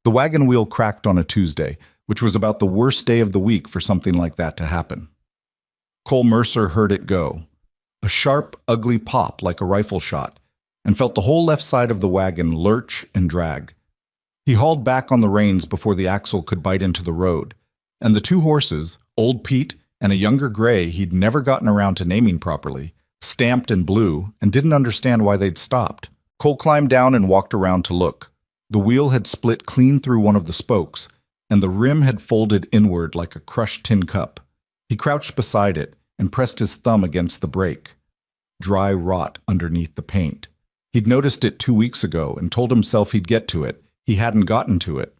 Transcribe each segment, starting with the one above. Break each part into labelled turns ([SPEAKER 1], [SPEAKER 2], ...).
[SPEAKER 1] The wagon wheel cracked on a Tuesday, which was about the worst day of the week for something like that to happen. Cole Mercer heard it go, a sharp, ugly pop like a rifle shot, and felt the whole left side of the wagon lurch and drag. He hauled back on the reins before the axle could bite into the road, and the two horses, Old Pete and a younger gray he'd never gotten around to naming properly, stamped and blew and didn't understand why they'd stopped. Cole climbed down and walked around to look. The wheel had split clean through one of the spokes, and the rim had folded inward like a crushed tin cup. He crouched beside it and pressed his thumb against the brake. Dry rot underneath the paint. He'd noticed it 2 weeks ago and told himself he'd get to it. He hadn't gotten to it.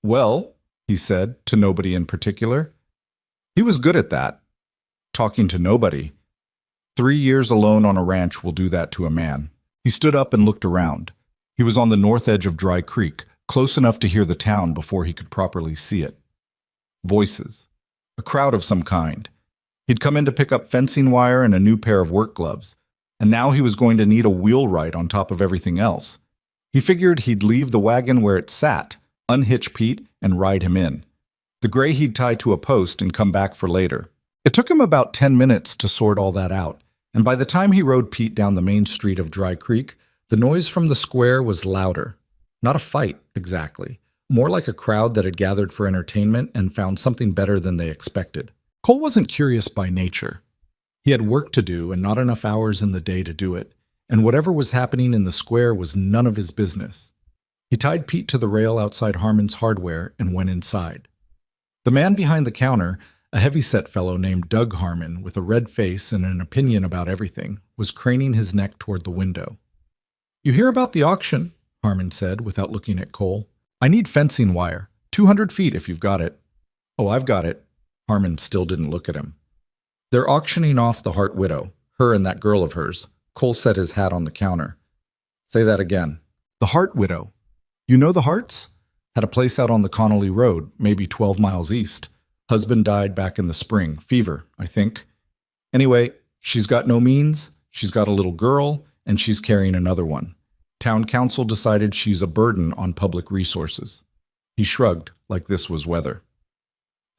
[SPEAKER 1] "Well," he said, to nobody in particular. He was good at that. Talking to nobody. 3 years alone on a ranch will do that to a man. He stood up and looked around. He was on the north edge of Dry Creek, close enough to hear the town before he could properly see it. Voices. A crowd of some kind. He'd come in to pick up fencing wire and a new pair of work gloves, and now he was going to need a wheelwright on top of everything else. He figured he'd leave the wagon where it sat, unhitch Pete, and ride him in. The gray he'd tie to a post and come back for later. It took him about 10 minutes to sort all that out, and by the time he rode Pete down the main street of Dry Creek, the noise from the square was louder. Not a fight, exactly. More like a crowd that had gathered for entertainment and found something better than they expected. Cole wasn't curious by nature. He had work to do and not enough hours in the day to do it, and whatever was happening in the square was none of his business. He tied Pete to the rail outside Harmon's Hardware and went inside. The man behind the counter, a heavy-set fellow named Doug Harmon with a red face and an opinion about everything, was craning his neck toward the window. "You hear about the auction?" Harmon said without looking at Cole. "I need fencing wire. 200 feet if you've got it." "Oh, I've got it." Harmon still didn't look at him. "They're auctioning off the Hart widow, her and that girl of hers." Cole set his hat on the counter. "Say that again." "The Hart widow. You know the Harts? Had a place out on the Connolly Road, maybe 12 miles east. Husband died back in the spring. Fever, I think. Anyway, she's got no means, she's got a little girl, and she's carrying another one. Town council decided she's a burden on public resources." He shrugged, like this was weather.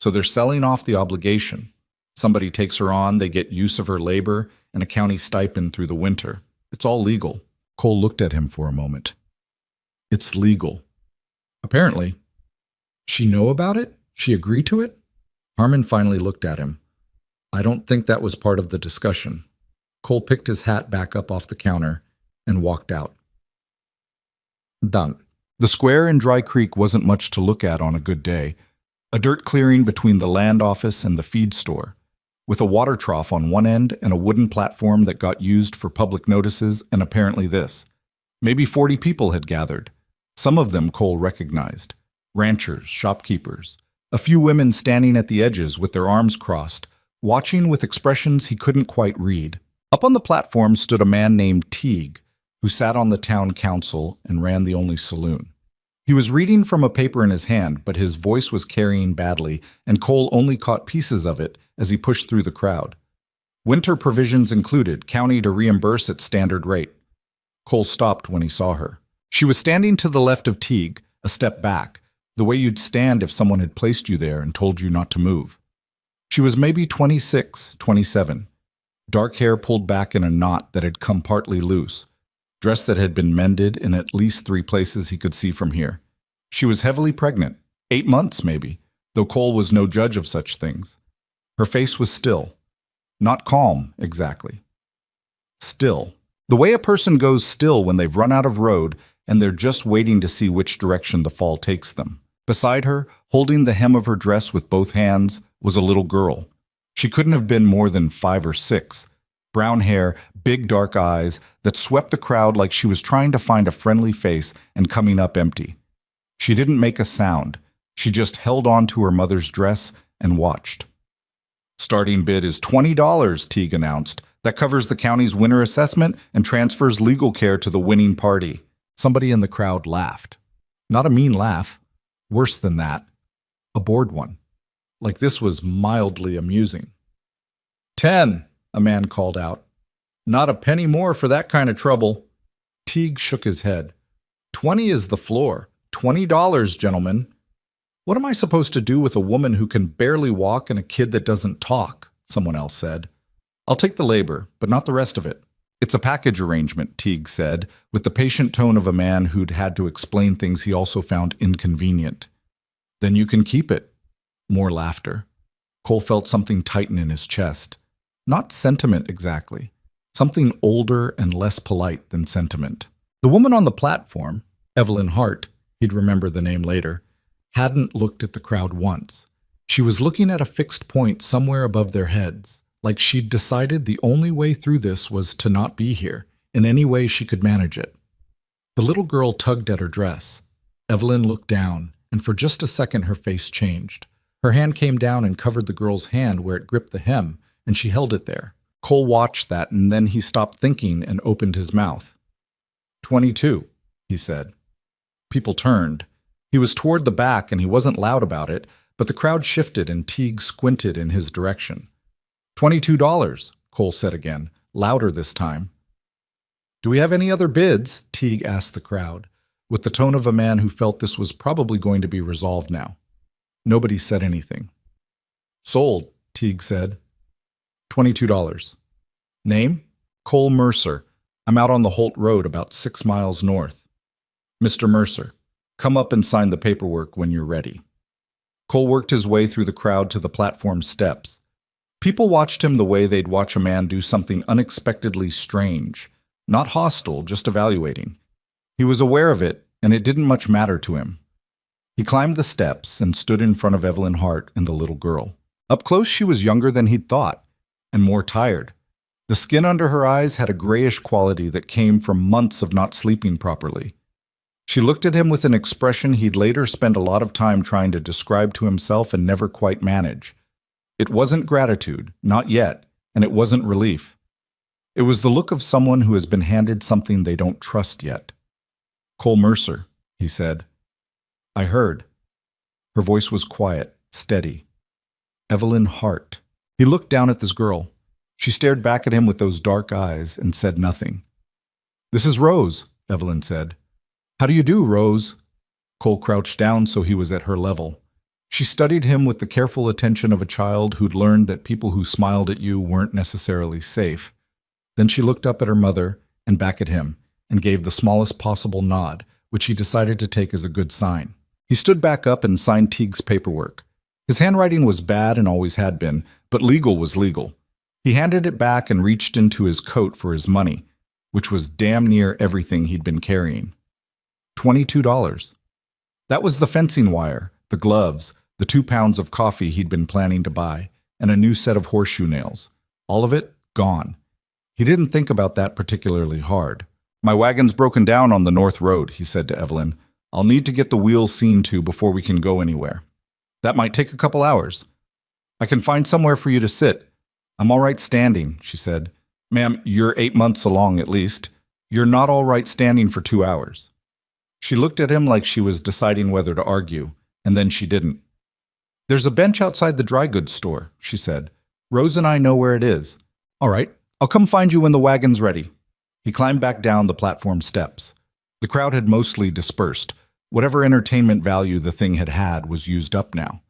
[SPEAKER 1] "So they're selling off the obligation. Somebody takes her on, they get use of her labor, and a county stipend through the winter. It's all legal." Cole looked at him for a moment. "It's legal." "Apparently." "She know about it? She agree to it?" Harmon finally looked at him. "I don't think that was part of the discussion." Cole picked his hat back up off the counter and walked out. Done. The square in Dry Creek wasn't much to look at on a good day. A dirt clearing between the land office and the feed store, with a water trough on one end and a wooden platform that got used for public notices and apparently this. Maybe 40 people had gathered. Some of them Cole recognized. Ranchers, shopkeepers. A few women standing at the edges with their arms crossed, watching with expressions he couldn't quite read. Up on the platform stood a man named Teague, who sat on the town council and ran the only saloon. He was reading from a paper in his hand, but his voice was carrying badly, and Cole only caught pieces of it as he pushed through the crowd. Winter provisions included, county to reimburse at standard rate. Cole stopped when he saw her. She was standing to the left of Teague, a step back, the way you'd stand if someone had placed you there and told you not to move. She was maybe 26, 27. Dark hair pulled back in a knot that had come partly loose. Dress that had been mended in at least 3 places he could see from here. She was heavily pregnant, 8 months maybe, though Cole was no judge of such things. Her face was still. Not calm, exactly. Still. The way a person goes still when they've run out of road and they're just waiting to see which direction the fall takes them. Beside her, holding the hem of her dress with both hands, was a little girl. She couldn't have been more than 5 or 6. Brown hair, big dark eyes that swept the crowd like she was trying to find a friendly face and coming up empty. She didn't make a sound. She just held on to her mother's dress and watched. "Starting bid is $20, Teague announced. That covers the county's winter assessment and transfers legal care to the winning party." Somebody in the crowd laughed. Not a mean laugh. Worse than that. A bored one. Like this was mildly amusing. "10. A man called out. "Not a penny more for that kind of trouble." Teague shook his head. 20 is the floor. $20, gentlemen. What am I supposed to do with a woman who can barely walk and a kid that doesn't talk? Someone else said. I'll take the labor, but not the rest of it. It's a package arrangement, Teague said, with the patient tone of a man who'd had to explain things he also found inconvenient. Then you can keep it. More laughter. Cole felt something tighten in his chest. Not sentiment exactly. Something older and less polite than sentiment. The woman on the platform, Evelyn Hart, he'd remember the name later, hadn't looked at the crowd once. She was looking at a fixed point somewhere above their heads, like she'd decided the only way through this was to not be here, in any way she could manage it. The little girl tugged at her dress. Evelyn looked down, and for just a second her face changed. Her hand came down and covered the girl's hand where it gripped the hem, and she held it there. Cole watched that, and then he stopped thinking and opened his mouth. 22, he said. People turned. He was toward the back, and he wasn't loud about it, but the crowd shifted and Teague squinted in his direction. $22, Cole said again, louder this time. Do we have any other bids? Teague asked the crowd, with the tone of a man who felt this was probably going to be resolved now. Nobody said anything. Sold, Teague said. $22. Name? Cole Mercer. I'm out on the Holt Road about 6 miles north. Mr. Mercer, come up and sign the paperwork when you're ready. Cole worked his way through the crowd to the platform steps. People watched him the way they'd watch a man do something unexpectedly strange. Not hostile, just evaluating. He was aware of it, and it didn't much matter to him. He climbed the steps and stood in front of Evelyn Hart and the little girl. Up close, she was younger than he'd thought, and more tired. The skin under her eyes had a grayish quality that came from months of not sleeping properly. She looked at him with an expression he'd later spend a lot of time trying to describe to himself and never quite manage. It wasn't gratitude, not yet, and it wasn't relief. It was the look of someone who has been handed something they don't trust yet. Cole Mercer, he said. I heard. Her voice was quiet, steady. Evelyn Hart. He looked down at this girl. She stared back at him with those dark eyes and said nothing. This is Rose, Evelyn said. How do you do, Rose? Cole crouched down so he was at her level. She studied him with the careful attention of a child who'd learned that people who smiled at you weren't necessarily safe. Then she looked up at her mother and back at him and gave the smallest possible nod, which he decided to take as a good sign. He stood back up and signed Teague's paperwork. His handwriting was bad and always had been, but legal was legal. He handed it back and reached into his coat for his money, which was damn near everything he'd been carrying. $22. That was the fencing wire, the gloves, the 2 pounds of coffee he'd been planning to buy, and a new set of horseshoe nails. All of it gone. He didn't think about that particularly hard. My wagon's broken down on the North Road, he said to Evelyn. I'll need to get the wheels seen to before we can go anywhere. That might take a couple hours. I can find somewhere for you to sit. I'm all right standing, she said. Ma'am, you're 8 months along at least. You're not all right standing for 2 hours. She looked at him like she was deciding whether to argue, and then she didn't. There's a bench outside the dry goods store, she said. Rose and I know where it is. All right, I'll come find you when the wagon's ready. He climbed back down the platform steps. The crowd had mostly dispersed. Whatever entertainment value the thing had had was used up now.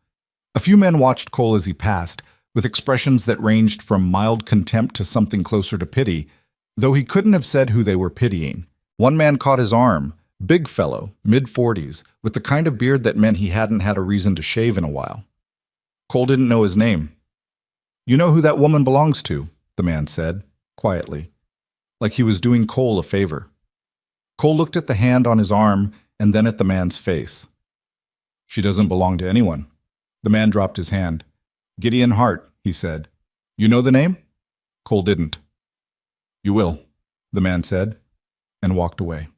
[SPEAKER 1] A few men watched Cole as he passed, with expressions that ranged from mild contempt to something closer to pity, though he couldn't have said who they were pitying. One man caught his arm, big fellow, mid-40s, with the kind of beard that meant he hadn't had a reason to shave in a while. Cole didn't know his name. You know who that woman belongs to, the man said, quietly, like he was doing Cole a favor. Cole looked at the hand on his arm and then at the man's face. She doesn't belong to anyone. The man dropped his hand. Gideon Hart, he said. You know the name? Cole didn't. You will, the man said, and walked away.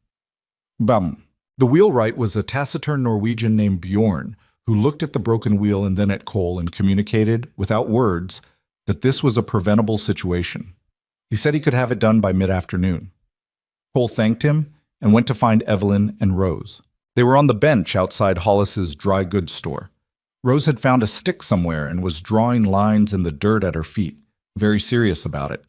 [SPEAKER 1] Bum. The wheelwright was a taciturn Norwegian named Bjorn, who looked at the broken wheel and then at Cole and communicated, without words, that this was a preventable situation. He said he could have it done by mid-afternoon. Cole thanked him and went to find Evelyn and Rose. They were on the bench outside Hollis's dry goods store. Rose had found a stick somewhere and was drawing lines in the dirt at her feet, very serious about it.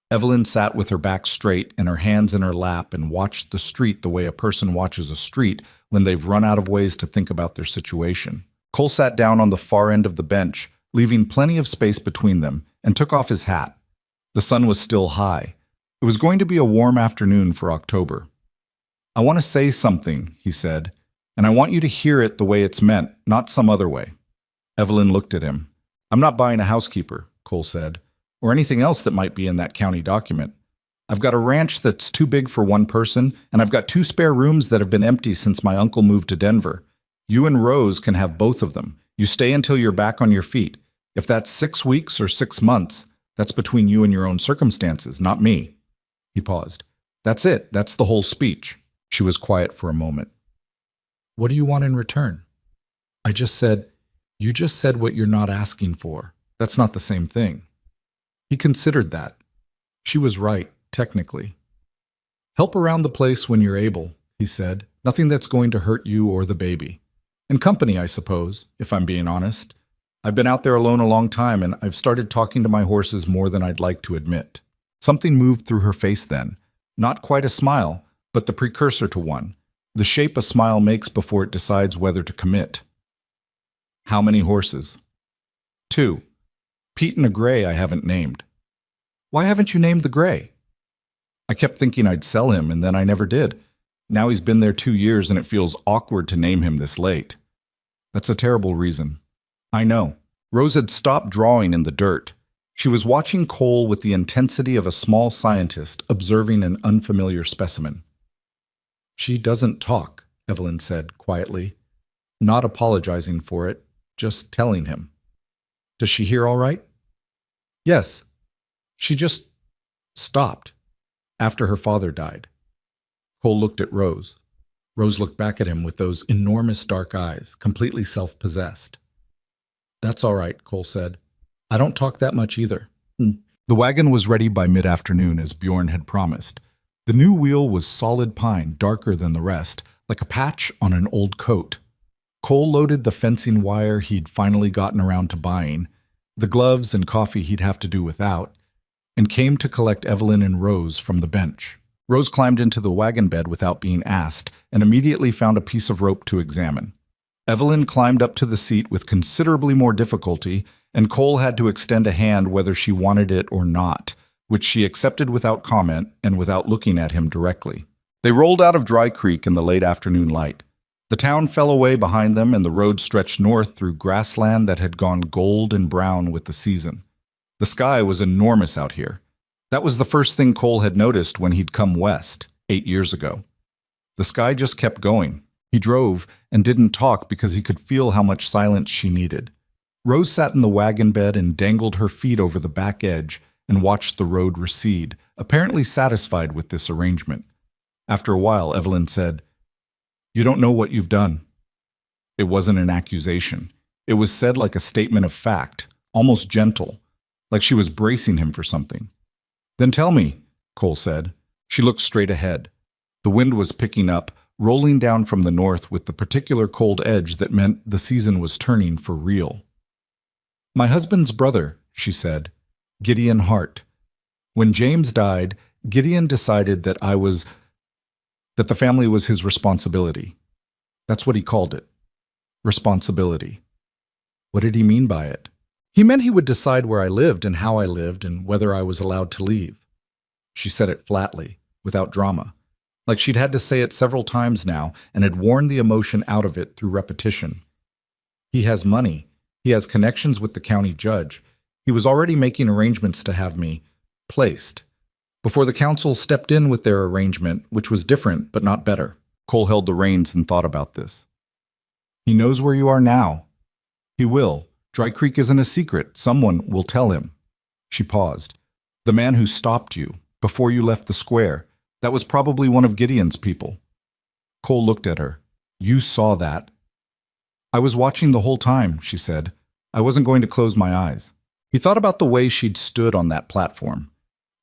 [SPEAKER 1] Evelyn sat with her back straight and her hands in her lap and watched the street the way a person watches a street when they've run out of ways to think about their situation. Cole sat down on the far end of the bench, leaving plenty of space between them, and took off his hat. The sun was still high. It was going to be a warm afternoon for October. "I want to say something," he said, "and I want you to hear it the way it's meant, not some other way." Evelyn looked at him. "I'm not buying a housekeeper," Cole said, "or anything else that might be in that county document. I've got a ranch that's too big for one person, and I've got 2 spare rooms that have been empty since my uncle moved to Denver. You and Rose can have both of them. You stay until you're back on your feet. If that's 6 weeks or 6 months, that's between you and your own circumstances, not me." He paused. "That's it. That's the whole speech." She was quiet for a moment. "What do you want in return?" "I just said, you just said what you're not asking for. That's not the same thing." He considered that. She was right, technically. "Help around the place when you're able," he said. "Nothing that's going to hurt you or the baby. And company, I suppose, if I'm being honest. I've been out there alone a long time, and I've started talking to my horses more than I'd like to admit." Something moved through her face then. Not quite a smile, but the precursor to one. The shape a smile makes before it decides whether to commit. "How many horses?" "2. Pete and a gray I haven't named." "Why haven't you named the gray?" "I kept thinking I'd sell him, and then I never did. Now he's been there 2 years, and it feels awkward to name him this late." "That's a terrible reason." "I know." Rose had stopped drawing in the dirt. She was watching Cole with the intensity of a small scientist observing an unfamiliar specimen. "She doesn't talk," Evelyn said quietly, not apologizing for it, just telling him. "Does she hear all right?" "Yes. She just stopped after her father died." Cole looked at Rose. Rose looked back at him with those enormous dark eyes, completely self-possessed. "That's all right," Cole said. "I don't talk that much either." The wagon was ready by mid-afternoon, as Bjorn had promised. The new wheel was solid pine, darker than the rest, like a patch on an old coat. Cole loaded the fencing wire he'd finally gotten around to buying, the gloves and coffee he'd have to do without, and came to collect Evelyn and Rose from the bench. Rose climbed into the wagon bed without being asked, and immediately found a piece of rope to examine. Evelyn climbed up to the seat with considerably more difficulty, and Cole had to extend a hand whether she wanted it or not, which she accepted without comment and without looking at him directly. They rolled out of Dry Creek in the late afternoon light. The town fell away behind them, and the road stretched north through grassland that had gone gold and brown with the season. The sky was enormous out here. That was the first thing Cole had noticed when he'd come west, 8 years ago. The sky just kept going. He drove and didn't talk because he could feel how much silence she needed. Rose sat in the wagon bed and dangled her feet over the back edge and watched the road recede, apparently satisfied with this arrangement. After a while, Evelyn said, "You don't know what you've done." It wasn't an accusation. It was said like a statement of fact, almost gentle, like she was bracing him for something. "Then tell me," Cole said. She looked straight ahead. The wind was picking up, rolling down from the north with the particular cold edge that meant the season was turning for real. "My husband's brother," she said, "Gideon Hart. When James died, Gideon decided that the family was his responsibility. That's what he called it. Responsibility." "What did he mean by it?" "He meant he would decide where I lived and how I lived and whether I was allowed to leave." She said it flatly, without drama, like she'd had to say it several times now and had worn the emotion out of it through repetition. "He has money. He has connections with the county judge. He was already making arrangements to have me placed. Before the council stepped in with their arrangement, which was different but not better." Cole held the reins and thought about this. "He knows where you are now. He will. Dry Creek isn't a secret. Someone will tell him." She paused. "The man who stopped you, before you left the square, that was probably one of Gideon's people." Cole looked at her. "You saw that." "I was watching the whole time," she said. "I wasn't going to close my eyes." He thought about the way she'd stood on that platform.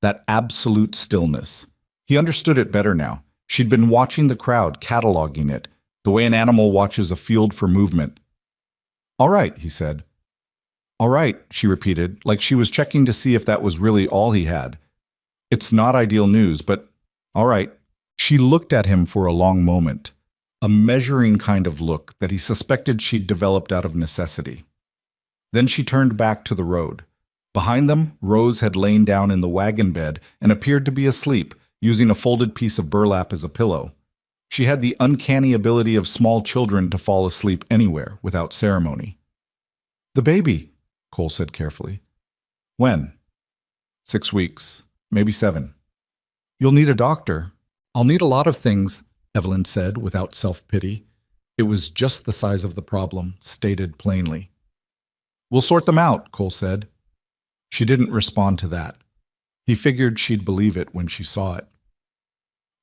[SPEAKER 1] That absolute stillness. He understood it better now. She'd been watching the crowd, cataloging it, the way an animal watches a field for movement. "All right," he said. "All right," she repeated, like she was checking to see if that was really all he had. "It's not ideal news, but all right." She looked at him for a long moment. a measuring kind of look that he suspected she'd developed out of necessity. Then she turned back to the road. Behind them, Rose had lain down in the wagon bed and appeared to be asleep, using a folded piece of burlap as a pillow. She had the uncanny ability of small children to fall asleep anywhere without ceremony. "The baby," Cole said carefully. "When?" "6 weeks, maybe 7. "You'll need a doctor." "I'll need a lot of things," Evelyn said without self-pity. It was just the size of the problem, stated plainly. "We'll sort them out," Cole said. She didn't respond to that. He figured she'd believe it when she saw it.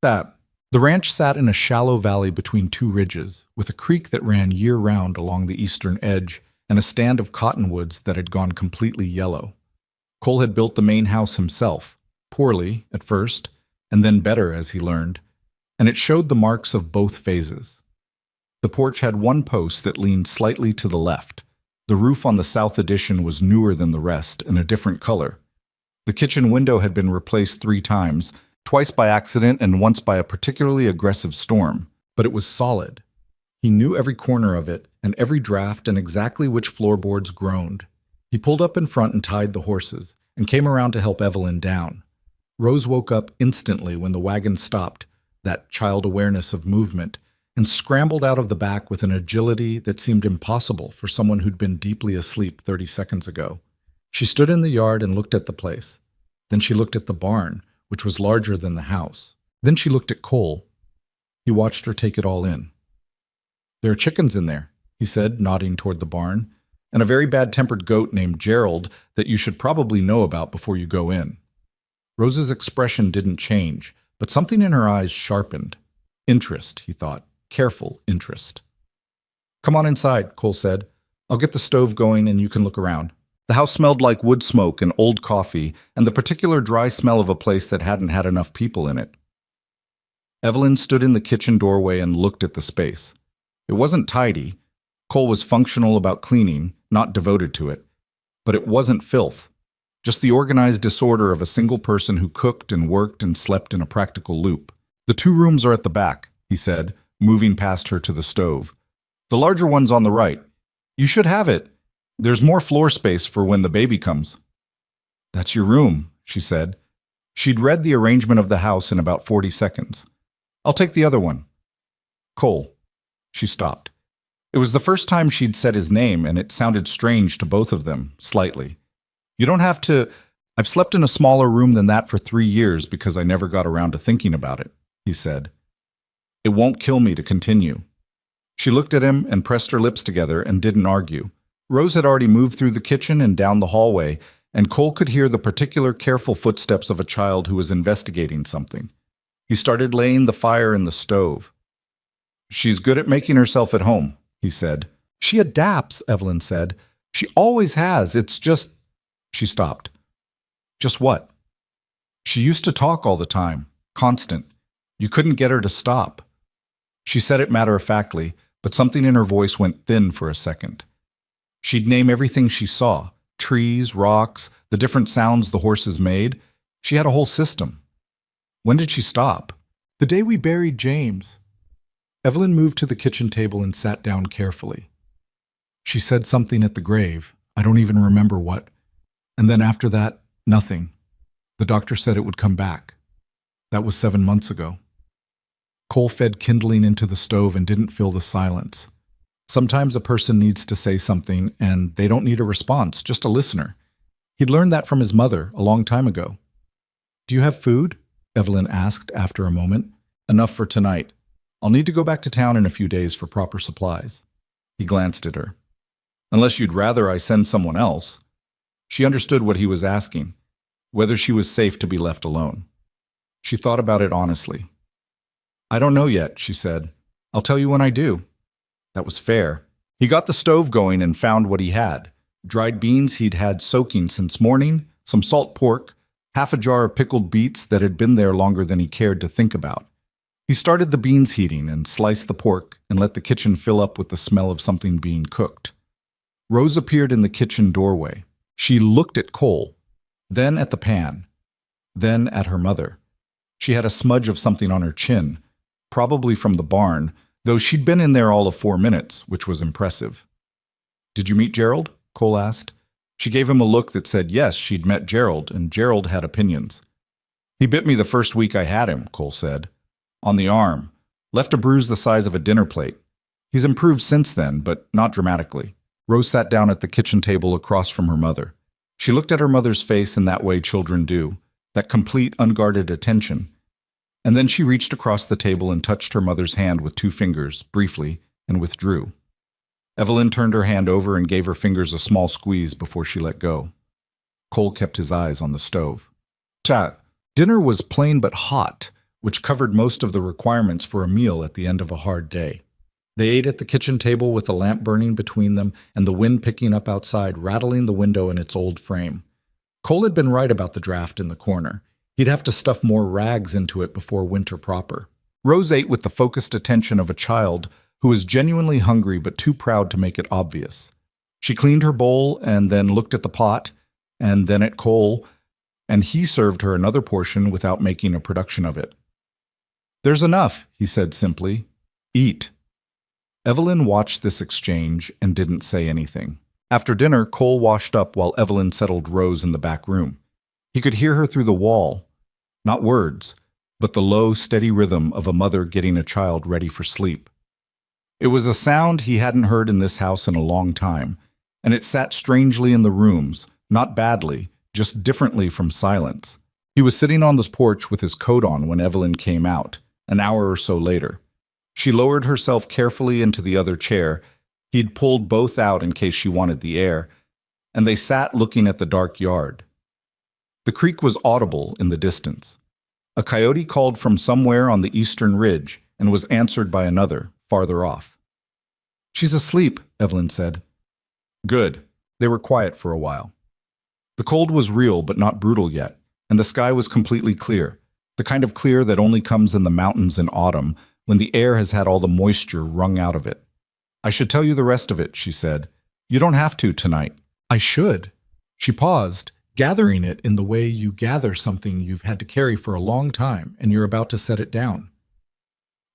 [SPEAKER 1] The ranch sat in a shallow valley between 2 ridges, with a creek that ran year-round along the eastern edge and a stand of cottonwoods that had gone completely yellow. Cole had built the main house himself, poorly at first, and then better as he learned, and it showed the marks of both phases. The porch had one post that leaned slightly to the left. The roof on the south addition was newer than the rest and a different color. The kitchen window had been replaced 3 times, twice by accident and once by a particularly aggressive storm, but it was solid. He knew every corner of it and every draft and exactly which floorboards groaned. He pulled up in front and tied the horses, and came around to help Evelyn down. Rose woke up instantly when the wagon stopped, that child awareness of movement, and scrambled out of the back with an agility that seemed impossible for someone who'd been deeply asleep 30 seconds ago. She stood in the yard and looked at the place. Then she looked at the barn, which was larger than the house. Then she looked at Cole. He watched her take it all in. "There are chickens in there," he said, nodding toward the barn, "and a very bad-tempered goat named Gerald that you should probably know about before you go in." Rose's expression didn't change, but something in her eyes sharpened. Interest, he thought. Careful interest. "Come on inside," Cole said. "I'll get the stove going and you can look around." The house smelled like wood smoke and old coffee, and the particular dry smell of a place that hadn't had enough people in it. Evelyn stood in the kitchen doorway and looked at the space. It wasn't tidy. Cole was functional about cleaning, not devoted to it. But it wasn't filth. Just the organized disorder of a single person who cooked and worked and slept in a practical loop. "The 2 rooms are at the back," he said, moving past her to the stove. "The larger one's on the right. You should have it. There's more floor space for when the baby comes." "That's your room," she said. She'd read the arrangement of the house in about 40 seconds. "I'll take the other one." "Cole." She stopped. It was the first time she'd said his name, and it sounded strange to both of them, slightly. "You don't have to. I've slept in a smaller room than that for 3 years because I never got around to thinking about it," he said. "It won't kill me to continue." She looked at him and pressed her lips together and didn't argue. Rose had already moved through the kitchen and down the hallway, and Cole could hear the particular careful footsteps of a child who was investigating something. He started laying the fire in the stove. "She's good at making herself at home," he said. "She adapts," Evelyn said. "She always has. It's just—" She stopped. "Just what?" "She used to talk all the time, constant. You couldn't get her to stop." She said it matter-of-factly, but something in her voice went thin for a second. She'd name everything she saw, trees, rocks, the different sounds the horses made. She had a whole system. "When did she stop?" "The day we buried James." Evelyn moved to the kitchen table and sat down carefully. "She said something at the grave. I don't even remember what. And then after that, nothing. The doctor said it would come back. That was 7 months ago." Cole fed kindling into the stove and didn't fill the silence. Sometimes a person needs to say something, and they don't need a response, just a listener. He'd learned that from his mother a long time ago. "Do you have food?" Evelyn asked after a moment. "Enough for tonight. I'll need to go back to town in a few days for proper supplies." He glanced at her. "Unless you'd rather I send someone else." She understood what he was asking, whether she was safe to be left alone. She thought about it honestly. "I don't know yet," she said. "I'll tell you when I do." That was fair. He got the stove going and found what he had. Dried beans he'd had soaking since morning, some salt pork, half a jar of pickled beets that had been there longer than he cared to think about. He started the beans heating and sliced the pork and let the kitchen fill up with the smell of something being cooked. Rose appeared in the kitchen doorway. She looked at Cole, then at the pan, then at her mother. She had a smudge of something on her chin, probably from the barn, though she'd been in there all of 4 minutes, which was impressive. "Did you meet Gerald?" Cole asked. She gave him a look that said yes, she'd met Gerald, and Gerald had opinions. "He bit me the first week I had him," Cole said. "On the arm. Left a bruise the size of a dinner plate. He's improved since then, but not dramatically." Rose sat down at the kitchen table across from her mother. She looked at her mother's face in that way children do, that complete, unguarded attention. And then she reached across the table and touched her mother's hand with 2 fingers, briefly, and withdrew. Evelyn turned her hand over and gave her fingers a small squeeze before she let go. Cole kept his eyes on the stove. Dinner was plain but hot, which covered most of the requirements for a meal at the end of a hard day. They ate at the kitchen table with a lamp burning between them and the wind picking up outside, rattling the window in its old frame. Cole had been right about the draft in the corner. He'd have to stuff more rags into it before winter proper. Rose ate with the focused attention of a child who was genuinely hungry but too proud to make it obvious. She cleaned her bowl and then looked at the pot, and then at Cole, and he served her another portion without making a production of it. "There's enough," he said simply. "Eat." Evelyn watched this exchange and didn't say anything. After dinner, Cole washed up while Evelyn settled Rose in the back room. He could hear her through the wall. Not words, but the low, steady rhythm of a mother getting a child ready for sleep. It was a sound he hadn't heard in this house in a long time, and it sat strangely in the rooms, not badly, just differently from silence. He was sitting on the porch with his coat on when Evelyn came out, an hour or so later. She lowered herself carefully into the other chair. He'd pulled both out in case she wanted the air, and they sat looking at the dark yard. The creek was audible in the distance. A coyote called from somewhere on the eastern ridge and was answered by another, farther off. "She's asleep," Evelyn said. Good. They were quiet for a while. The cold was real but not brutal yet, and the sky was completely clear, the kind of clear that only comes in the mountains in autumn when the air has had all the moisture wrung out of it. "I should tell you the rest of it," she said. "You don't have to tonight." "I should." She paused, gathering it in the way you gather something you've had to carry for a long time and you're about to set it down.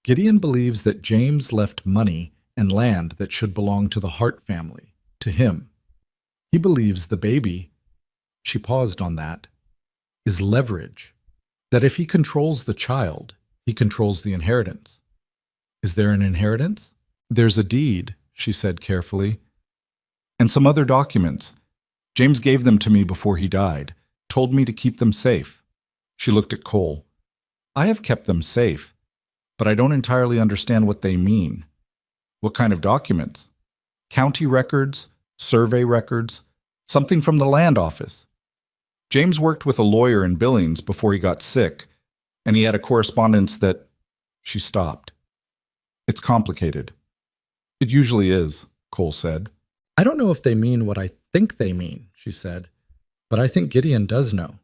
[SPEAKER 1] Gideon believes that James left money and land that should belong to the Hart family, to him. He believes the baby, she paused on that, is leverage, that if he controls the child, he controls the inheritance. Is there an inheritance? "There's a deed," she said carefully, "and some other documents. James gave them to me before he died, told me to keep them safe." She looked at Cole. "I have kept them safe, but I don't entirely understand what they mean." "What kind of documents?" "County records, survey records, something from the land office. James worked with a lawyer in Billings before he got sick, and he had a correspondence that—" She stopped. "It's complicated." "It usually is," Cole said. "I don't know if they mean what I think they mean," she said, "but I think Gideon does know,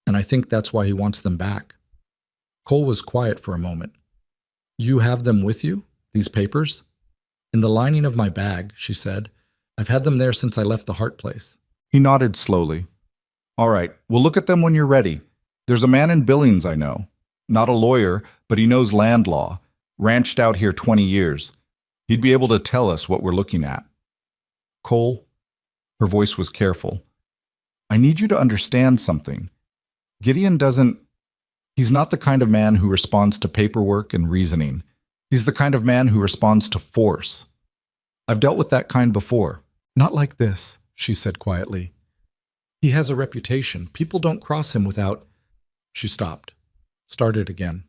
[SPEAKER 1] and I think that's why he wants them back." Cole was quiet for a moment. "You have them with you, these papers?" "In the lining of my bag," she said. "I've had them there since I left the Hart place." He nodded slowly. "All right, we'll look at them when you're ready. There's a man in Billings I know. Not a lawyer, but he knows land law. Ranched out here 20 years. He'd be able to tell us what we're looking at." "Cole," her voice was careful, "I need you to understand something. Gideon he's not the kind of man who responds to paperwork and reasoning. He's the kind of man who responds to force. I've dealt with that kind before." "Not like this," she said quietly. "He has a reputation. People don't cross him without—" She stopped, started again.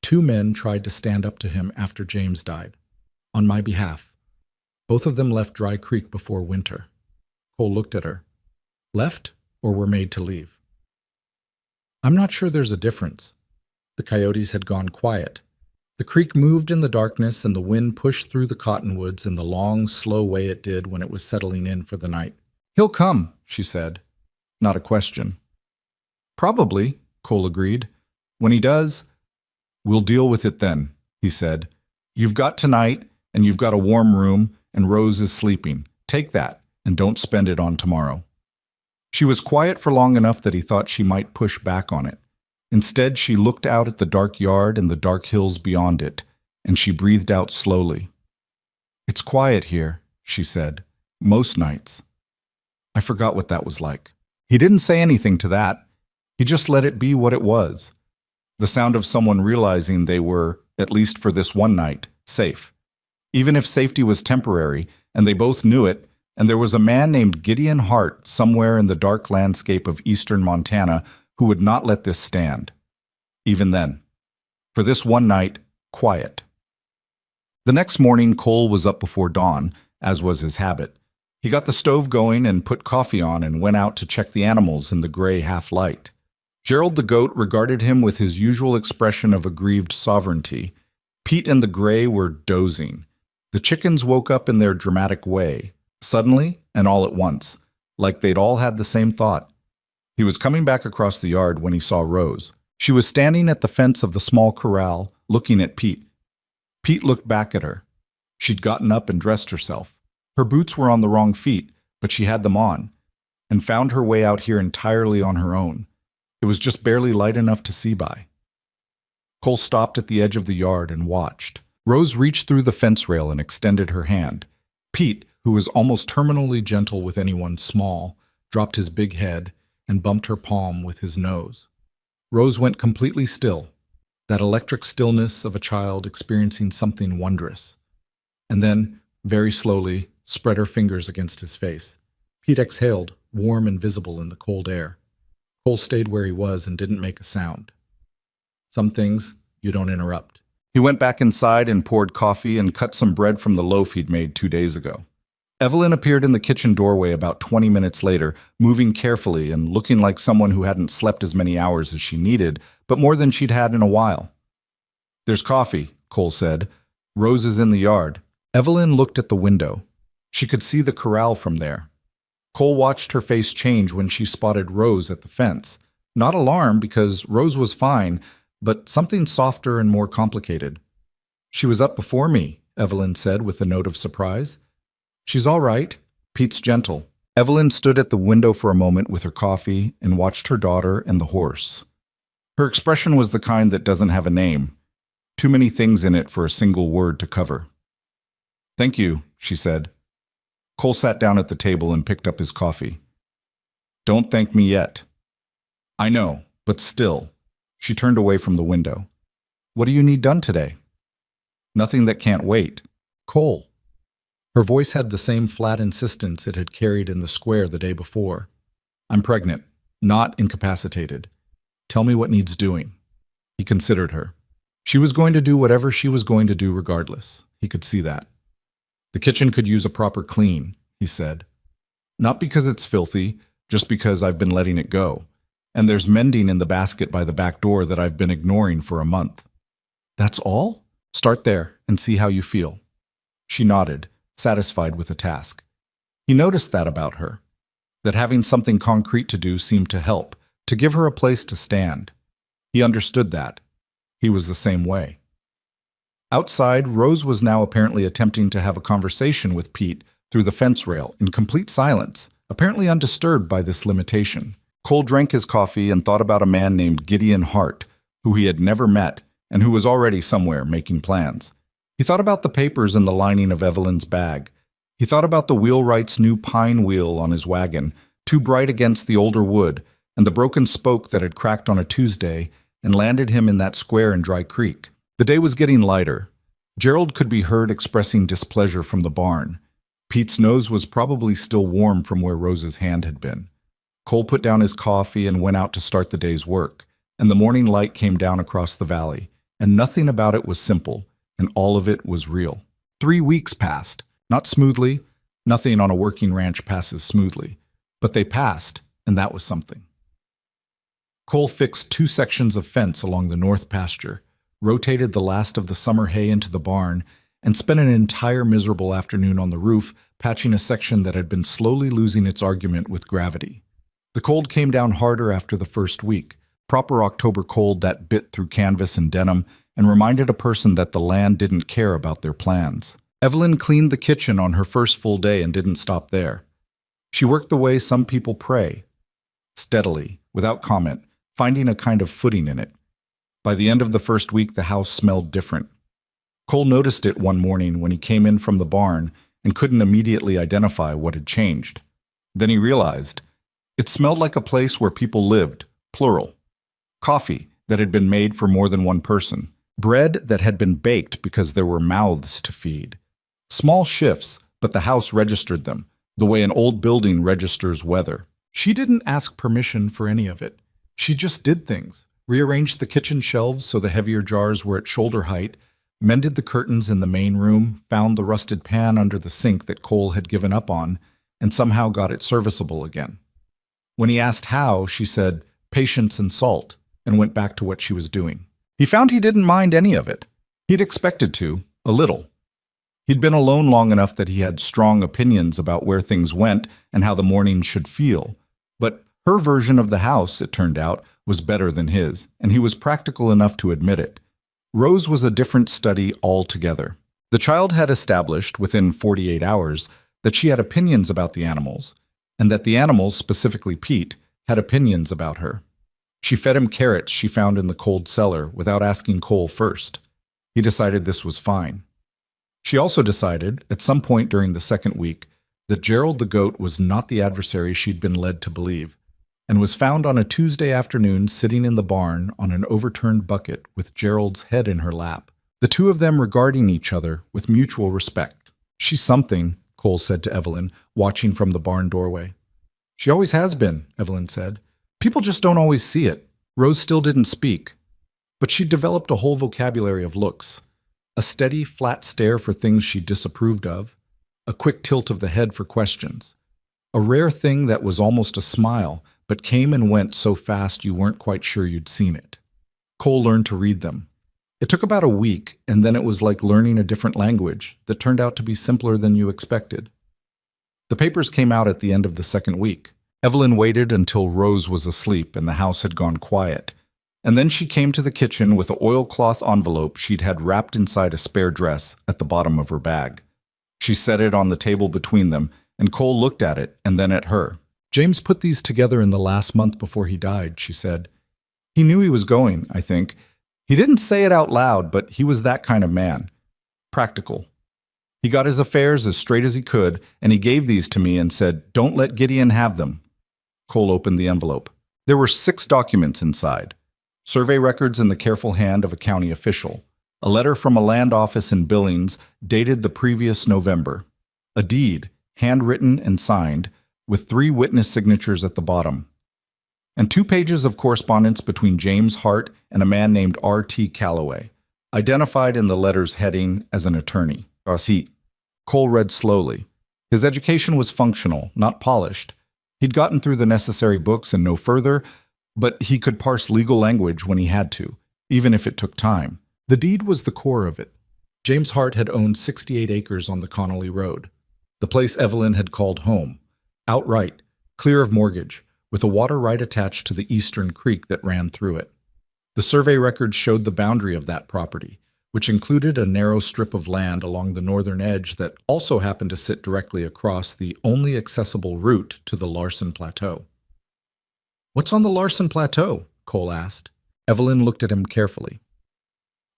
[SPEAKER 1] "2 men tried to stand up to him after James died, on my behalf. Both of them left Dry Creek before winter." Cole looked at her. "Left or were made to leave?" "I'm not sure there's a difference." The coyotes had gone quiet. The creek moved in the darkness and the wind pushed through the cottonwoods in the long, slow way it did when it was settling in for the night. "He'll come," she said. Not a question. "Probably," Cole agreed. "When he does, we'll deal with it then," he said. "You've got tonight, and you've got a warm room, and Rose is sleeping. Take that, and don't spend it on tomorrow." She was quiet for long enough that he thought she might push back on it. Instead, she looked out at the dark yard and the dark hills beyond it, and she breathed out slowly. "It's quiet here," she said. "Most nights." I forgot what that was like. He didn't say anything to that. He just let it be what it was. The sound of someone realizing they were, at least for this one night, safe. Even if safety was temporary, and they both knew it, and there was a man named Gideon Hart somewhere in the dark landscape of eastern Montana who would not let this stand. Even then. For this one night, quiet. The next morning, Cole was up before dawn, as was his habit. He got the stove going and put coffee on and went out to check the animals in the gray half-light. Gerald the goat regarded him with his usual expression of aggrieved sovereignty. Pete and the gray were dozing. The chickens woke up in their dramatic way, suddenly and all at once, like they'd all had the same thought. He was coming back across the yard when he saw Rose. She was standing at the fence of the small corral, looking at Pete. Pete looked back at her. She'd gotten up and dressed herself. Her boots were on the wrong feet, but she had them on, and found her way out here entirely on her own. It was just barely light enough to see by. Cole stopped at the edge of the yard and watched. Rose reached through the fence rail and extended her hand. Pete, who was almost terminally gentle with anyone small, dropped his big head and bumped her palm with his nose. Rose went completely still, that electric stillness of a child experiencing something wondrous. And then, very slowly, spread her fingers against his face. Pete exhaled, warm and visible in the cold air. Cole stayed where he was and didn't make a sound. Some things you don't interrupt. He went back inside and poured coffee and cut some bread from the loaf he'd made 2 days ago. Evelyn appeared in the kitchen doorway about 20 minutes later, moving carefully and looking like someone who hadn't slept as many hours as she needed, but more than she'd had in a while. "There's coffee," Cole said. "Rose is in the yard." Evelyn looked at the window. She could see the corral from there. Cole watched her face change when she spotted Rose at the fence. Not alarmed, because Rose was fine, but something softer and more complicated. "She was up before me," Evelyn said with a note of surprise. "She's all right." Pete's gentle. Evelyn stood at the window for a moment with her coffee and watched her daughter and the horse. Her expression was the kind that doesn't have a name. Too many things in it for a single word to cover. "Thank you," she said. Cole sat down at the table and picked up his coffee. "Don't thank me yet." "I know, but still." She turned away from the window. "What do you need done today?" "Nothing that can't wait." "Cole." Her voice had the same flat insistence it had carried in the square the day before. "I'm pregnant, not incapacitated. Tell me what needs doing." He considered her. She was going to do whatever she was going to do regardless. He could see that. "The kitchen could use a proper clean," he said. "Not because it's filthy, just because I've been letting it go. And there's mending in the basket by the back door that I've been ignoring for a month." "That's all?" "Start there and see how you feel." She nodded, satisfied with the task. He noticed that about her, that having something concrete to do seemed to help, to give her a place to stand. He understood that. He was the same way. Outside, Rose was now apparently attempting to have a conversation with Pete through the fence rail in complete silence, apparently undisturbed by this limitation. Cole drank his coffee and thought about a man named Gideon Hart, who he had never met and who was already somewhere making plans. He thought about the papers in the lining of Evelyn's bag. He thought about the wheelwright's new pine wheel on his wagon, too bright against the older wood, and the broken spoke that had cracked on a Tuesday and landed him in that square in Dry Creek. The day was getting lighter. Gerald could be heard expressing displeasure from the barn. Pete's nose was probably still warm from where Rose's hand had been. Cole put down his coffee and went out to start the day's work, and the morning light came down across the valley, and nothing about it was simple, and all of it was real. 3 weeks passed, not smoothly. Nothing on a working ranch passes smoothly, but they passed, and that was something. Cole fixed 2 sections of fence along the north pasture, rotated the last of the summer hay into the barn, and spent an entire miserable afternoon on the roof patching a section that had been slowly losing its argument with gravity. The cold came down harder after the first week, proper October cold that bit through canvas and denim and reminded a person that the land didn't care about their plans. Evelyn cleaned the kitchen on her first full day and didn't stop there. She worked the way some people pray, steadily, without comment, finding a kind of footing in it. By the end of the first week, the house smelled different. Cole noticed it one morning when he came in from the barn and couldn't immediately identify what had changed. Then he realized it smelled like a place where people lived, plural. Coffee that had been made for more than one person. Bread that had been baked because there were mouths to feed. Small shifts, but the house registered them, the way an old building registers weather. She didn't ask permission for any of it. She just did things. Rearranged the kitchen shelves so the heavier jars were at shoulder height, mended the curtains in the main room, found the rusted pan under the sink that Cole had given up on, and somehow got it serviceable again. When he asked how, she said, "Patience and salt," and went back to what she was doing. He found he didn't mind any of it. He'd expected to, a little. He'd been alone long enough that he had strong opinions about where things went and how the mornings should feel. But her version of the house, it turned out, was better than his, and he was practical enough to admit it. Rose was a different study altogether. The child had established, within 48 hours, that she had opinions about the animals, and that the animals, specifically Pete, had opinions about her. She fed him carrots she found in the cold cellar without asking Cole first. He decided this was fine. She also decided, at some point during the second week, that Gerald the goat was not the adversary she'd been led to believe, and was found on a Tuesday afternoon sitting in the barn on an overturned bucket with Gerald's head in her lap, the two of them regarding each other with mutual respect. "She's something," Cole said to Evelyn, watching from the barn doorway. "She always has been," Evelyn said. "People just don't always see it." Rose still didn't speak, but she'd developed a whole vocabulary of looks. A steady, flat stare for things she disapproved of, a quick tilt of the head for questions, a rare thing that was almost a smile, but came and went so fast you weren't quite sure you'd seen it. Cole learned to read them. It took about a week, and then it was like learning a different language that turned out to be simpler than you expected. The papers came out at the end of the second week. Evelyn waited until Rose was asleep and the house had gone quiet, and then she came to the kitchen with an oilcloth envelope she'd had wrapped inside a spare dress at the bottom of her bag. She set it on the table between them, and Cole looked at it and then at her. "James put these together in the last month before he died," she said. "He knew he was going, I think. He didn't say it out loud, but he was that kind of man. Practical. He got his affairs as straight as he could, and he gave these to me and said, 'Don't let Gideon have them.'" Cole opened the envelope. There were 6 documents inside. Survey records in the careful hand of a county official. A letter from a land office in Billings dated the previous November. A deed, handwritten and signed, with 3 witness signatures at the bottom. And 2 pages of correspondence between James Hart and a man named R.T. Calloway, identified in the letter's heading as an attorney. Cole read slowly. His education was functional, not polished. He'd gotten through the necessary books and no further, but he could parse legal language when he had to, even if it took time. The deed was the core of it. James Hart had owned 68 acres on the Connolly Road, the place Evelyn had called home, outright, clear of mortgage, with a water right attached to the eastern creek that ran through it. The survey records showed the boundary of that property, which included a narrow strip of land along the northern edge that also happened to sit directly across the only accessible route to the Larson Plateau. "What's on the Larson Plateau?" Cole asked. Evelyn looked at him carefully.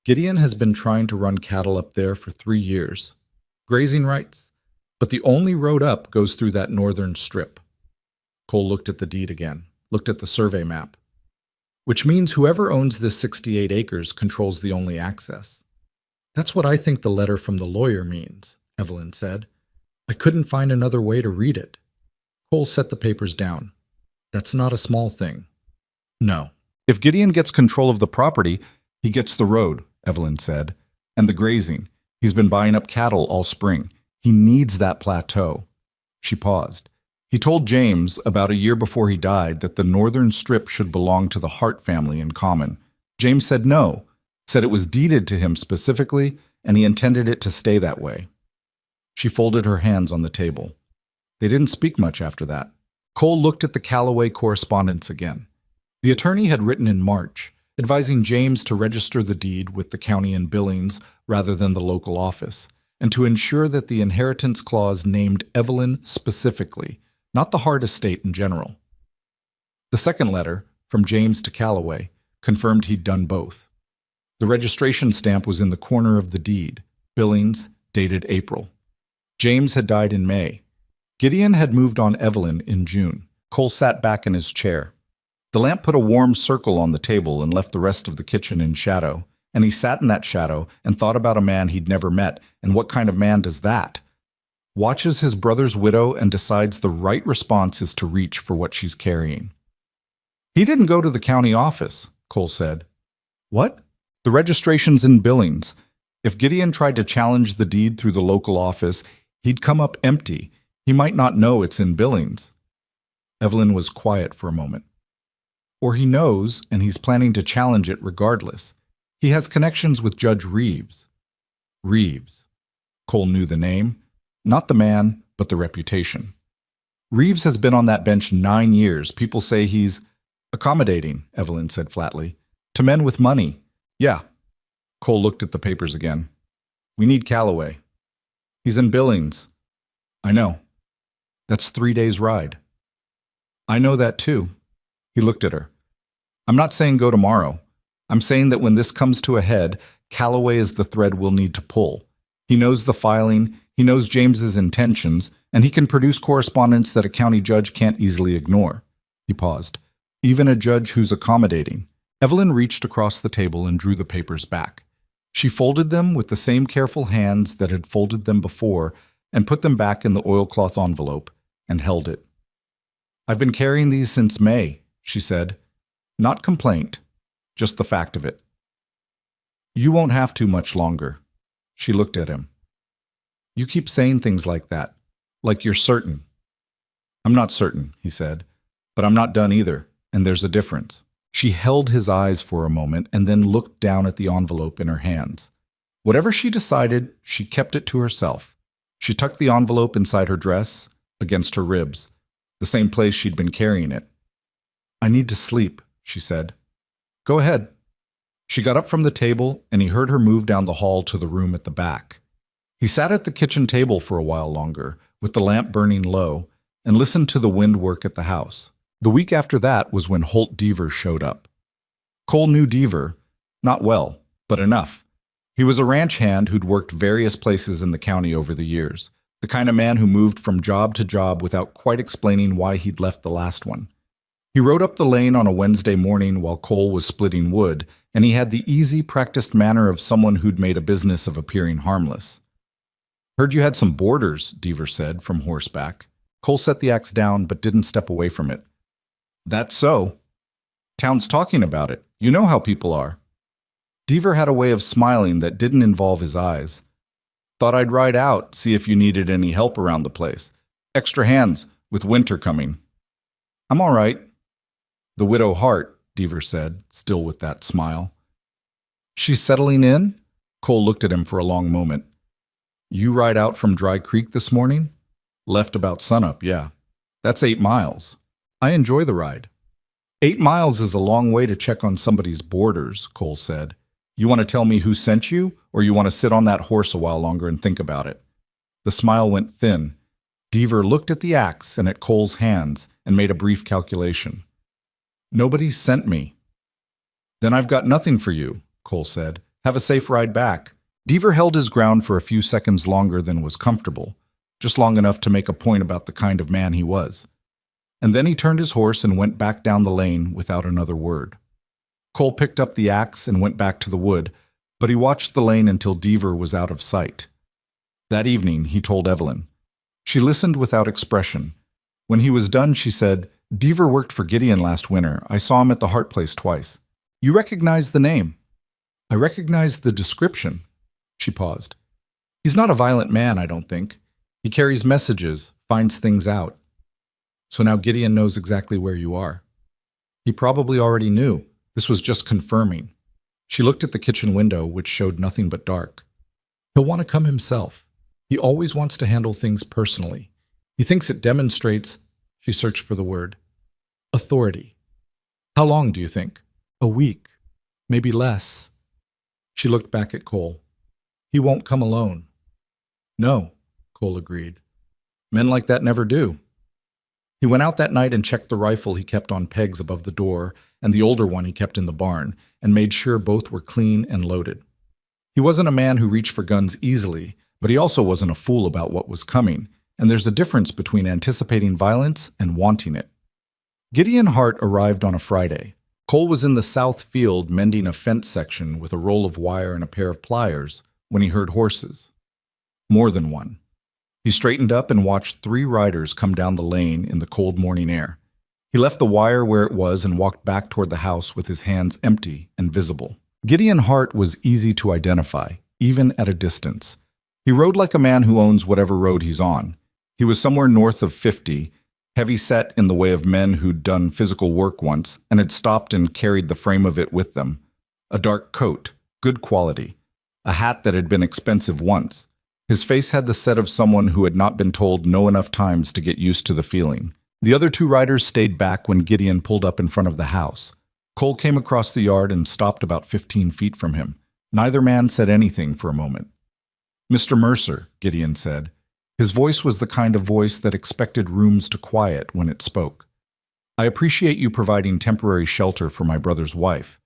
[SPEAKER 1] "Gideon has been trying to run cattle up there for 3 years. Grazing rights. But the only road up goes through that northern strip." Cole looked at the deed again, looked at the survey map. "Which means whoever owns this 68 acres controls the only access." "That's what I think the letter from the lawyer means," Evelyn said. "I couldn't find another way to read it." Cole set the papers down. "That's not a small thing." "No. If Gideon gets control of the property, he gets the road," Evelyn said, "and the grazing. He's been buying up cattle all spring. He needs that plateau." She paused. "He told James, about a year before he died, that the northern strip should belong to the Hart family in common. James said no, said it was deeded to him specifically, and he intended it to stay that way." She folded her hands on the table. They didn't speak much after that. Cole looked at the Calloway correspondence again. The attorney had written in March, advising James to register the deed with the county in Billings rather than the local office, and to ensure that the inheritance clause named Evelyn specifically, not the Hart estate in general. The second letter, from James to Calloway, confirmed he'd done both. The registration stamp was in the corner of the deed. Billings, dated April. James had died in May. Gideon had moved on Evelyn in June. Cole sat back in his chair. The lamp put a warm circle on the table and left the rest of the kitchen in shadow, and he sat in that shadow and thought about a man he'd never met, and what kind of man does that? Watches his brother's widow and decides the right response is to reach for what she's carrying. He didn't go to the county office, Cole said. What? The registration's in Billings. If Gideon tried to challenge the deed through the local office, he'd come up empty. He might not know it's in Billings. Evelyn was quiet for a moment. Or he knows, and he's planning to challenge it regardless. He has connections with Judge Reeves. Reeves. Cole knew the name. Not the man, but the reputation. Reeves has been on that bench 9 years. People say he's accommodating, Evelyn said flatly. To men with money. Yeah. Cole looked at the papers again. We need Calloway. He's in Billings. I know. That's 3 days' ride. I know that too. He looked at her. I'm not saying go tomorrow. I'm saying that when this comes to a head, Calloway is the thread we'll need to pull. He knows the filing, he knows James's intentions, and he can produce correspondence that a county judge can't easily ignore. He paused. Even a judge who's accommodating. Evelyn reached across the table and drew the papers back. She folded them with the same careful hands that had folded them before and put them back in the oilcloth envelope and held it. I've been carrying these since May, she said. Not complaint, just the fact of it. You won't have to much longer. She looked at him. You keep saying things like that, like you're certain. I'm not certain, he said, but I'm not done either, and there's a difference. She held his eyes for a moment and then looked down at the envelope in her hands. Whatever she decided, she kept it to herself. She tucked the envelope inside her dress, against her ribs, the same place she'd been carrying it. I need to sleep, she said. Go ahead. She got up from the table, and he heard her move down the hall to the room at the back. He sat at the kitchen table for a while longer, with the lamp burning low, and listened to the wind work at the house. The week after that was when Holt Deaver showed up. Cole knew Deaver, not well, but enough. He was a ranch hand who'd worked various places in the county over the years, the kind of man who moved from job to job without quite explaining why he'd left the last one. He rode up the lane on a Wednesday morning while Cole was splitting wood, and he had the easy, practiced manner of someone who'd made a business of appearing harmless. Heard you had some boarders, Deaver said, from horseback. Cole set the axe down but didn't step away from it. That's so. Town's talking about it. You know how people are. Deaver had a way of smiling that didn't involve his eyes. Thought I'd ride out, see if you needed any help around the place. Extra hands, with winter coming. I'm all right. The widow Hart, Deaver said, still with that smile. She's settling in? Cole looked at him for a long moment. You ride out from Dry Creek this morning? Left about sunup, yeah. That's 8 miles. I enjoy the ride. 8 miles is a long way to check on somebody's boarders, Cole said. You want to tell me who sent you, or you want to sit on that horse a while longer and think about it? The smile went thin. Deaver looked at the axe and at Cole's hands and made a brief calculation. Nobody sent me. Then I've got nothing for you, Cole said. Have a safe ride back. Deaver held his ground for a few seconds longer than was comfortable, just long enough to make a point about the kind of man he was. And then he turned his horse and went back down the lane without another word. Cole picked up the axe and went back to the wood, but he watched the lane until Deaver was out of sight. That evening, he told Evelyn. She listened without expression. When he was done, she said, Deaver worked for Gideon last winter. I saw him at the Hart place twice. You recognize the name. I recognize the description. She paused. He's not a violent man, I don't think. He carries messages, finds things out. So now Gideon knows exactly where you are. He probably already knew. This was just confirming. She looked at the kitchen window, which showed nothing but dark. He'll want to come himself. He always wants to handle things personally. He thinks it demonstrates, she searched for the word, authority. How long do you think? A week. Maybe less. She looked back at Cole. He won't come alone. No, Cole agreed. Men like that never do. He went out that night and checked the rifle he kept on pegs above the door, and the older one he kept in the barn, and made sure both were clean and loaded. He wasn't a man who reached for guns easily, but he also wasn't a fool about what was coming, and there's a difference between anticipating violence and wanting it. Gideon Hart arrived on a Friday. Cole was in the south field mending a fence section with a roll of wire and a pair of pliers when he heard horses. More than one. He straightened up and watched 3 riders come down the lane in the cold morning air. He left the wire where it was and walked back toward the house with his hands empty and visible. Gideon Hart was easy to identify, even at a distance. He rode like a man who owns whatever road he's on. He was somewhere north of 50, heavy-set in the way of men who'd done physical work once and had stopped and carried the frame of it with them. A dark coat, good quality. A hat that had been expensive once. His face had the set of someone who had not been told no enough times to get used to the feeling. The other 2 riders stayed back when Gideon pulled up in front of the house. Cole came across the yard and stopped about 15 feet from him. Neither man said anything for a moment. "Mr. Mercer," Gideon said. His voice was the kind of voice that expected rooms to quiet when it spoke. "I appreciate you providing temporary shelter for my brother's wife.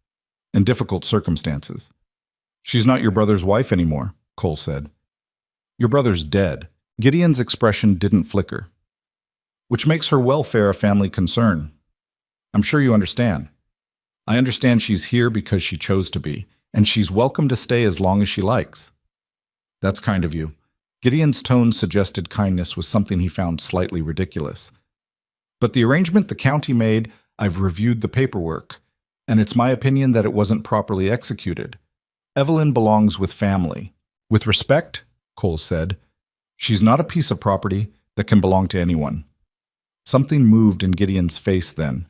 [SPEAKER 1] In difficult circumstances." "She's not your brother's wife anymore," Cole said. "Your brother's dead." Gideon's expression didn't flicker. "Which makes her welfare a family concern. I'm sure you understand." "I understand she's here because she chose to be, and she's welcome to stay as long as she likes." "That's kind of you." Gideon's tone suggested kindness was something he found slightly ridiculous. "But the arrangement the county made, I've reviewed the paperwork, and it's my opinion that it wasn't properly executed. Evelyn belongs with family. With respect," Cole said, "she's not a piece of property that can belong to anyone." Something moved in Gideon's face then.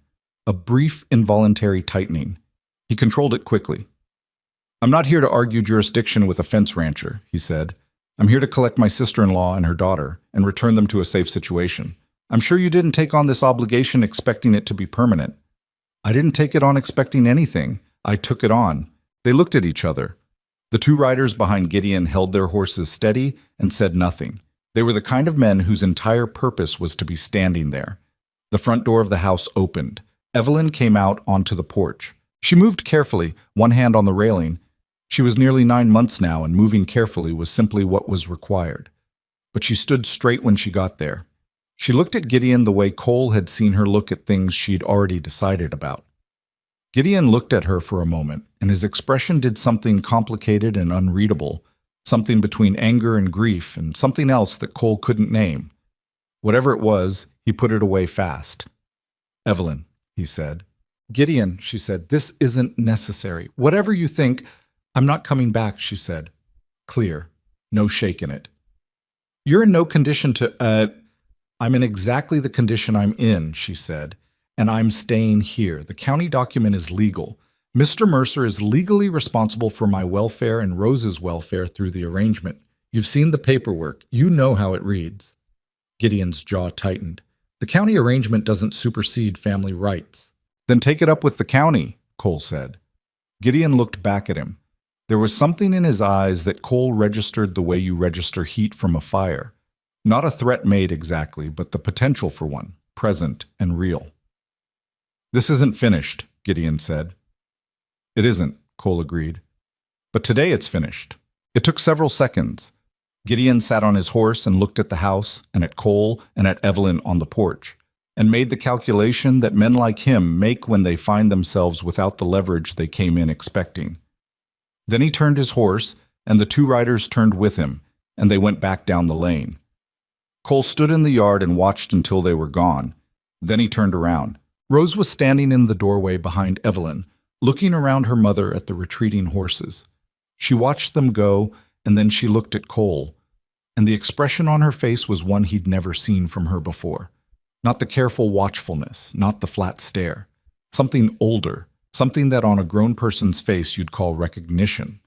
[SPEAKER 1] A brief, involuntary tightening. He controlled it quickly. "I'm not here to argue jurisdiction with a fence rancher," he said. "I'm here to collect my sister-in-law and her daughter and return them to a safe situation. I'm sure you didn't take on this obligation expecting it to be permanent." "I didn't take it on expecting anything. I took it on." They looked at each other. The 2 riders behind Gideon held their horses steady and said nothing. They were the kind of men whose entire purpose was to be standing there. The front door of the house opened. Evelyn came out onto the porch. She moved carefully, one hand on the railing. She was nearly 9 months now, and moving carefully was simply what was required. But she stood straight when she got there. She looked at Gideon the way Cole had seen her look at things she'd already decided about. Gideon looked at her for a moment, and his expression did something complicated and unreadable, something between anger and grief, and something else that Cole couldn't name. Whatever it was, he put it away fast. "Evelyn," he said. "Gideon," she said, "this isn't necessary. Whatever you think—" "I'm not coming back," she said. Clear. No shake in it. "You're in no condition to, I'm in exactly the condition I'm in," she said, "and I'm staying here. The county document is legal. Mr. Mercer is legally responsible for my welfare and Rose's welfare through the arrangement. You've seen the paperwork. You know how it reads." Gideon's jaw tightened. "The county arrangement doesn't supersede family rights." "Then take it up with the county," Cole said. Gideon looked back at him. There was something in his eyes that Cole registered the way you register heat from a fire. Not a threat made exactly, but the potential for one, present and real. "This isn't finished," Gideon said. "It isn't," Cole agreed. "But today it's finished." It took several seconds. Gideon sat on his horse and looked at the house and at Cole and at Evelyn on the porch, and made the calculation that men like him make when they find themselves without the leverage they came in expecting. Then he turned his horse, and the 2 riders turned with him, and they went back down the lane. Cole stood in the yard and watched until they were gone. Then he turned around. Rose was standing in the doorway behind Evelyn, looking around her mother at the retreating horses. She watched them go, and then she looked at Cole, and the expression on her face was one he'd never seen from her before. Not the careful watchfulness, not the flat stare. Something older, something that on a grown person's face you'd call recognition.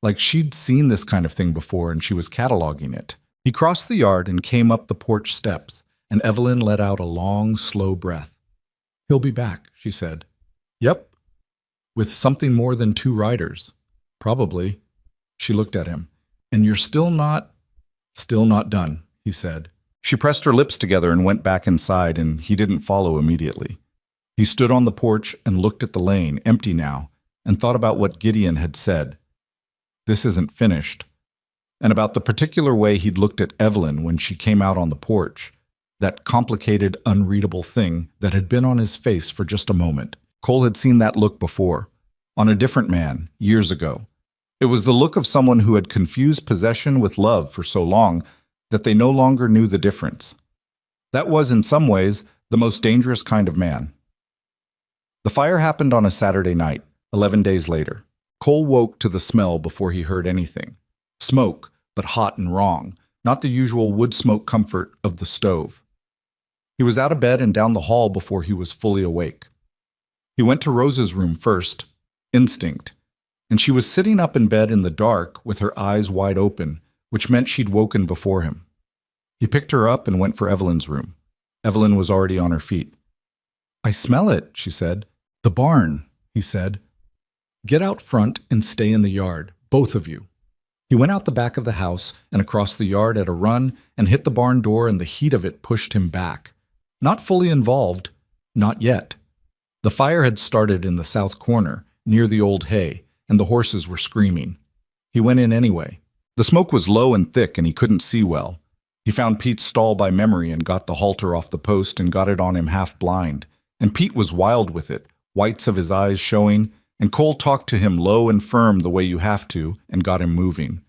[SPEAKER 1] Like she'd seen this kind of thing before and she was cataloging it. He crossed the yard and came up the porch steps, and Evelyn let out a long, slow breath. "He'll be back," she said. "Yep." "With something more than 2 riders." "Probably." She looked at him. "And you're still not—" "Still not done," he said. She pressed her lips together and went back inside, and he didn't follow immediately. He stood on the porch and looked at the lane, empty now, and thought about what Gideon had said. This isn't finished. And about the particular way he'd looked at Evelyn when she came out on the porch, that complicated, unreadable thing that had been on his face for just a moment. Cole had seen that look before, on a different man, years ago. It was the look of someone who had confused possession with love for so long that they no longer knew the difference. That was, in some ways, the most dangerous kind of man. The fire happened on a Saturday night, 11 days later. Cole woke to the smell before he heard anything. Smoke, but hot and wrong, not the usual wood smoke comfort of the stove. He was out of bed and down the hall before he was fully awake. He went to Rose's room first, instinct, and she was sitting up in bed in the dark with her eyes wide open, which meant she'd woken before him. He picked her up and went for Evelyn's room. Evelyn was already on her feet. "I smell it," she said. "The barn," he said. "Get out front and stay in the yard, both of you." He went out the back of the house and across the yard at a run and hit the barn door, and the heat of it pushed him back. Not fully involved, not yet. The fire had started in the south corner, near the old hay, and the horses were screaming. He went in anyway. The smoke was low and thick, and he couldn't see well. He found Pete's stall by memory and got the halter off the post and got it on him half blind. And Pete was wild with it, whites of his eyes showing, and Cole talked to him low and firm the way you have to, and got him moving.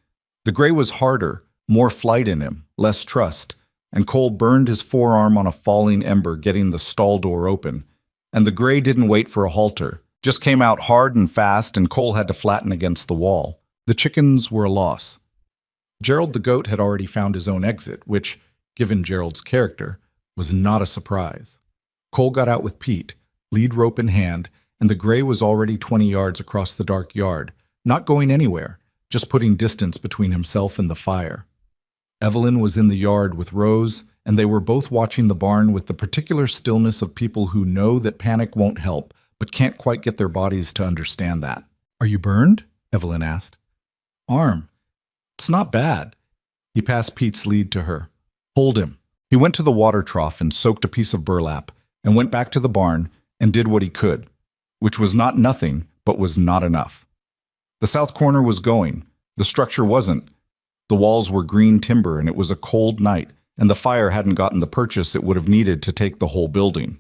[SPEAKER 1] The gray was harder, more flight in him, less trust, and Cole burned his forearm on a falling ember getting the stall door open. And the gray didn't wait for a halter, just came out hard and fast, and Cole had to flatten against the wall. The chickens were a loss. Gerald the goat had already found his own exit, which, given Gerald's character, was not a surprise. Cole got out with Pete, lead rope in hand, and the gray was already 20 yards across the dark yard, not going anywhere, just putting distance between himself and the fire. Evelyn was in the yard with Rose, and they were both watching the barn with the particular stillness of people who know that panic won't help, but can't quite get their bodies to understand that. "Are you burned?" Evelyn asked. "Arm. It's not bad." He passed Pete's lead to her. "Hold him." He went to the water trough and soaked a piece of burlap, and went back to the barn and did what he could, which was not nothing, but was not enough. The south corner was going. The structure wasn't. The walls were green timber, and it was a cold night, and the fire hadn't gotten the purchase it would have needed to take the whole building.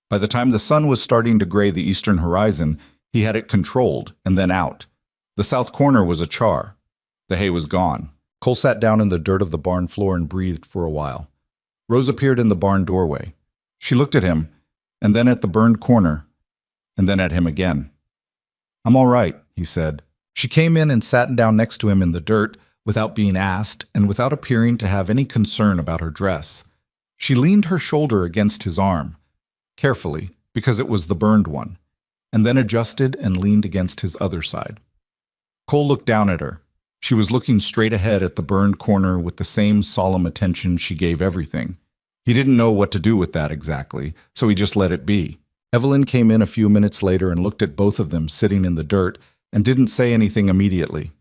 [SPEAKER 1] By the time the sun was starting to gray the eastern horizon, he had it controlled and then out. The south corner was a char. The hay was gone. Cole sat down in the dirt of the barn floor and breathed for a while. Rose appeared in the barn doorway. She looked at him, and then at the burned corner, and then at him again. "I'm all right," he said. She came in and sat down next to him in the dirt, without being asked and without appearing to have any concern about her dress. She leaned her shoulder against his arm, carefully, because it was the burned one, and then adjusted and leaned against his other side. Cole looked down at her. She was looking straight ahead at the burned corner with the same solemn attention she gave everything. He didn't know what to do with that exactly, so he just let it be. Evelyn came in a few minutes later and looked at both of them sitting in the dirt and didn't say anything immediately.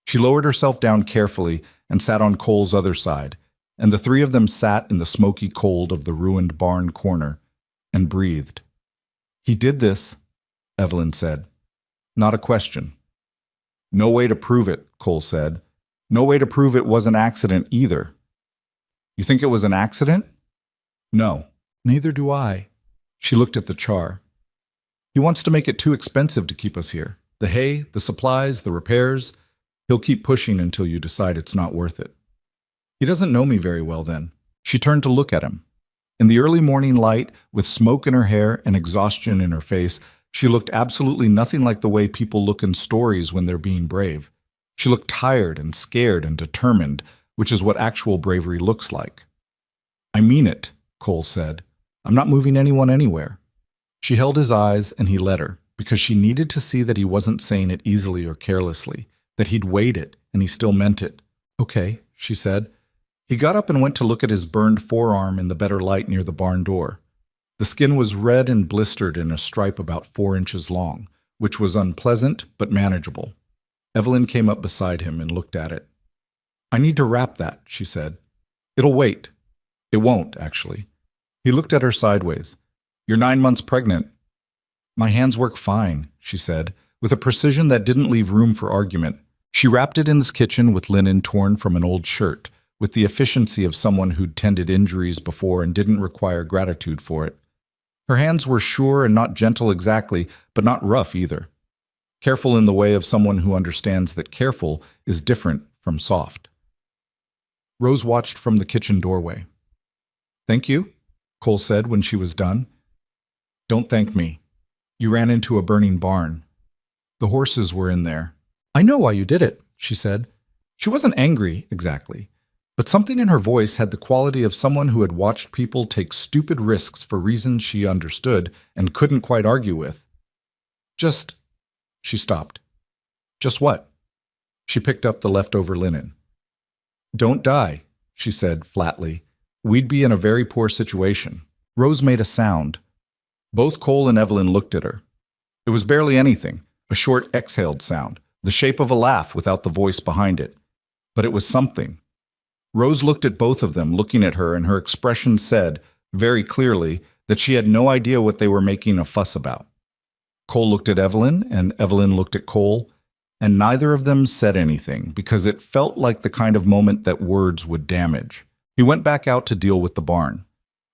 [SPEAKER 1] She lowered herself down carefully and sat on Cole's other side, and the three of them sat in the smoky cold of the ruined barn corner and breathed. "He did this," Evelyn said. "Not a question." "No way to prove it," Cole said. "No way to prove it was an accident either." "You think it was an accident?" "No." "Neither do I." She looked at the char. "He wants to make it too expensive to keep us here. The hay, the supplies, the repairs. He'll keep pushing until you decide it's not worth it." "He doesn't know me very well then." She turned to look at him. In the early morning light, with smoke in her hair and exhaustion in her face, she looked absolutely nothing like the way people look in stories when they're being brave. She looked tired and scared and determined, which is what actual bravery looks like. "I mean it," Cole said. "I'm not moving anyone anywhere." She held his eyes and he let her, because she needed to see that he wasn't saying it easily or carelessly, that he'd weighed it and he still meant it. "Okay," she said. He got up and went to look at his burned forearm in the better light near the barn door. The skin was red and blistered in a stripe about 4 inches long, which was unpleasant but manageable. Evelyn came up beside him and looked at it. "I need to wrap that," she said. "It'll wait." "It won't, actually." He looked at her sideways. "You're 9 months pregnant. My hands work fine, she said, with a precision that didn't leave room for argument. She wrapped it in this kitchen with linen torn from an old shirt, with the efficiency of someone who'd tended injuries before and didn't require gratitude for it. Her hands were sure and not gentle exactly, but not rough either. Careful in the way of someone who understands that careful is different from soft. Rose watched from the kitchen doorway. "Thank you," Cole said when she was done. "Don't thank me. You ran into a burning barn. The horses were in there." "I know why you did it," she said. She wasn't angry, exactly, but something in her voice had the quality of someone who had watched people take stupid risks for reasons she understood and couldn't quite argue with. "Just—" She stopped. "Just what?" She picked up the leftover linen. "Don't die," she said flatly. "We'd be in a very poor situation." Rose made a sound. Both Cole and Evelyn looked at her. It was barely anything, a short exhaled sound, the shape of a laugh without the voice behind it. But it was something. Rose looked at both of them, looking at her, and her expression said, very clearly, that she had no idea what they were making a fuss about. Cole looked at Evelyn, and Evelyn looked at Cole, and neither of them said anything, because it felt like the kind of moment that words would damage. He went back out to deal with the barn.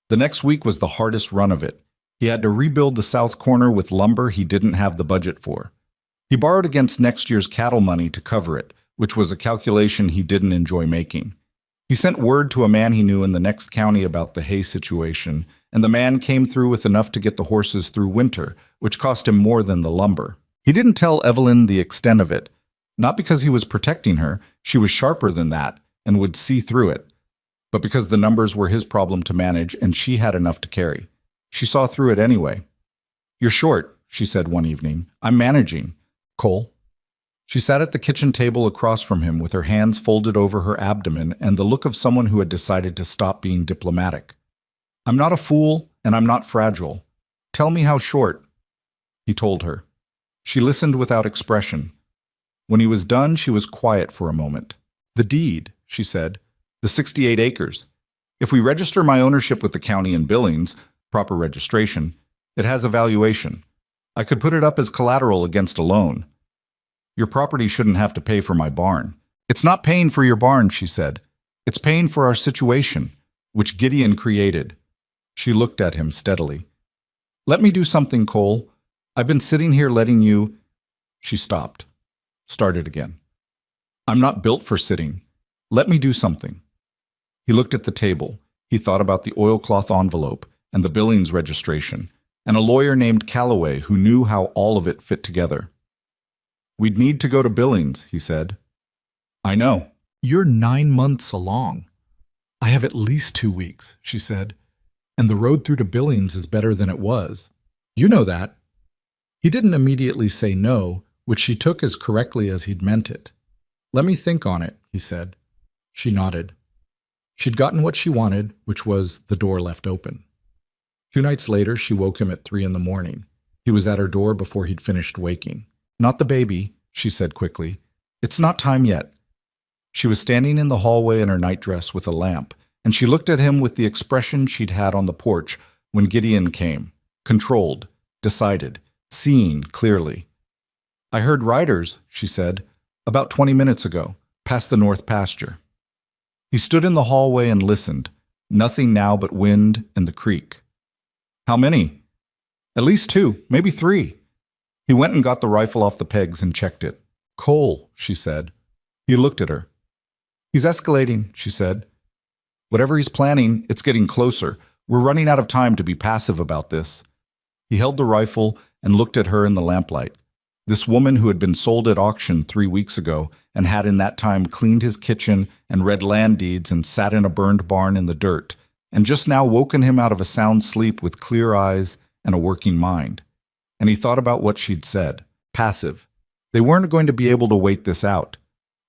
[SPEAKER 1] The next week was the hardest run of it. He had to rebuild the south corner with lumber he didn't have the budget for. He borrowed against next year's cattle money to cover it, which was a calculation he didn't enjoy making. He sent word to a man he knew in the next county about the hay situation, and the man came through with enough to get the horses through winter, which cost him more than the lumber. He didn't tell Evelyn the extent of it, not because he was protecting her, she was sharper than that and would see through it, but because the numbers were his problem to manage and she had enough to carry. She saw through it anyway. "You're short," she said one evening. "I'm managing. Cole." She sat at the kitchen table across from him with her hands folded over her abdomen and the look of someone who had decided to stop being diplomatic. "I'm not a fool, and I'm not fragile. Tell me how short." He told her. She listened without expression. When he was done, she was quiet for a moment. "The deed," she said. "The 68 acres. If we register my ownership with the county in Billings, proper registration, it has a valuation. I could put it up as collateral against a loan. Your property shouldn't have to pay for my barn." "It's not paying for your barn," she said. "It's paying for our situation, which Gideon created." She looked at him steadily. "Let me do something, Cole. I've been sitting here letting you—" She stopped. Started again. "I'm not built for sitting. Let me do something." He looked at the table. He thought about the oilcloth envelope and the Billings registration, and a lawyer named Calloway who knew how all of it fit together. "We'd need to go to Billings," he said. "I know. You're 9 months along." "I have at least 2 weeks," she said. "And the road through to Billings is better than it was. You know that." He didn't immediately say no, which she took as correctly as he'd meant it. "Let me think on it," he said. She nodded. She'd gotten what she wanted, which was the door left open. 2 nights later, she woke him at 3 in the morning. He was at her door before he'd finished waking. "Not the baby," she said quickly. "It's not time yet." She was standing in the hallway in her nightdress with a lamp, and she looked at him with the expression she'd had on the porch when Gideon came, controlled, decided, seeing clearly. "I heard riders," she said, "about 20 minutes ago, past the north pasture." He stood in the hallway and listened, nothing now but wind and the creek. "How many?" "At least 2, maybe 3. He went and got the rifle off the pegs and checked it. "Cole," she said. He looked at her. "He's escalating," she said. "Whatever he's planning, it's getting closer. We're running out of time to be passive about this." He held the rifle and looked at her in the lamplight. This woman who had been sold at auction 3 weeks ago and had in that time cleaned his kitchen and read land deeds and sat in a burned barn in the dirt, and just now woken him out of a sound sleep with clear eyes and a working mind. And he thought about what she'd said. Passive. They weren't going to be able to wait this out.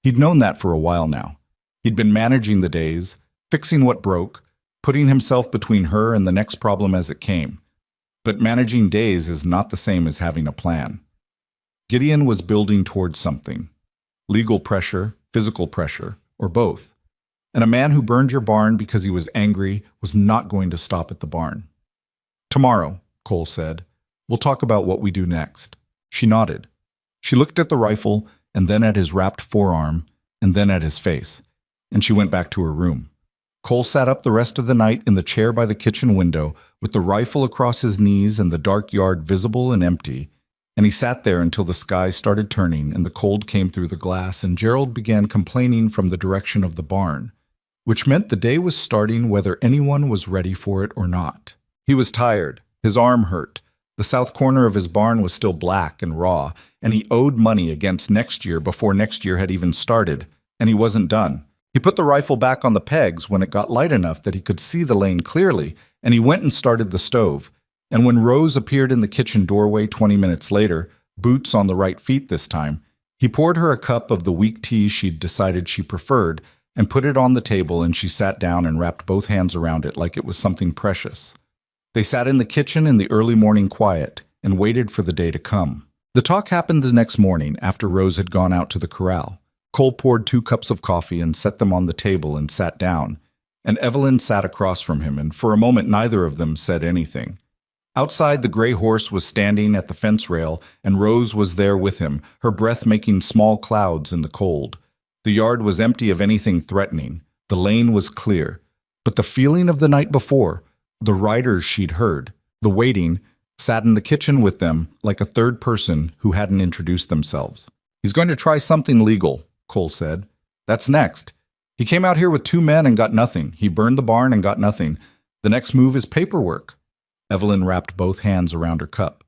[SPEAKER 1] He'd known that for a while now. He'd been managing the days, fixing what broke, putting himself between her and the next problem as it came. But managing days is not the same as having a plan. Gideon was building towards something. Legal pressure, physical pressure, or both. And a man who burned your barn because he was angry was not going to stop at the barn. "Tomorrow," Cole said, We'll talk about what we do next." She nodded. She looked at the rifle, and then at his wrapped forearm, and then at his face, and she went back to her room. Cole sat up the rest of the night in the chair by the kitchen window, with the rifle across his knees and the dark yard visible and empty, and he sat there until the sky started turning and the cold came through the glass and Gerald began complaining from the direction of the barn, which meant the day was starting whether anyone was ready for it or not. He was tired. His arm hurt. The south corner of his barn was still black and raw, and he owed money against next year before next year had even started, and he wasn't done. He put the rifle back on the pegs when it got light enough that he could see the lane clearly, and he went and started the stove. And when Rose appeared in the kitchen doorway 20 minutes later, boots on the right feet this time, he poured her a cup of the weak tea she'd decided she preferred and put it on the table, and she sat down and wrapped both hands around it like it was something precious. They sat in the kitchen in the early morning quiet and waited for the day to come. The talk happened the next morning after Rose had gone out to the corral. Cole poured 2 cups of coffee and set them on the table and sat down, and Evelyn sat across from him, and for a moment neither of them said anything. Outside, the gray horse was standing at the fence rail, and Rose was there with him, her breath making small clouds in the cold. The yard was empty of anything threatening. The lane was clear. But the feeling of the night before, the riders she'd heard, the waiting, sat in the kitchen with them like a third person who hadn't introduced themselves. "He's going to try something legal," Cole said. "That's next. He came out here with 2 men and got nothing. He burned the barn and got nothing. The next move is paperwork." Evelyn wrapped both hands around her cup.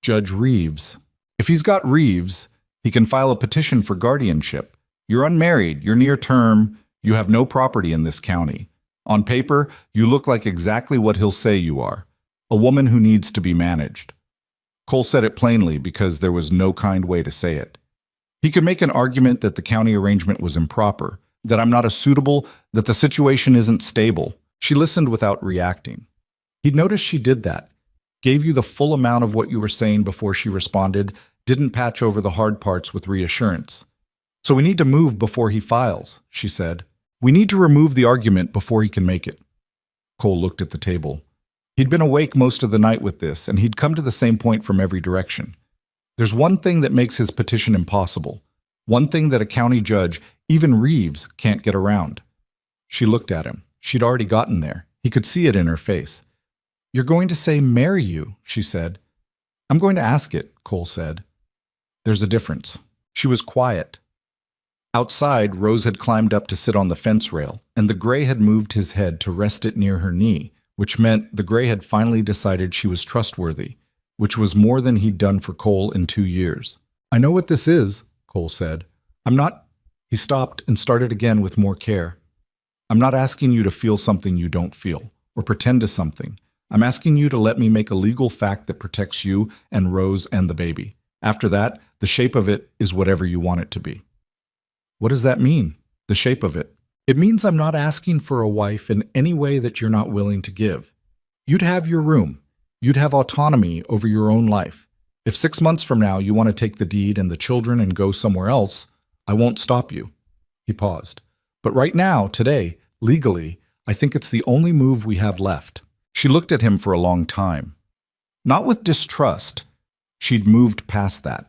[SPEAKER 1] "Judge Reeves. If he's got Reeves, he can file a petition for guardianship. You're unmarried, you're near term, you have no property in this county. On paper, you look like exactly what he'll say you are, a woman who needs to be managed." Cole said it plainly because there was no kind way to say it. He could make an argument that the county arrangement was improper, that I'm not a suitable, that the situation isn't stable. She listened without reacting. He'd noticed she did that, gave you the full amount of what you were saying before she responded, didn't patch over the hard parts with reassurance. "So we need to move before he files," she said. "We need to remove the argument before he can make it." Cole looked at the table. He'd been awake most of the night with this, and he'd come to the same point from every direction. There's one thing that makes his petition impossible, one thing that a county judge, even Reeves, can't get around. She looked at him. She'd already gotten there. He could see it in her face. "You're going to say marry you," she said. "I'm going to ask it," Cole said. "There's a difference." She was quiet. Outside, Rose had climbed up to sit on the fence rail, and the gray had moved his head to rest it near her knee, which meant the gray had finally decided she was trustworthy, which was more than he'd done for Cole in 2 years. "I know what this is," Cole said. "I'm not—" He stopped and started again with more care. "I'm not asking you to feel something you don't feel, or pretend to something. I'm asking you to let me make a legal fact that protects you and Rose and the baby. After that, the shape of it is whatever you want it to be." "What does that mean, the shape of it?" "It means I'm not asking for a wife in any way that you're not willing to give. You'd have your room. You'd have autonomy over your own life. If 6 months from now you want to take the deed and the children and go somewhere else, I won't stop you." He paused. "But right now, today, legally, I think it's the only move we have left." She looked at him for a long time. Not with distrust. She'd moved past that.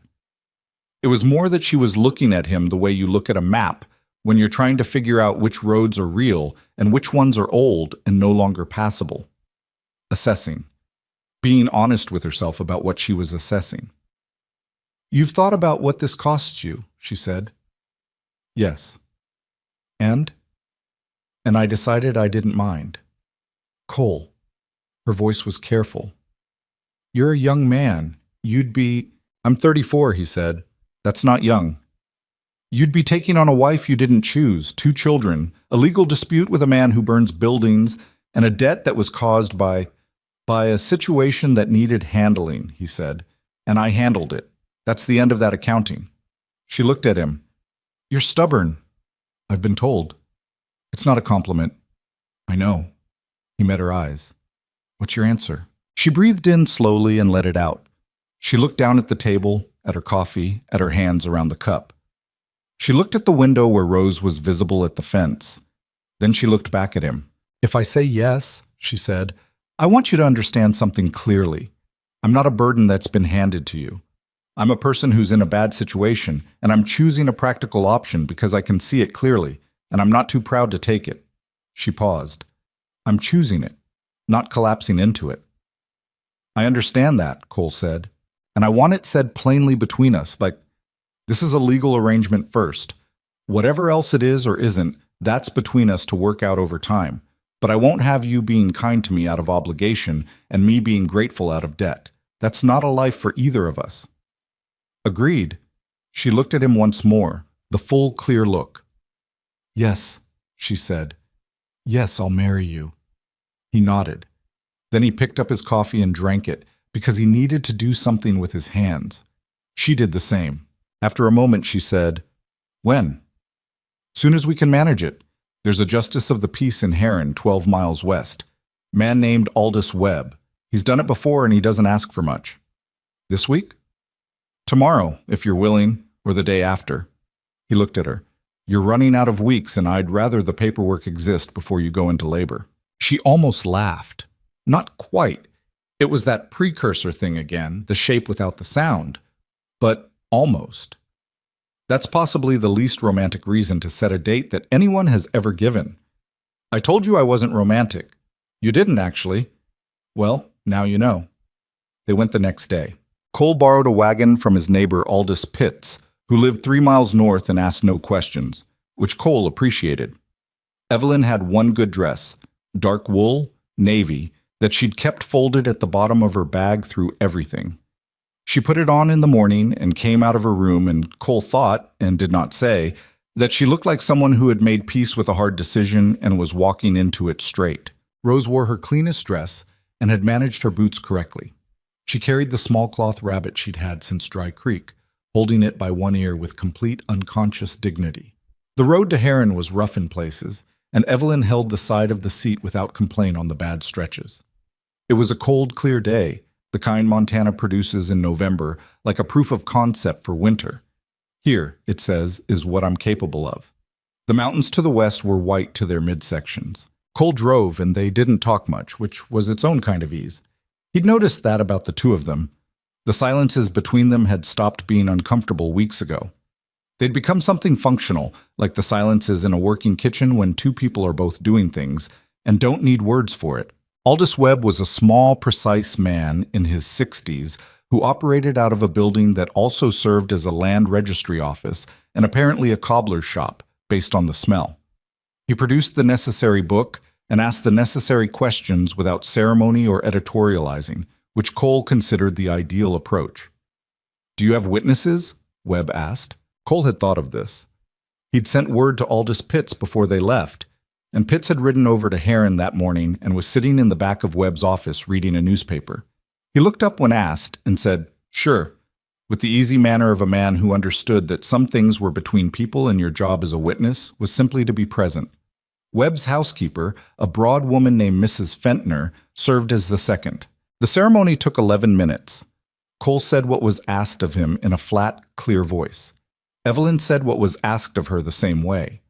[SPEAKER 1] It was more that she was looking at him the way you look at a map when you're trying to figure out which roads are real and which ones are old and no longer passable. Assessing. Being honest with herself about what she was assessing. "You've thought about what this costs you," she said. "Yes." And I decided I didn't mind." "Cole." Her voice was careful. "You're a young man. You'd be—" "I'm 34, he said. "That's not young. You'd be taking on a wife you didn't choose, 2 children, a legal dispute with a man who burns buildings, and a debt that was caused by a situation that needed handling," he said. "And I handled it. That's the end of that accounting." She looked at him. "You're stubborn." "I've been told." "It's not a compliment." "I know." He met her eyes. "What's your answer?" She breathed in slowly and let it out. She looked down at the table, at her coffee, at her hands around the cup. She looked at the window where Rose was visible at the fence. Then she looked back at him. "If I say yes," she said, "I want you to understand something clearly. I'm not a burden that's been handed to you. I'm a person who's in a bad situation, and I'm choosing a practical option because I can see it clearly, and I'm not too proud to take it." She paused. "I'm choosing it, not collapsing into it." "I understand that," Cole said, "and I want it said plainly between us, like, this is a legal arrangement first. Whatever else it is or isn't, that's between us to work out over time. But I won't have you being kind to me out of obligation and me being grateful out of debt. That's not a life for either of us." "Agreed." She looked at him once more, the full, clear look. "Yes," she said. "Yes, I'll marry you." He nodded. Then he picked up his coffee and drank it, because he needed to do something with his hands. She did the same. After a moment, she said, "When?" "Soon as we can manage it. There's a justice of the peace in Heron, 12 miles west. Man named Aldous Webb. He's done it before and he doesn't ask for much." "This week?" "Tomorrow, if you're willing, or the day after." He looked at her. "You're running out of weeks and I'd rather the paperwork exist before you go into labor." She almost laughed. Not quite. It was that precursor thing again, the shape without the sound. But almost. That's possibly the least romantic reason to set a date that anyone has ever given. "I told you I wasn't romantic." "You didn't, actually." "Well, now you know." They went the next day. Cole borrowed a wagon from his neighbor Aldous Pitts, who lived 3 miles north and asked no questions, which Cole appreciated. Evelyn had one good dress, dark wool, navy, that she'd kept folded at the bottom of her bag through everything. She put it on in the morning and came out of her room, and Cole thought, and did not say, that she looked like someone who had made peace with a hard decision and was walking into it straight. Rose wore her cleanest dress and had managed her boots correctly. She carried the small cloth rabbit she'd had since Dry Creek, holding it by one ear with complete unconscious dignity. The road to Heron was rough in places, and Evelyn held the side of the seat without complaint on the bad stretches. It was a cold, clear day, the kind Montana produces in November, like a proof of concept for winter. Here, it says, is what I'm capable of. The mountains to the west were white to their midsections. Cole drove, and they didn't talk much, which was its own kind of ease. He'd noticed that about the two of them. The silences between them had stopped being uncomfortable weeks ago. They'd become something functional, like the silences in a working kitchen when two people are both doing things, and don't need words for it. Aldous Webb was a small, precise man in his 60s who operated out of a building that also served as a land registry office and apparently a cobbler's shop, based on the smell. He produced the necessary book and asked the necessary questions without ceremony or editorializing, which Cole considered the ideal approach. "Do you have witnesses?" Webb asked. Cole had thought of this. He'd sent word to Aldous Pitts before they left, and Pitts had ridden over to Heron that morning and was sitting in the back of Webb's office reading a newspaper. He looked up when asked and said, "Sure," with the easy manner of a man who understood that some things were between people and your job as a witness was simply to be present. Webb's housekeeper, a broad woman named Mrs. Fentner, served as the second. The ceremony took 11 minutes. Cole said what was asked of him in a flat, clear voice. Evelyn said what was asked of her the same way.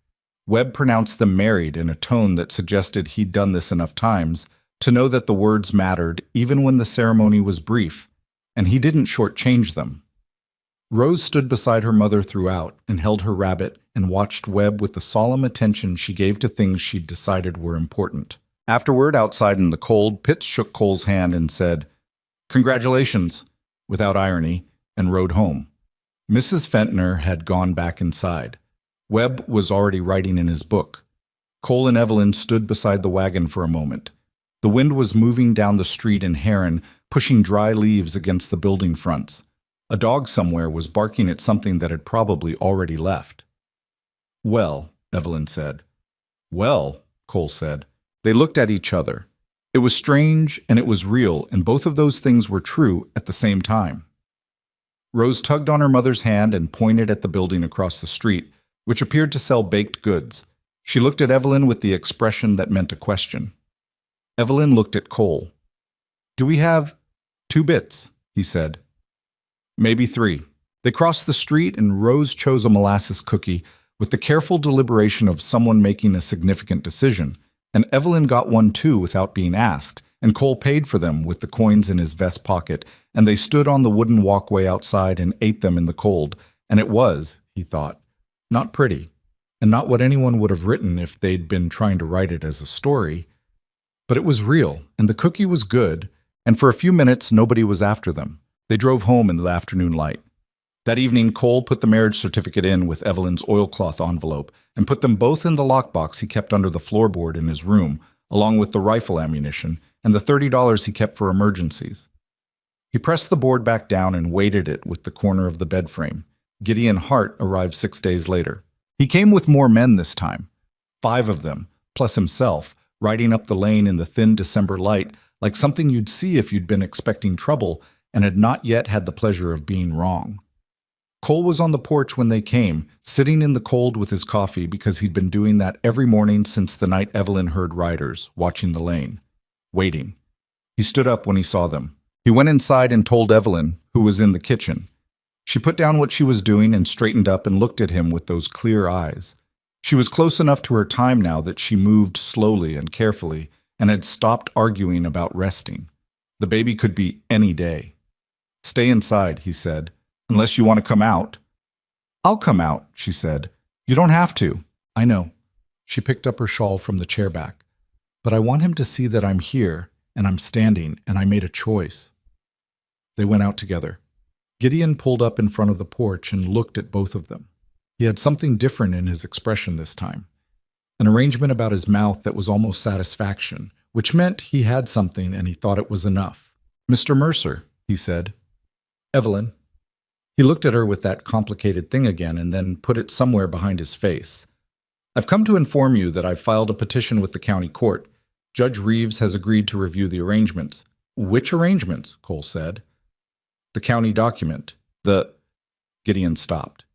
[SPEAKER 1] Webb pronounced them married in a tone that suggested he'd done this enough times to know that the words mattered even when the ceremony was brief, and he didn't shortchange them. Rose stood beside her mother throughout and held her rabbit and watched Webb with the solemn attention she gave to things she'd decided were important. Afterward, outside in the cold, Pitts shook Cole's hand and said, "Congratulations," without irony, and rode home. Mrs. Fentner had gone back inside. Webb was already writing in his book. Cole and Evelyn stood beside the wagon for a moment. The wind was moving down the street in Heron, pushing dry leaves against the building fronts. A dog somewhere was barking at something that had probably already left. "Well," Evelyn said. "Well," Cole said. They looked at each other. It was strange and it was real, and both of those things were true at the same time. Rose tugged on her mother's hand and pointed at the building across the street, which appeared to sell baked goods. She looked at Evelyn with the expression that meant a question. Evelyn looked at Cole. "Do we have 2 bits?" he said. "Maybe 3. They crossed the street and Rose chose a molasses cookie with the careful deliberation of someone making a significant decision, and Evelyn got one too without being asked, and Cole paid for them with the coins in his vest pocket, and they stood on the wooden walkway outside and ate them in the cold, and it was, he thought, not pretty, and not what anyone would have written if they'd been trying to write it as a story, but it was real, and the cookie was good, and for a few minutes nobody was after them. They drove home in the afternoon light. That evening, Cole put the marriage certificate in with Evelyn's oilcloth envelope and put them both in the lockbox he kept under the floorboard in his room, along with the rifle ammunition and the $30 he kept for emergencies. He pressed the board back down and weighted it with the corner of the bed frame. Gideon Hart arrived 6 days later. He came with more men this time, 5 of them, plus himself, riding up the lane in the thin December light like something you'd see if you'd been expecting trouble and had not yet had the pleasure of being wrong. Cole was on the porch when they came, sitting in the cold with his coffee because he'd been doing that every morning since the night Evelyn heard riders, watching the lane, waiting. He stood up when he saw them. He went inside and told Evelyn, who was in the kitchen. She put down what she was doing and straightened up and looked at him with those clear eyes. She was close enough to her time now that she moved slowly and carefully and had stopped arguing about resting. The baby could be any day. "Stay inside," he said. "Unless you want to come out." "I'll come out," she said. "You don't have to." "I know." She picked up her shawl from the chair back. "But I want him to see that I'm here, and I'm standing, and I made a choice." They went out together. Gideon pulled up in front of the porch and looked at both of them. He had something different in his expression this time. An arrangement about his mouth that was almost satisfaction, which meant he had something and he thought it was enough. "Mr. Mercer," he said. "Evelyn." He looked at her with that complicated thing again and then put it somewhere behind his face. "I've come to inform you that I've filed a petition with the county court. Judge Reeves has agreed to review the arrangements." "Which arrangements?" Cole said. "The county document. Gideon stopped.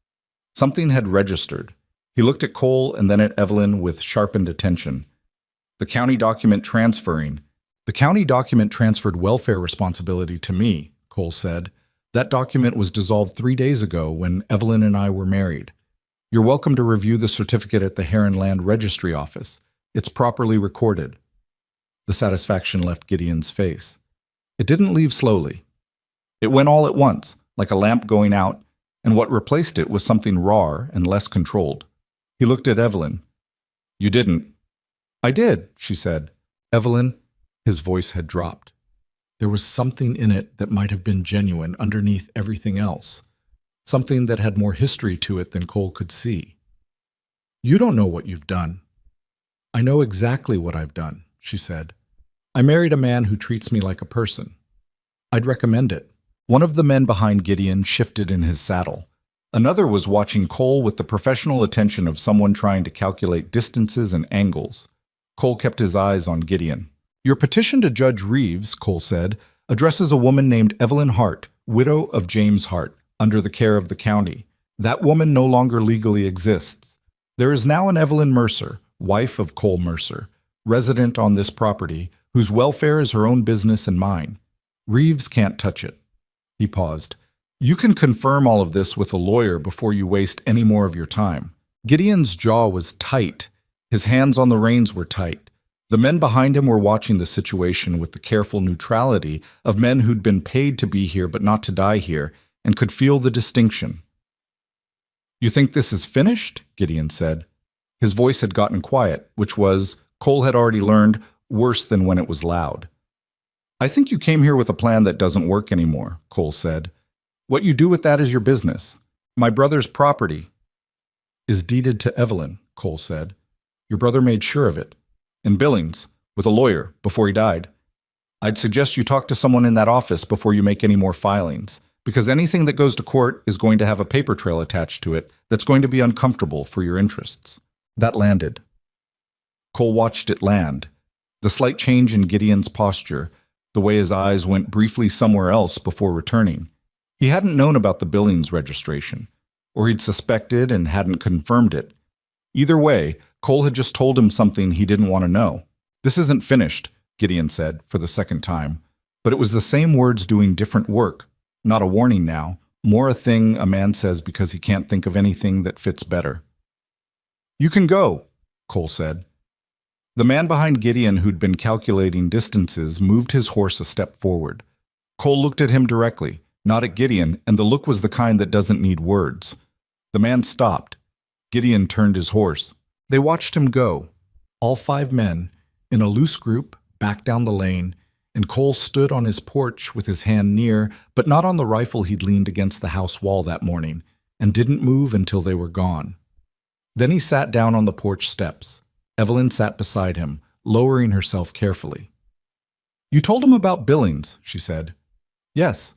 [SPEAKER 1] Something had registered. He looked at Cole and then at Evelyn with sharpened attention. "The county document transferring." "The county document transferred welfare responsibility to me," Cole said. "That document was dissolved 3 days ago when Evelyn and I were married. You're welcome to review the certificate at the Heron Land Registry office. It's properly recorded." The satisfaction left Gideon's face. It didn't leave slowly. It went all at once, like a lamp going out, and what replaced it was something rawer and less controlled. He looked at Evelyn. "You didn't." "I did," she said. "Evelyn," his voice had dropped. There was something in it that might have been genuine underneath everything else, something that had more history to it than Cole could see. "You don't know what you've done." "I know exactly what I've done," she said. "I married a man who treats me like a person. I'd recommend it." One of the men behind Gideon shifted in his saddle. Another was watching Cole with the professional attention of someone trying to calculate distances and angles. Cole kept his eyes on Gideon. "Your petition to Judge Reeves," Cole said, "addresses a woman named Evelyn Hart, widow of James Hart, under the care of the county. That woman no longer legally exists. There is now an Evelyn Mercer, wife of Cole Mercer, resident on this property, whose welfare is her own business and mine. Reeves can't touch it." He paused. "You can confirm all of this with a lawyer before you waste any more of your time." Gideon's jaw was tight. His hands on the reins were tight. The men behind him were watching the situation with the careful neutrality of men who'd been paid to be here but not to die here, and could feel the distinction. "You think this is finished?" Gideon said. His voice had gotten quiet, which was, Cole had already learned, worse than when it was loud. "I think you came here with a plan that doesn't work anymore," Cole said. "What you do with that is your business. My brother's property is deeded to Evelyn," Cole said. "Your brother made sure of it. In Billings, with a lawyer, before he died. I'd suggest you talk to someone in that office before you make any more filings, because anything that goes to court is going to have a paper trail attached to it that's going to be uncomfortable for your interests." That landed. Cole watched it land. The slight change in Gideon's posture, the way his eyes went briefly somewhere else before returning. He hadn't known about the Billings registration, or he'd suspected and hadn't confirmed it. Either way, Cole had just told him something he didn't want to know. "This isn't finished," Gideon said for the second time, but it was the same words doing different work. Not a warning now, more a thing a man says because he can't think of anything that fits better. "You can go," Cole said. The man behind Gideon, who'd been calculating distances, moved his horse a step forward. Cole looked at him directly, not at Gideon, and the look was the kind that doesn't need words. The man stopped. Gideon turned his horse. They watched him go, all 5 men, in a loose group, back down the lane, and Cole stood on his porch with his hand near, but not on the rifle he'd leaned against the house wall that morning, and didn't move until they were gone. Then he sat down on the porch steps. Evelyn sat beside him, lowering herself carefully. "You told him about Billings," she said. "Yes."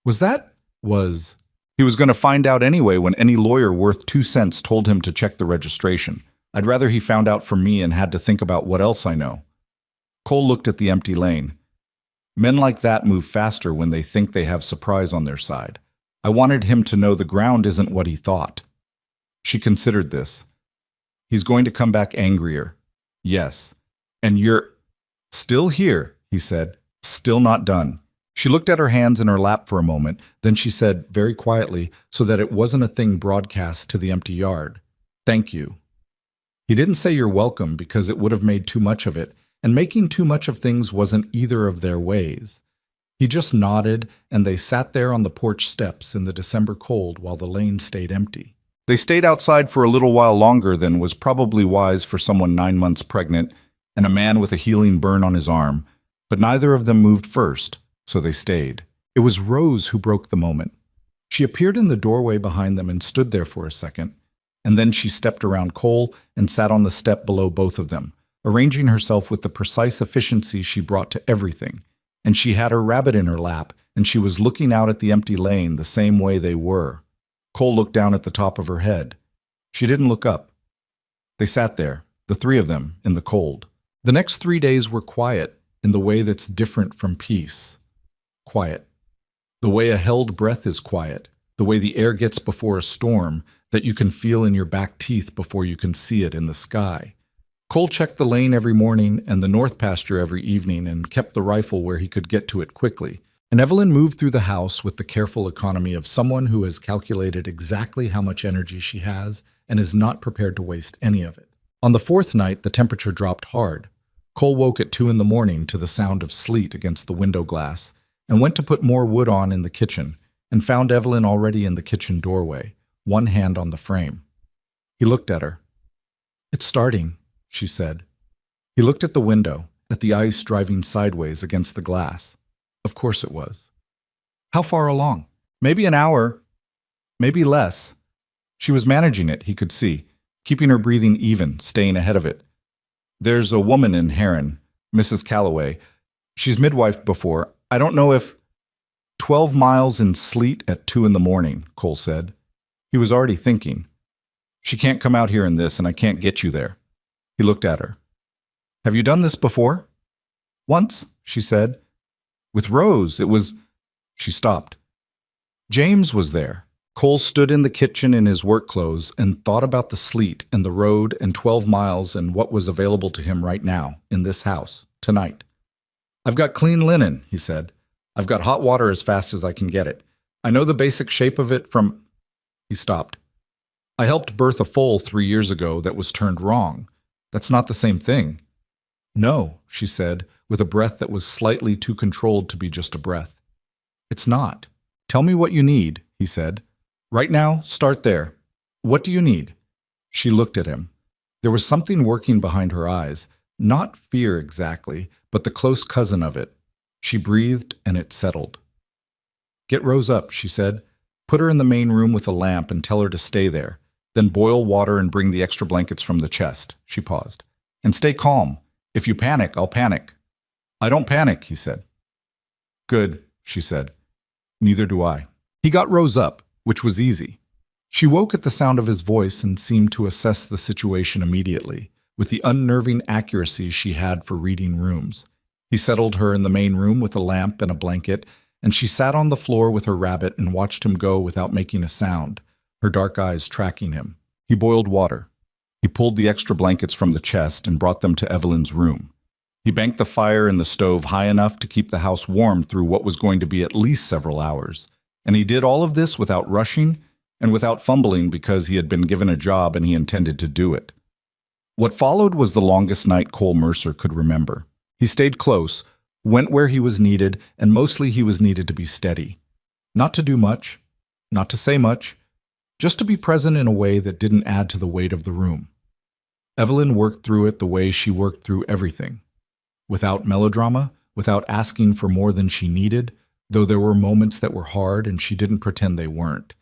[SPEAKER 1] He was going to find out anyway when any lawyer worth 2 cents told him to check the registration. I'd rather he found out from me and had to think about what else I know. Cole looked at the empty lane. Men like that move faster when they think they have surprise on their side. I wanted him to know the ground isn't what he thought. She considered this. He's going to come back angrier. Yes. And you're still here, he said, still not done. She looked at her hands in her lap for a moment, then she said, very quietly, so that it wasn't a thing broadcast to the empty yard, "Thank you." He didn't say you're welcome because it would have made too much of it, and making too much of things wasn't either of their ways. He just nodded, and they sat there on the porch steps in the December cold while the lane stayed empty. They stayed outside for a little while longer than was probably wise for someone 9 months pregnant and a man with a healing burn on his arm, but neither of them moved first, so they stayed. It was Rose who broke the moment. She appeared in the doorway behind them and stood there for a second, and then she stepped around Cole and sat on the step below both of them, arranging herself with the precise efficiency she brought to everything. And she had her rabbit in her lap, and she was looking out at the empty lane the same way they were. Cole looked down at the top of her head. She didn't look up. They sat there, the 3 of them, in the cold. The next 3 days were quiet in the way that's different from peace. Quiet. The way a held breath is quiet, the way the air gets before a storm that you can feel in your back teeth before you can see it in the sky. Cole checked the lane every morning and the north pasture every evening and kept the rifle where he could get to it quickly. And Evelyn moved through the house with the careful economy of someone who has calculated exactly how much energy she has and is not prepared to waste any of it. On the 4th night, the temperature dropped hard. Cole woke at 2 in the morning to the sound of sleet against the window glass and went to put more wood on in the kitchen and found Evelyn already in the kitchen doorway, one hand on the frame. He looked at her. "It's starting," she said. He looked at the window, at the ice driving sideways against the glass. Of course it was. How far along? Maybe an hour, maybe less. She was managing it, he could see, keeping her breathing even, staying ahead of it. "There's a woman in Heron, Mrs. Calloway. She's midwifed before. I don't know if—" 12 miles in sleet at 2 in the morning, Cole said. He was already thinking. "She can't come out here in this, and I can't get you there." He looked at her. "Have you done this before?" "Once," she said. "With Rose, it was—" She stopped. James was there. Cole stood in the kitchen in his work clothes and thought about the sleet and the road and 12 miles and what was available to him right now, in this house, tonight. "I've got clean linen," he said. "I've got hot water as fast as I can get it. I know the basic shape of it from—" He stopped. "I helped birth a foal 3 years ago that was turned wrong. That's not the same thing." "No," she said, with a breath that was slightly too controlled to be just a breath. "It's not. Tell me what you need," he said. "Right now, start there. What do you need?" She looked at him. There was something working behind her eyes, not fear exactly, but the close cousin of it. She breathed, and it settled. "Get Rose up," she said. "Put her in the main room with a lamp and tell her to stay there. Then boil water and bring the extra blankets from the chest." She paused. "And stay calm. If you panic, I'll panic." "I don't panic," he said. "Good," she said. "Neither do I." He got Rose up, which was easy. She woke at the sound of his voice and seemed to assess the situation immediately, with the unnerving accuracy she had for reading rooms. He settled her in the main room with a lamp and a blanket, and she sat on the floor with her rabbit and watched him go without making a sound, her dark eyes tracking him. He boiled water. He pulled the extra blankets from the chest and brought them to Evelyn's room. He banked the fire in the stove high enough to keep the house warm through what was going to be at least several hours. And he did all of this without rushing and without fumbling because he had been given a job and he intended to do it. What followed was the longest night Cole Mercer could remember. He stayed close, went where he was needed, and mostly he was needed to be steady. Not to do much, not to say much, just to be present in a way that didn't add to the weight of the room. Evelyn worked through it the way she worked through everything. Without melodrama, without asking for more than she needed, though there were moments that were hard and she didn't pretend they weren't.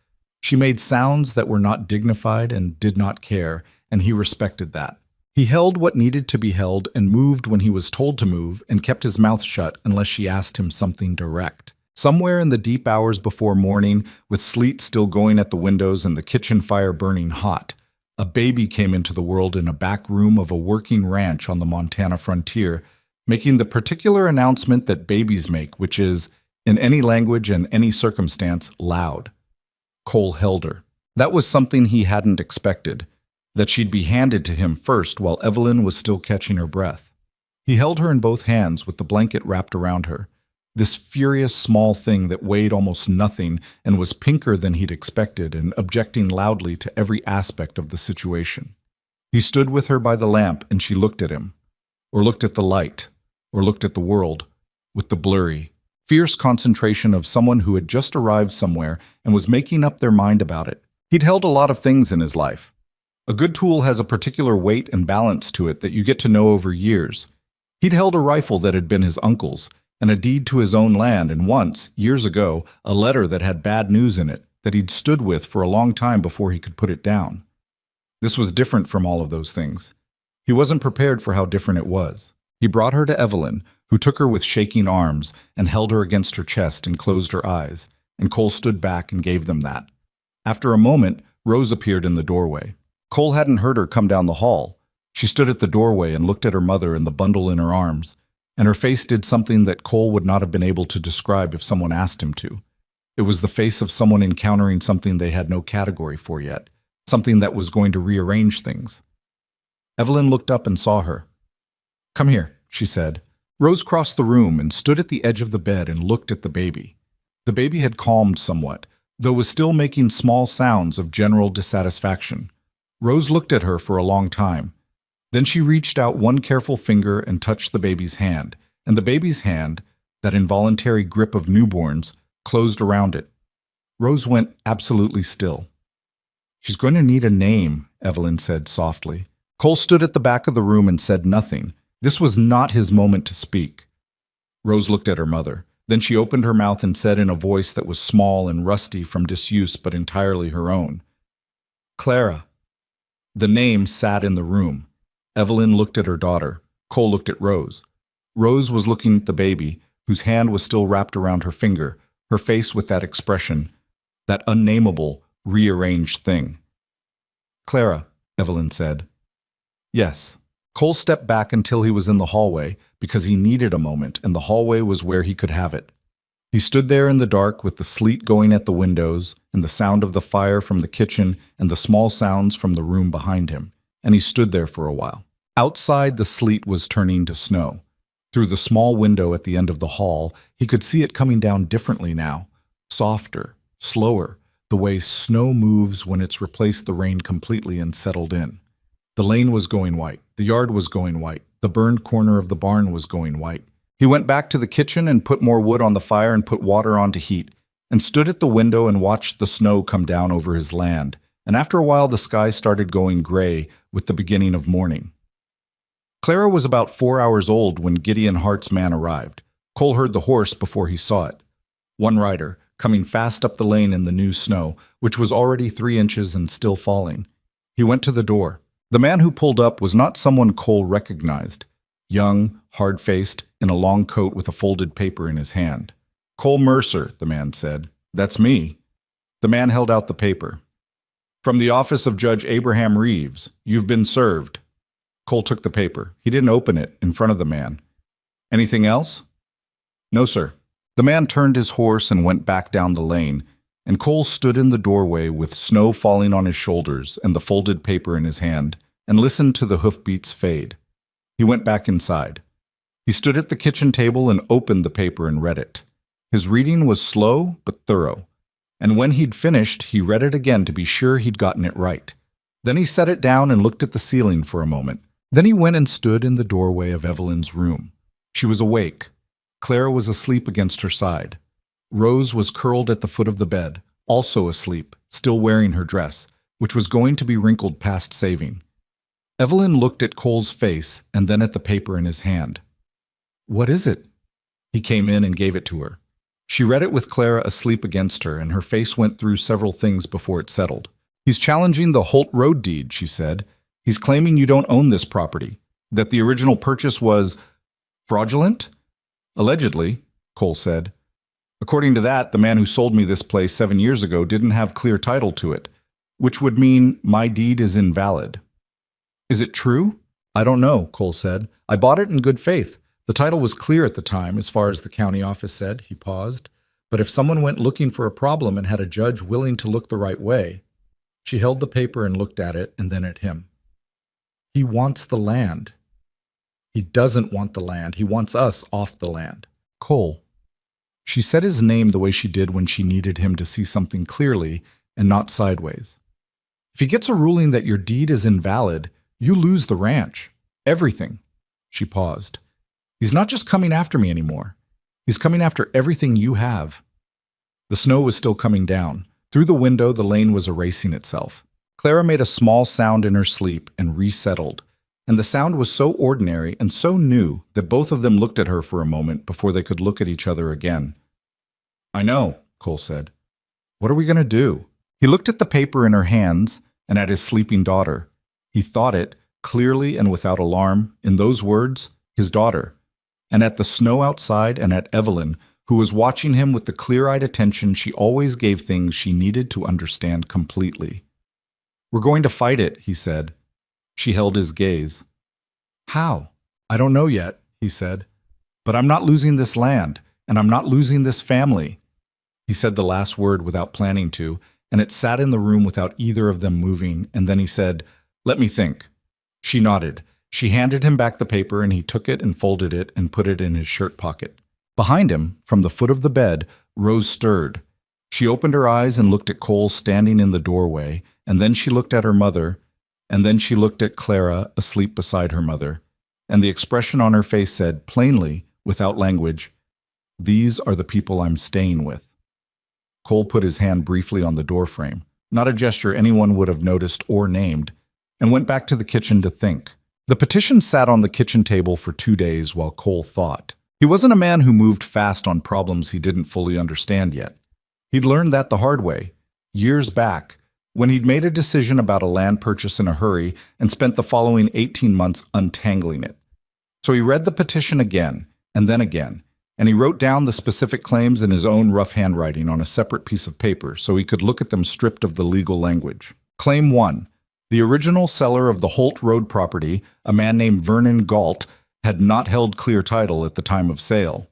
[SPEAKER 1] She made sounds that were not dignified and did not care, and he respected that. He held what needed to be held and moved when he was told to move and kept his mouth shut unless she asked him something direct. Somewhere in the deep hours before morning, with sleet still going at the windows and the kitchen fire burning hot, a baby came into the world in a back room of a working ranch on the Montana frontier, making the particular announcement that babies make, which is, in any language and any circumstance, loud. Cole held her. That was something he hadn't expected, that she'd be handed to him first while Evelyn was still catching her breath. He held her in both hands with the blanket wrapped around her, this furious small thing that weighed almost nothing and was pinker than he'd expected and objecting loudly to every aspect of the situation. He stood with her by the lamp and she looked at him, or looked at the light, or looked at the world, with the blurry, fierce concentration of someone who had just arrived somewhere and was making up their mind about it. He'd held a lot of things in his life. A good tool has a particular weight and balance to it that you get to know over years. He'd held a rifle that had been his uncle's, and a deed to his own land, and once, years ago, a letter that had bad news in it that he'd stood with for a long time before he could put it down. This was different from all of those things. He wasn't prepared for how different it was. He brought her to Evelyn, who took her with shaking arms and held her against her chest and closed her eyes, and Cole stood back and gave them that. After a moment, Rose appeared in the doorway. Cole hadn't heard her come down the hall. She stood at the doorway and looked at her mother and the bundle in her arms, and her face did something that Cole would not have been able to describe if someone asked him to. It was the face of someone encountering something they had no category for yet, something that was going to rearrange things. Evelyn looked up and saw her. "Come here," she said. Rose crossed the room and stood at the edge of the bed and looked at the baby. The baby had calmed somewhat, though was still making small sounds of general dissatisfaction. Rose looked at her for a long time. Then she reached out one careful finger and touched the baby's hand, and the baby's hand, that involuntary grip of newborns, closed around it. Rose went absolutely still. "She's going to need a name," Evelyn said softly. Cole stood at the back of the room and said nothing. This was not his moment to speak. Rose looked at her mother. Then she opened her mouth and said in a voice that was small and rusty from disuse but entirely her own, "Clara." The name sat in the room. Evelyn looked at her daughter. Cole looked at Rose. Rose was looking at the baby, whose hand was still wrapped around her finger, her face with that expression, that unnameable, rearranged thing. "Clara," Evelyn said. "Yes." Cole stepped back until he was in the hallway, because he needed a moment, and the hallway was where he could have it. He stood there in the dark with the sleet going at the windows, and the sound of the fire from the kitchen, and the small sounds from the room behind him, and he stood there for a while. Outside, the sleet was turning to snow. Through the small window at the end of the hall, he could see it coming down differently now, softer, slower, the way snow moves when it's replaced the rain completely and settled in. The lane was going white, the yard was going white, the burned corner of the barn was going white. He went back to the kitchen and put more wood on the fire and put water on to heat, and stood at the window and watched the snow come down over his land, and after a while the sky started going gray with the beginning of morning. Clara was about 4 hours old when Gideon Hart's man arrived. Cole heard the horse before he saw it. One rider, coming fast up the lane in the new snow, which was already 3 inches and still falling. He went to the door. The man who pulled up was not someone Cole recognized. Young, hard-faced, in a long coat with a folded paper in his hand. "Cole Mercer," the man said. "That's me." The man held out the paper. "From the office of Judge Abraham Reeves. You've been served." Cole took the paper. He didn't open it in front of the man. "Anything else?" "No, sir." The man turned his horse and went back down the lane, and Cole stood in the doorway with snow falling on his shoulders and the folded paper in his hand, and listened to the hoofbeats fade. He went back inside. He stood at the kitchen table and opened the paper and read it. His reading was slow but thorough, and when he'd finished, he read it again to be sure he'd gotten it right. Then he set it down and looked at the ceiling for a moment, Then he went and stood in the doorway of Evelyn's room. She was awake. Clara was asleep against her side. Rose was curled at the foot of the bed, also asleep, still wearing her dress, which was going to be wrinkled past saving. Evelyn looked at Cole's face and then at the paper in his hand. "What is it?" He came in and gave it to her. She read it with Clara asleep against her, and her face went through several things before it settled. "He's challenging the Holt Road deed," she said. "He's claiming you don't own this property, that the original purchase was fraudulent?" "Allegedly," Cole said. "According to that, the man who sold me this place 7 years ago didn't have clear title to it, which would mean my deed is invalid." "Is it true?" "I don't know," Cole said. "I bought it in good faith. The title was clear at the time, as far as the county office said." He paused. "But if someone went looking for a problem and had a judge willing to look the right way—" She held the paper and looked at it and then at him. "He wants the land." "He doesn't want the land. He wants us off the land." "Cole." She said his name the way she did when she needed him to see something clearly and not sideways. "If he gets a ruling that your deed is invalid, you lose the ranch. Everything." She paused. "He's not just coming after me anymore. He's coming after everything you have." The snow was still coming down. Through the window, the lane was erasing itself. Clara made a small sound in her sleep and resettled, and the sound was so ordinary and so new that both of them looked at her for a moment before they could look at each other again. "I know," Cole said. "What are we going to do?" He looked at the paper in her hands and at his sleeping daughter. He thought it, clearly and without alarm, in those words, his daughter, and at the snow outside and at Evelyn, who was watching him with the clear-eyed attention she always gave things she needed to understand completely. "We're going to fight it," he said. She held his gaze. "How?" "I don't know yet," he said. "But I'm not losing this land, and I'm not losing this family." He said the last word without planning to, and it sat in the room without either of them moving, and then he said, "Let me think." She nodded. She handed him back the paper, and he took it and folded it and put it in his shirt pocket. Behind him, from the foot of the bed, Rose stirred. She opened her eyes and looked at Cole standing in the doorway, and then she looked at her mother, and then she looked at Clara asleep beside her mother, and the expression on her face said, plainly, without language, "These are the people I'm staying with." Cole put his hand briefly on the doorframe, not a gesture anyone would have noticed or named, and went back to the kitchen to think. The petition sat on the kitchen table for 2 days while Cole thought. He wasn't a man who moved fast on problems he didn't fully understand yet. He'd learned that the hard way, years back, when he'd made a decision about a land purchase in a hurry and spent the following 18 months untangling it. So he read the petition again, and he wrote down the specific claims in his own rough handwriting on a separate piece of paper so he could look at them stripped of the legal language. Claim 1. The original seller of the Holt Road property, a man named Vernon Galt, had not held clear title at the time of sale.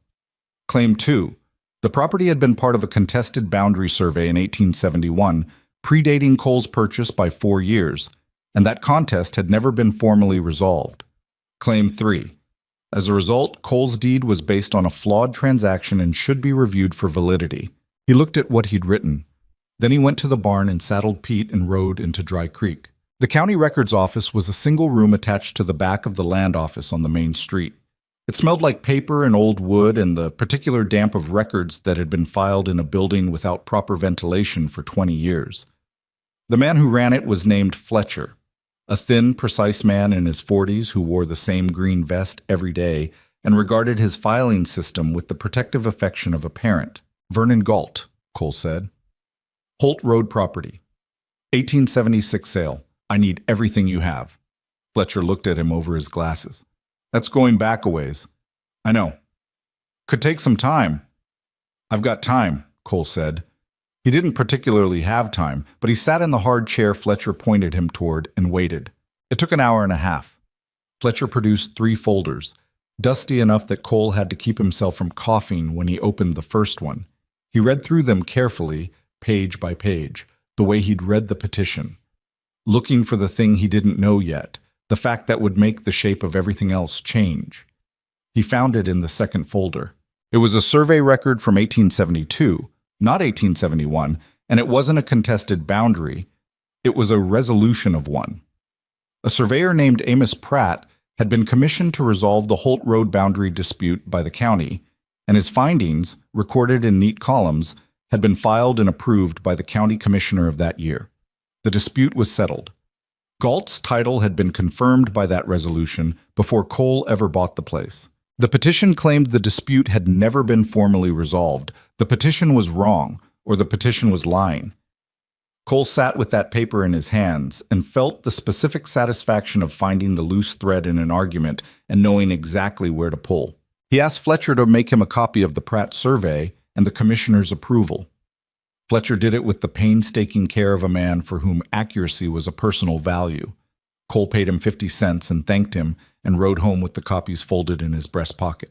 [SPEAKER 1] Claim 2. The property had been part of a contested boundary survey in 1871, predating Cole's purchase by 4 years, and that contest had never been formally resolved. Claim 3. As a result, Cole's deed was based on a flawed transaction and should be reviewed for validity. He looked at what he'd written. Then he went to the barn and saddled Pete and rode into Dry Creek. The county records office was a single room attached to the back of the land office on the main street. It smelled like paper and old wood and the particular damp of records that had been filed in a building without proper ventilation for 20 years. The man who ran it was named Fletcher, a thin, precise man in his 40s who wore the same green vest every day and regarded his filing system with the protective affection of a parent. Vernon Galt, Cole said. Holt Road property. 1876 sale. I need everything you have. Fletcher looked at him over his glasses. That's going back a ways. I know. Could take some time. I've got time, Cole said. He didn't particularly have time, but he sat in the hard chair Fletcher pointed him toward and waited. It took an hour and a half. Fletcher produced 3 folders, dusty enough that Cole had to keep himself from coughing when he opened the first one. He read through them carefully, page by page, the way he'd read the petition, looking for the thing he didn't know yet, the fact that would make the shape of everything else change. He found it in the second folder. It was a survey record from 1872, not 1871, and it wasn't a contested boundary. It was a resolution of one. A surveyor named Amos Pratt had been commissioned to resolve the Holt Road boundary dispute by the county, and his findings, recorded in neat columns, had been filed and approved by the county commissioner of that year. The dispute was settled. Galt's title had been confirmed by that resolution before Cole ever bought the place. The petition claimed the dispute had never been formally resolved. The petition was wrong, or the petition was lying. Cole sat with that paper in his hands and felt the specific satisfaction of finding the loose thread in an argument and knowing exactly where to pull. He asked Fletcher to make him a copy of the Pratt survey and the commissioner's approval. Fletcher did it with the painstaking care of a man for whom accuracy was a personal value. Cole paid him 50 cents and thanked him and rode home with the copies folded in his breast pocket.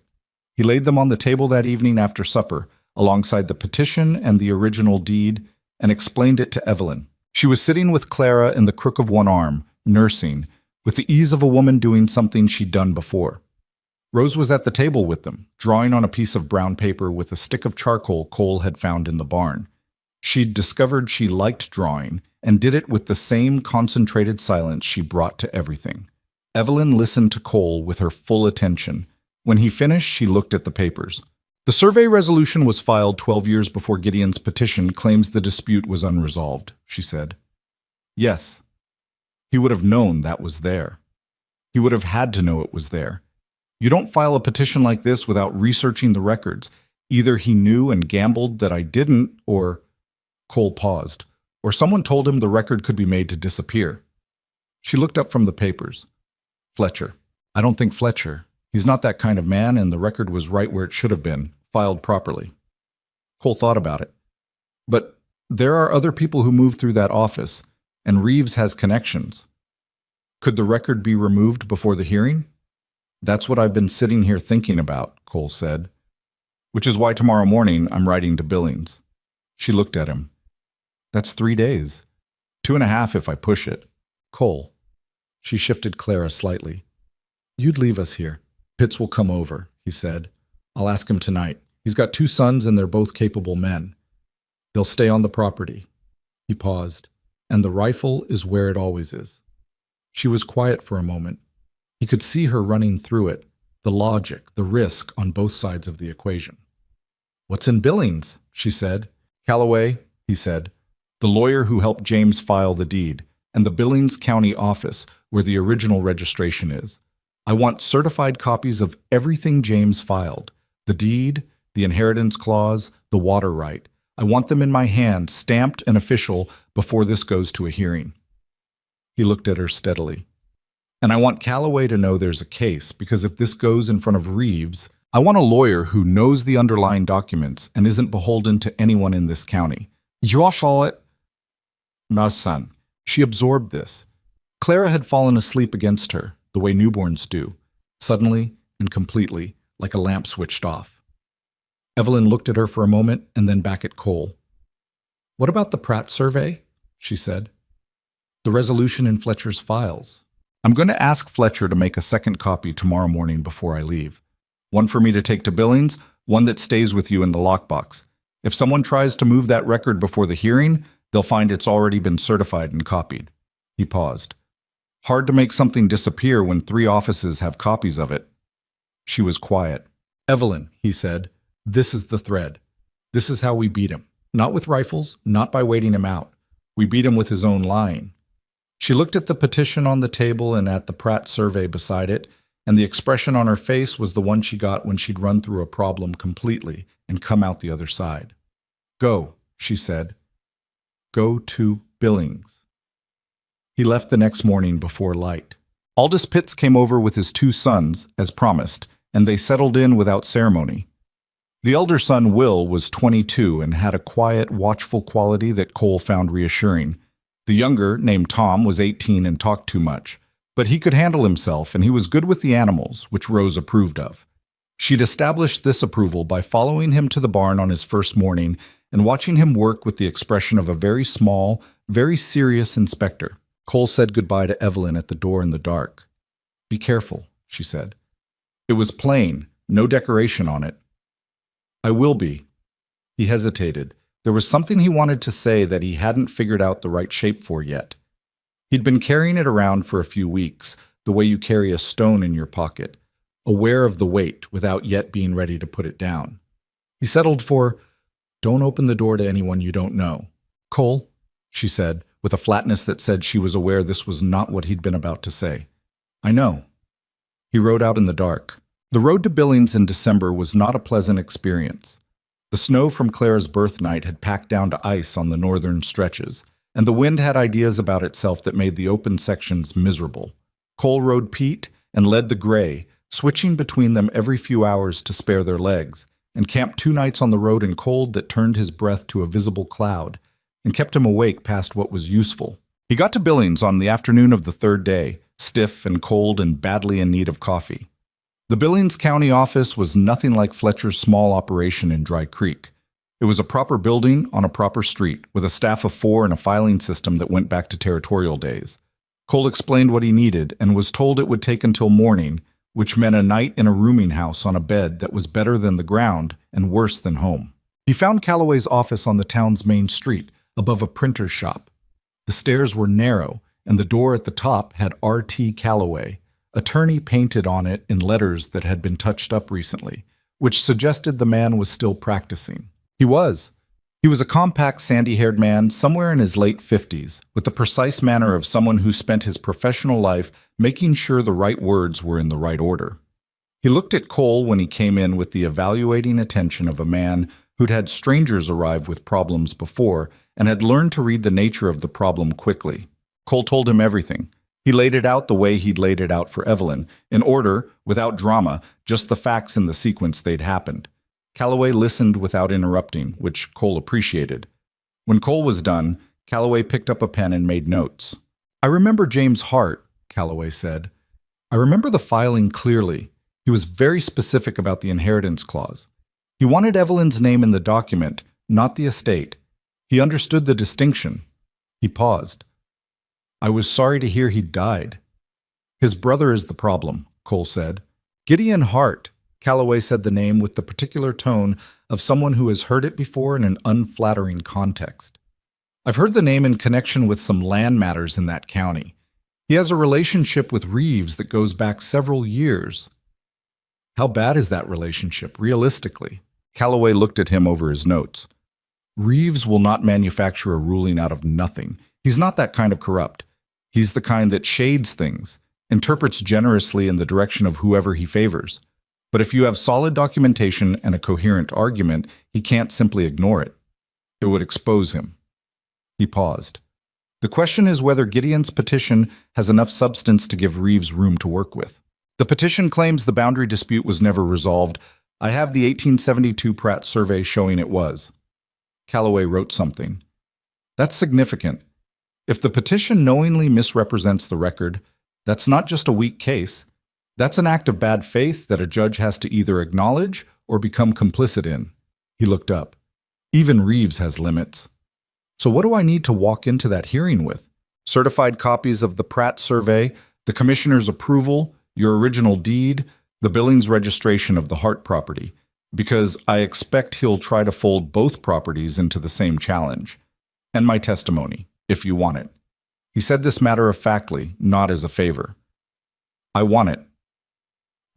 [SPEAKER 1] He laid them on the table that evening after supper, alongside the petition and the original deed, and explained it to Evelyn. She was sitting with Clara in the crook of one arm, nursing, with the ease of a woman doing something she'd done before. Rose was at the table with them, drawing on a piece of brown paper with a stick of charcoal Cole had found in the barn. She'd discovered she liked drawing and did it with the same concentrated silence she brought to everything. Evelyn listened to Cole with her full attention. When he finished, she looked at the papers. The survey resolution was filed 12 years before Gideon's petition claims the dispute was unresolved, she said. Yes. He would have known that was there. He would have had to know it was there. You don't file a petition like this without researching the records. Either he knew and gambled that I didn't, or... Cole paused. Or someone told him the record could be made to disappear. She looked up from the papers. Fletcher. I don't think Fletcher. He's not that kind of man, and the record was right where it should have been, filed properly. Cole thought about it. But there are other people who move through that office, and Reeves has connections. Could the record be removed before the hearing? That's what I've been sitting here thinking about, Cole said. Which is why tomorrow morning I'm writing to Billings. She looked at him. That's 3 days. 2.5 if I push it. Cole. She shifted Clara slightly. You'd leave us here. Pitts will come over, he said. I'll ask him tonight. He's got 2 sons and they're both capable men. They'll stay on the property. He paused. And the rifle is where it always is. She was quiet for a moment. He could see her running through it, the logic, the risk on both sides of the equation. What's in Billings? She said. Calloway, he said. The lawyer who helped James file the deed, and the Billings County office where the original registration is. I want certified copies of everything James filed. The deed, the inheritance clause, the water right. I want them in my hand, stamped and official, before this goes to a hearing. He looked at her steadily. And I want Calloway to know there's a case, because if this goes in front of Reeves, I want a lawyer who knows the underlying documents and isn't beholden to anyone in this county. You saw it? No, son. She absorbed this. Clara had fallen asleep against her, the way newborns do, suddenly and completely, like a lamp switched off. Evelyn looked at her for a moment and then back at Cole. What about the Pratt survey? She said. The resolution in Fletcher's files. I'm going to ask Fletcher to make a second copy tomorrow morning before I leave. One for me to take to Billings, one that stays with you in the lockbox. If someone tries to move that record before the hearing, they'll find it's already been certified and copied. He paused. Hard to make something disappear when 3 offices have copies of it. She was quiet. Evelyn, he said, this is the thread. This is how we beat him. Not with rifles, not by waiting him out. We beat him with his own lying. She looked at the petition on the table and at the Pratt survey beside it, and the expression on her face was the one she got when she'd run through a problem completely and come out the other side. Go, she said. Go to Billings. He left the next morning before light. Aldous Pitts came over with his 2 sons, as promised, and they settled in without ceremony. The elder son, Will, was 22 and had a quiet, watchful quality that Cole found reassuring. The younger, named Tom, was 18 and talked too much, but he could handle himself and he was good with the animals, which Rose approved of. She'd established this approval by following him to the barn on his first morning and watching him work with the expression of a very small, very serious inspector. Cole said goodbye to Evelyn at the door in the dark. Be careful, she said. It was plain, no decoration on it. I will be. He hesitated. There was something he wanted to say that he hadn't figured out the right shape for yet. He'd been carrying it around for a few weeks, the way you carry a stone in your pocket, aware of the weight without yet being ready to put it down. He settled for, "Don't open the door to anyone you don't know." "Cole," she said, with a flatness that said she was aware this was not what he'd been about to say. "I know." He rode out in the dark. The road to Billings in December was not a pleasant experience. The snow from Clara's birth night had packed down to ice on the northern stretches, and the wind had ideas about itself that made the open sections miserable. Cole rode Pete and led the gray, switching between them every few hours to spare their legs, and camped 2 nights on the road in cold that turned his breath to a visible cloud and kept him awake past what was useful. He got to Billings on the afternoon of the 3rd day, stiff and cold and badly in need of coffee. The Billings County office was nothing like Fletcher's small operation in Dry Creek. It was a proper building on a proper street, with a staff of 4 and a filing system that went back to territorial days. Cole explained what he needed and was told it would take until morning, which meant a night in a rooming house on a bed that was better than the ground and worse than home. He found Calloway's office on the town's main street, above a printer's shop. The stairs were narrow, and the door at the top had R.T. Calloway, attorney, painted on it in letters that had been touched up recently, which suggested the man was still practicing. He was. He was a compact, sandy-haired man somewhere in his late 50s, with the precise manner of someone who spent his professional life making sure the right words were in the right order. He looked at Cole when he came in with the evaluating attention of a man who'd had strangers arrive with problems before and had learned to read the nature of the problem quickly. Cole told him everything. He laid it out the way he'd laid it out for Evelyn, in order, without drama, just the facts in the sequence they'd happened. Calloway listened without interrupting, which Cole appreciated. When Cole was done, Calloway picked up a pen and made notes. "I remember James Hart," Calloway said. "I remember the filing clearly. He was very specific about the inheritance clause. He wanted Evelyn's name in the document, not the estate. He understood the distinction." He paused. "I was sorry to hear he died." "His brother is the problem," Cole said. "Gideon Hart." Calloway said the name with the particular tone of someone who has heard it before in an unflattering context. "I've heard the name in connection with some land matters in that county. He has a relationship with Reeves that goes back several years." "How bad is that relationship, realistically?" Calloway looked at him over his notes. "Reeves will not manufacture a ruling out of nothing. He's not that kind of corrupt. He's the kind that shades things, interprets generously in the direction of whoever he favors. But if you have solid documentation and a coherent argument, he can't simply ignore it. It would expose him." He paused. "The question is whether Gideon's petition has enough substance to give Reeves room to work with. The petition claims the boundary dispute was never resolved. I have the 1872 Pratt survey showing it was." Calloway wrote something. "That's significant. If the petition knowingly misrepresents the record, that's not just a weak case. That's an act of bad faith that a judge has to either acknowledge or become complicit in." He looked up. "Even Reeves has limits. So what do I need to walk into that hearing with? Certified copies of the Pratt survey, the commissioner's approval, your original deed, the Billings registration of the Hart property, because I expect he'll try to fold both properties into the same challenge. And my testimony, if you want it." He said this matter-of-factly, not as a favor. "I want it.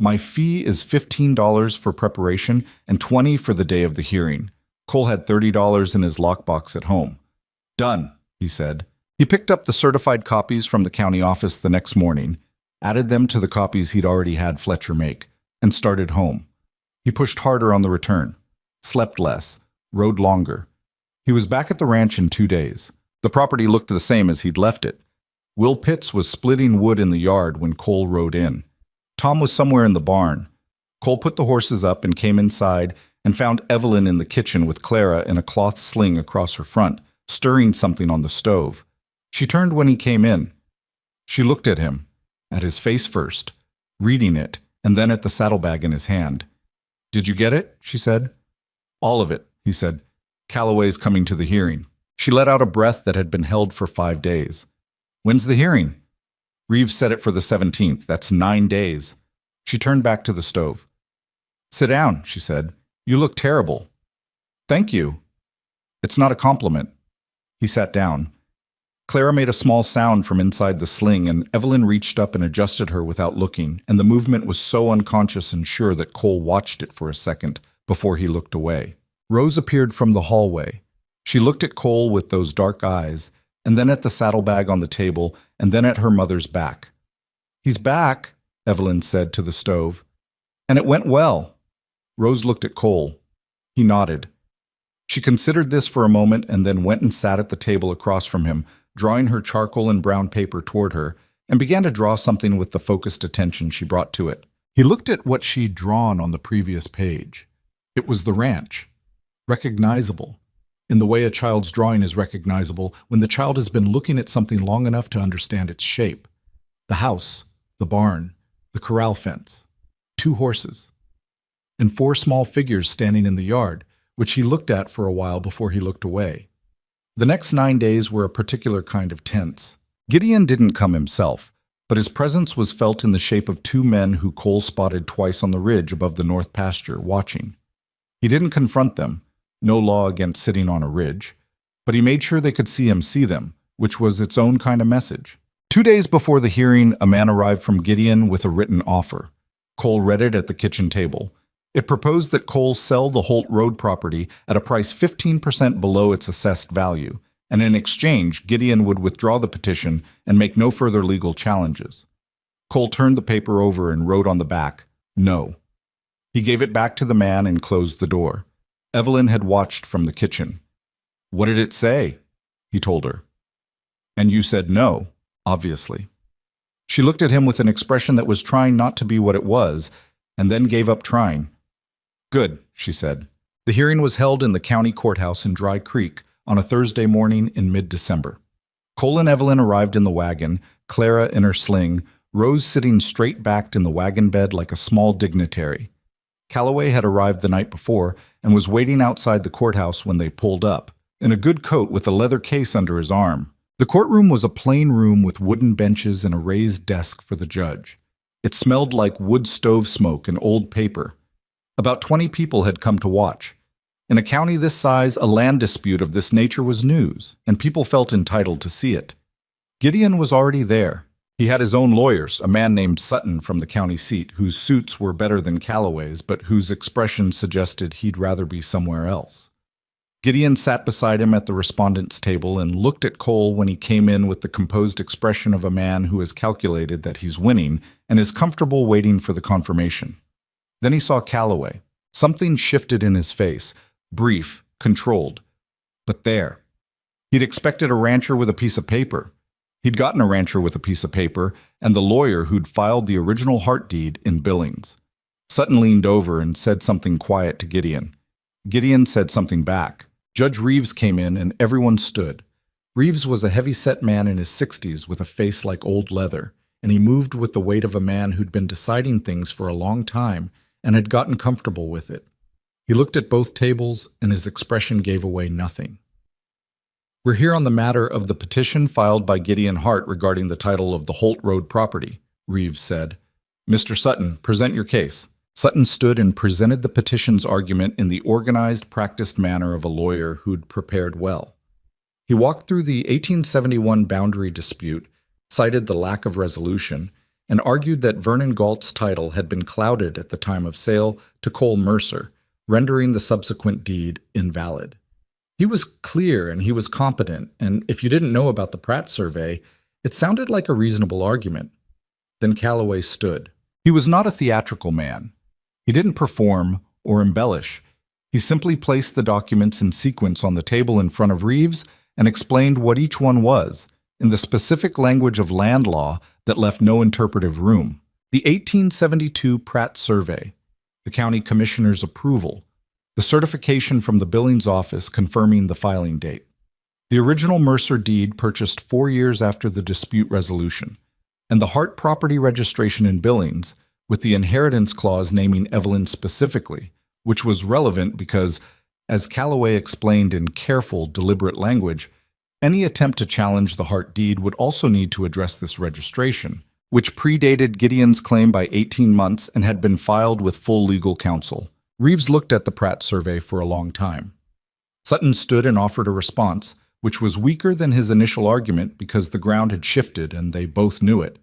[SPEAKER 1] My fee is $15 for preparation and $20 for the day of the hearing." Cole had $30 in his lockbox at home. "Done," he said. He picked up the certified copies from the county office the next morning, added them to the copies he'd already had Fletcher make, and started home. He pushed harder on the return, slept less, rode longer. He was back at the ranch in 2 days. The property looked the same as he'd left it. Will Pitts was splitting wood in the yard when Cole rode in. Tom was somewhere in the barn. Cole put the horses up and came inside and found Evelyn in the kitchen with Clara in a cloth sling across her front, stirring something on the stove. She turned when he came in. She looked at him, at his face first, reading it, and then at the saddlebag in his hand. "Did you get it?" she said. "All of it," he said. "Calloway's coming to the hearing." She let out a breath that had been held for 5 days. "When's the hearing?" "Reeves set it for the 17th. That's 9 days. She turned back to the stove. "Sit down," she said. "You look terrible." "Thank you." "It's not a compliment." He sat down. Clara made a small sound from inside the sling, and Evelyn reached up and adjusted her without looking, and the movement was so unconscious and sure that Cole watched it for a second before he looked away. Rose appeared from the hallway. She looked at Cole with those dark eyes, and then at the saddlebag on the table, and then at her mother's back. "He's back," Evelyn said to the stove. "And it went well." Rose looked at Cole. He nodded. She considered this for a moment and then went and sat at the table across from him, drawing her charcoal and brown paper toward her, and began to draw something with the focused attention she brought to it. He looked at what she'd drawn on the previous page. It was the ranch. Recognizable. In the way a child's drawing is recognizable when the child has been looking at something long enough to understand its shape. The house, the barn, the corral fence, 2 horses, and 4 small figures standing in the yard, which he looked at for a while before he looked away. The next 9 days were a particular kind of tense. Gideon didn't come himself, but his presence was felt in the shape of 2 men who Cole spotted twice on the ridge above the north pasture, watching. He didn't confront them, no law against sitting on a ridge, but he made sure they could see him see them, which was its own kind of message. 2 days before the hearing, a man arrived from Gideon with a written offer. Cole read it at the kitchen table. It proposed that Cole sell the Holt Road property at a price 15% below its assessed value, and in exchange, Gideon would withdraw the petition and make no further legal challenges. Cole turned the paper over and wrote on the back, "No." He gave it back to the man and closed the door. Evelyn had watched from the kitchen. "What did it say?" he told her. "And you said no, obviously." She looked at him with an expression that was trying not to be what it was, and then gave up trying. "Good," she said. The hearing was held in the county courthouse in Dry Creek on a Thursday morning in mid-December. Cole and Evelyn arrived in the wagon, Clara in her sling, Rose sitting straight-backed in the wagon bed like a small dignitary. Calloway had arrived the night before and was waiting outside the courthouse when they pulled up, in a good coat with a leather case under his arm. The courtroom was a plain room with wooden benches and a raised desk for the judge. It smelled like wood stove smoke and old paper. About 20 people had come to watch. In a county this size, a land dispute of this nature was news, and people felt entitled to see it. Gideon was already there. He had his own lawyers, a man named Sutton from the county seat, whose suits were better than Calloway's, but whose expression suggested he'd rather be somewhere else. Gideon sat beside him at the respondent's table and looked at Cole when he came in with the composed expression of a man who has calculated that he's winning and is comfortable waiting for the confirmation. Then he saw Calloway. Something shifted in his face, brief, controlled. But there. He'd expected a rancher with a piece of paper. He'd gotten a rancher with a piece of paper and the lawyer who'd filed the original heart deed in Billings. Sutton leaned over and said something quiet to Gideon. Gideon said something back. Judge Reeves came in and everyone stood. Reeves was a heavy-set man in his 60s with a face like old leather, and he moved with the weight of a man who'd been deciding things for a long time and had gotten comfortable with it. He looked at both tables, and his expression gave away nothing. "We're here on the matter of the petition filed by Gideon Hart regarding the title of the Holt Road property," Reeves said. "Mr. Sutton, present your case." Sutton stood and presented the petition's argument in the organized, practiced manner of a lawyer who'd prepared well. He walked through the 1871 boundary dispute, cited the lack of resolution, and argued that Vernon Galt's title had been clouded at the time of sale to Cole Mercer, rendering the subsequent deed invalid. He was clear and he was competent, and if you didn't know about the Pratt survey, it sounded like a reasonable argument. Then Calloway stood. He was not a theatrical man. He didn't perform or embellish. He simply placed the documents in sequence on the table in front of Reeves and explained what each one was, in the specific language of land law that left no interpretive room. The 1872 Pratt survey, the county commissioner's approval, the certification from the Billings office confirming the filing date. The original Mercer deed purchased 4 years after the dispute resolution, and the Hart property registration in Billings, with the inheritance clause naming Evelyn specifically, which was relevant because, as Calloway explained in careful, deliberate language, any attempt to challenge the Hart deed would also need to address this registration, which predated Gideon's claim by 18 months and had been filed with full legal counsel. Reeves looked at the Pratt survey for a long time. Sutton stood and offered a response, which was weaker than his initial argument because the ground had shifted and they both knew it.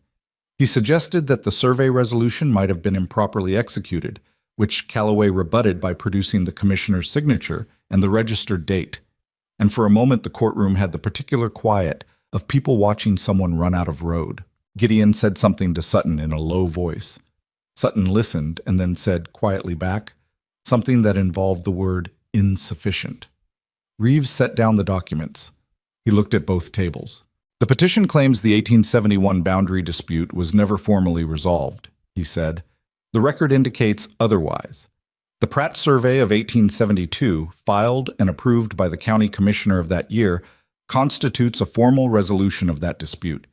[SPEAKER 1] He suggested that the survey resolution might have been improperly executed, which Calloway rebutted by producing the commissioner's signature and the registered date. And for a moment the courtroom had the particular quiet of people watching someone run out of road. Gideon said something to Sutton in a low voice. Sutton listened and then said quietly back, something that involved the word insufficient. Reeves set down the documents. He looked at both tables. The petition claims the 1871 boundary dispute was never formally resolved, he said. The record indicates otherwise. The Pratt Survey of 1872, filed and approved by the county commissioner of that year, constitutes a formal resolution of that dispute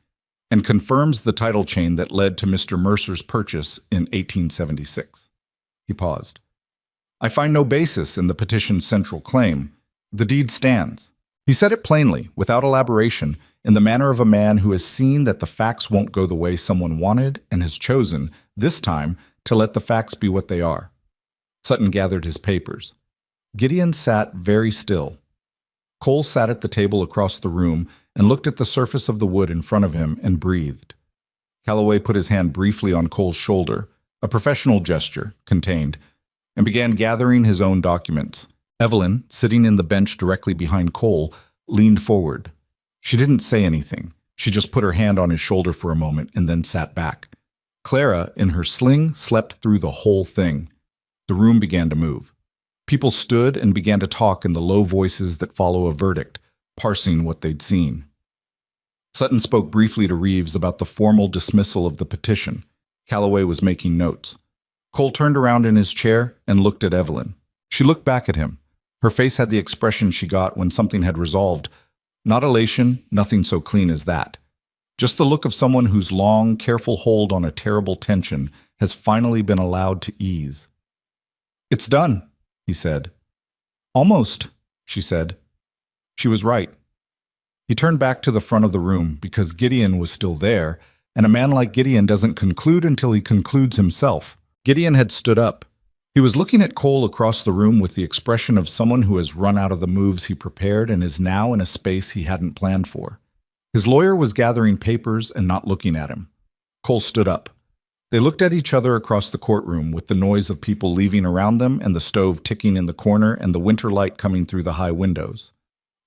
[SPEAKER 1] and confirms the title chain that led to Mr. Mercer's purchase in 1876. He paused. I find no basis in the petition's central claim. The deed stands. He said it plainly, without elaboration, in the manner of a man who has seen that the facts won't go the way someone wanted and has chosen, this time, to let the facts be what they are. Sutton gathered his papers. Gideon sat very still. Cole sat at the table across the room and looked at the surface of the wood in front of him and breathed. Calloway put his hand briefly on Cole's shoulder, a professional gesture, contained, and began gathering his own documents. Evelyn, sitting in the bench directly behind Cole, leaned forward. She didn't say anything. She just put her hand on his shoulder for a moment and then sat back. Clara, in her sling, slept through the whole thing. The room began to move. People stood and began to talk in the low voices that follow a verdict, parsing what they'd seen. Sutton spoke briefly to Reeves about the formal dismissal of the petition. Calloway was making notes. Cole turned around in his chair and looked at Evelyn. She looked back at him. Her face had the expression she got when something had resolved. Not elation, nothing so clean as that. Just the look of someone whose long, careful hold on a terrible tension has finally been allowed to ease. It's done, he said. Almost, she said. She was right. He turned back to the front of the room because Gideon was still there, and a man like Gideon doesn't conclude until he concludes himself. Gideon had stood up. He was looking at Cole across the room with the expression of someone who has run out of the moves he prepared and is now in a space he hadn't planned for. His lawyer was gathering papers and not looking at him. Cole stood up. They looked at each other across the courtroom with the noise of people leaving around them and the stove ticking in the corner and the winter light coming through the high windows.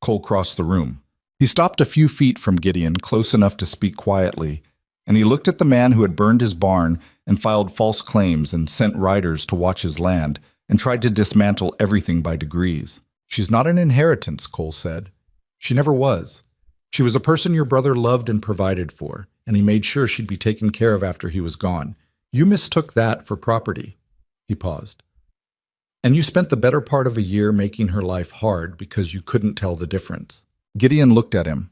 [SPEAKER 1] Cole crossed the room. He stopped a few feet from Gideon, close enough to speak quietly, and he looked at the man who had burned his barn and filed false claims and sent riders to watch his land and tried to dismantle everything by degrees. She's not an inheritance, Cole said. She never was. She was a person your brother loved and provided for, and he made sure she'd be taken care of after he was gone. You mistook that for property. He paused. And you spent the better part of a year making her life hard because you couldn't tell the difference. Gideon looked at him.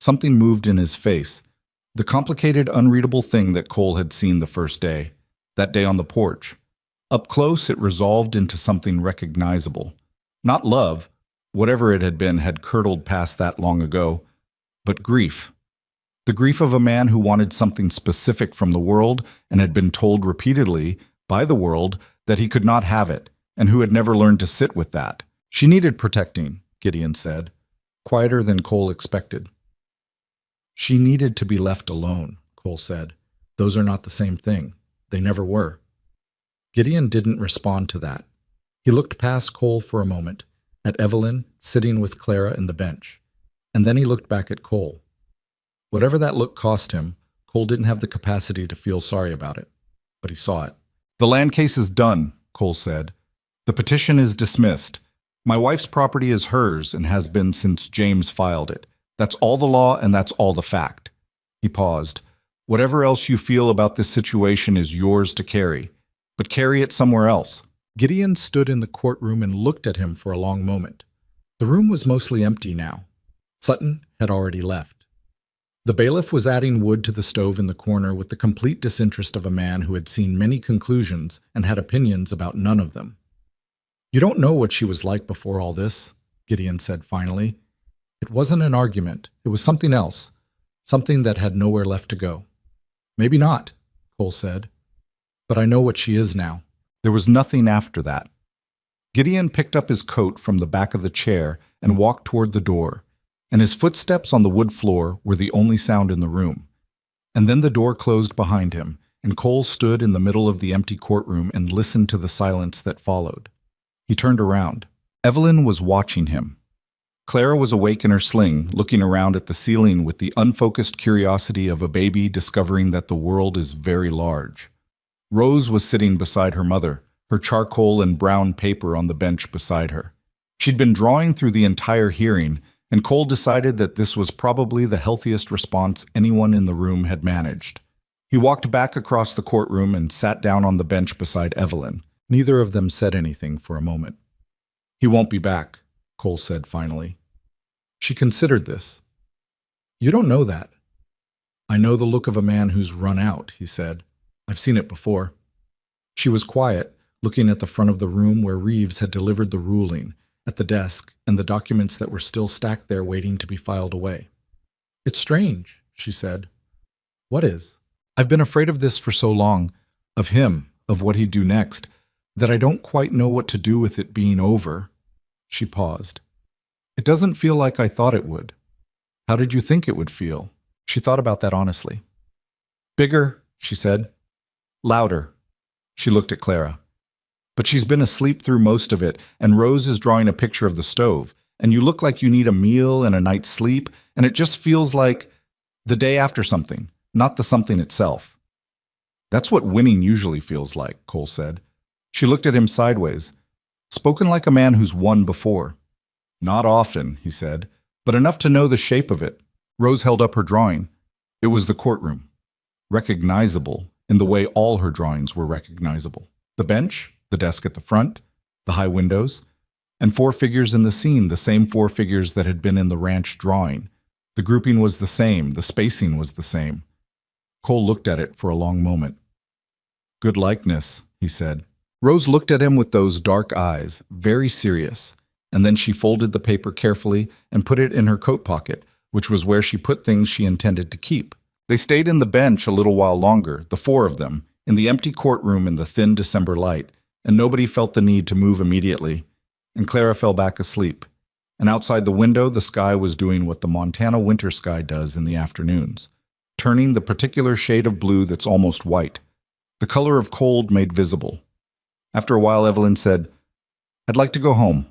[SPEAKER 1] Something moved in his face. The complicated, unreadable thing that Cole had seen the first day, that day on the porch. Up close, it resolved into something recognizable. Not love, whatever it had been had curdled past that long ago, but grief. The grief of a man who wanted something specific from the world and had been told repeatedly by the world that he could not have it, and who had never learned to sit with that. She needed protecting, Gideon said, quieter than Cole expected. She needed to be left alone, Cole said. Those are not the same thing. They never were. Gideon didn't respond to that. He looked past Cole for a moment, at Evelyn sitting with Clara in the bench, and then he looked back at Cole. Whatever that look cost him, Cole didn't have the capacity to feel sorry about it, but he saw it. The land case is done, Cole said. The petition is dismissed. My wife's property is hers and has been since James filed it. That's all the law and that's all the fact. He paused. Whatever else you feel about this situation is yours to carry, but carry it somewhere else. Gideon stood in the courtroom and looked at him for a long moment. The room was mostly empty now. Sutton had already left. The bailiff was adding wood to the stove in the corner with the complete disinterest of a man who had seen many conclusions and had opinions about none of them. You don't know what she was like before all this, Gideon said finally. It wasn't an argument. It was something else, something that had nowhere left to go. Maybe not, Cole said, but I know what she is now. There was nothing after that. Gideon picked up his coat from the back of the chair and walked toward the door. and his footsteps on the wood floor were the only sound in the room. And then the door closed behind him, and Cole stood in the middle of the empty courtroom and listened to the silence that followed. He turned around. Evelyn was watching him. Clara was awake in her sling, looking around at the ceiling with the unfocused curiosity of a baby discovering that the world is very large. Rose was sitting beside her mother, her charcoal and brown paper on the bench beside her. She'd been drawing through the entire hearing, and Cole decided that this was probably the healthiest response anyone in the room had managed. He walked back across the courtroom and sat down on the bench beside Evelyn. Neither of them said anything for a moment. "He won't be back," Cole said finally. She considered this. "You don't know that." "I know the look of a man who's run out," he said. "I've seen it before." She was quiet, looking at the front of the room where Reeves had delivered the ruling, at the desk, and the documents that were still stacked there waiting to be filed away. "It's strange," she said. "What is?" "I've been afraid of this for so long, of him, of what he'd do next, that I don't quite know what to do with it being over." She paused. "It doesn't feel like I thought it would." "How did you think it would feel?" She thought about that honestly. "Bigger," she said. "Louder." She looked at Clara. "But she's been asleep through most of it, and Rose is drawing a picture of the stove, and you look like you need a meal and a night's sleep, and it just feels like the day after something, not the something itself." "That's what winning usually feels like," Cole said. She looked at him sideways. "Spoken like a man who's won before." "Not often," he said, "but enough to know the shape of it." Rose held up her drawing. It was the courtroom. Recognizable in the way all her drawings were recognizable. The bench, the desk at the front, the high windows, and 4 figures in the scene, the same 4 figures that had been in the ranch drawing. The grouping was the same, the spacing was the same. Cole looked at it for a long moment. "Good likeness," he said. Rose looked at him with those dark eyes, very serious, and then she folded the paper carefully and put it in her coat pocket, which was where she put things she intended to keep. They stayed in the bench a little while longer, the 4 of them, in the empty courtroom in the thin December light, and nobody felt the need to move immediately, and Clara fell back asleep. And outside the window, the sky was doing what the Montana winter sky does in the afternoons, turning the particular shade of blue that's almost white, the color of cold made visible. After a while, Evelyn said, "I'd like to go home."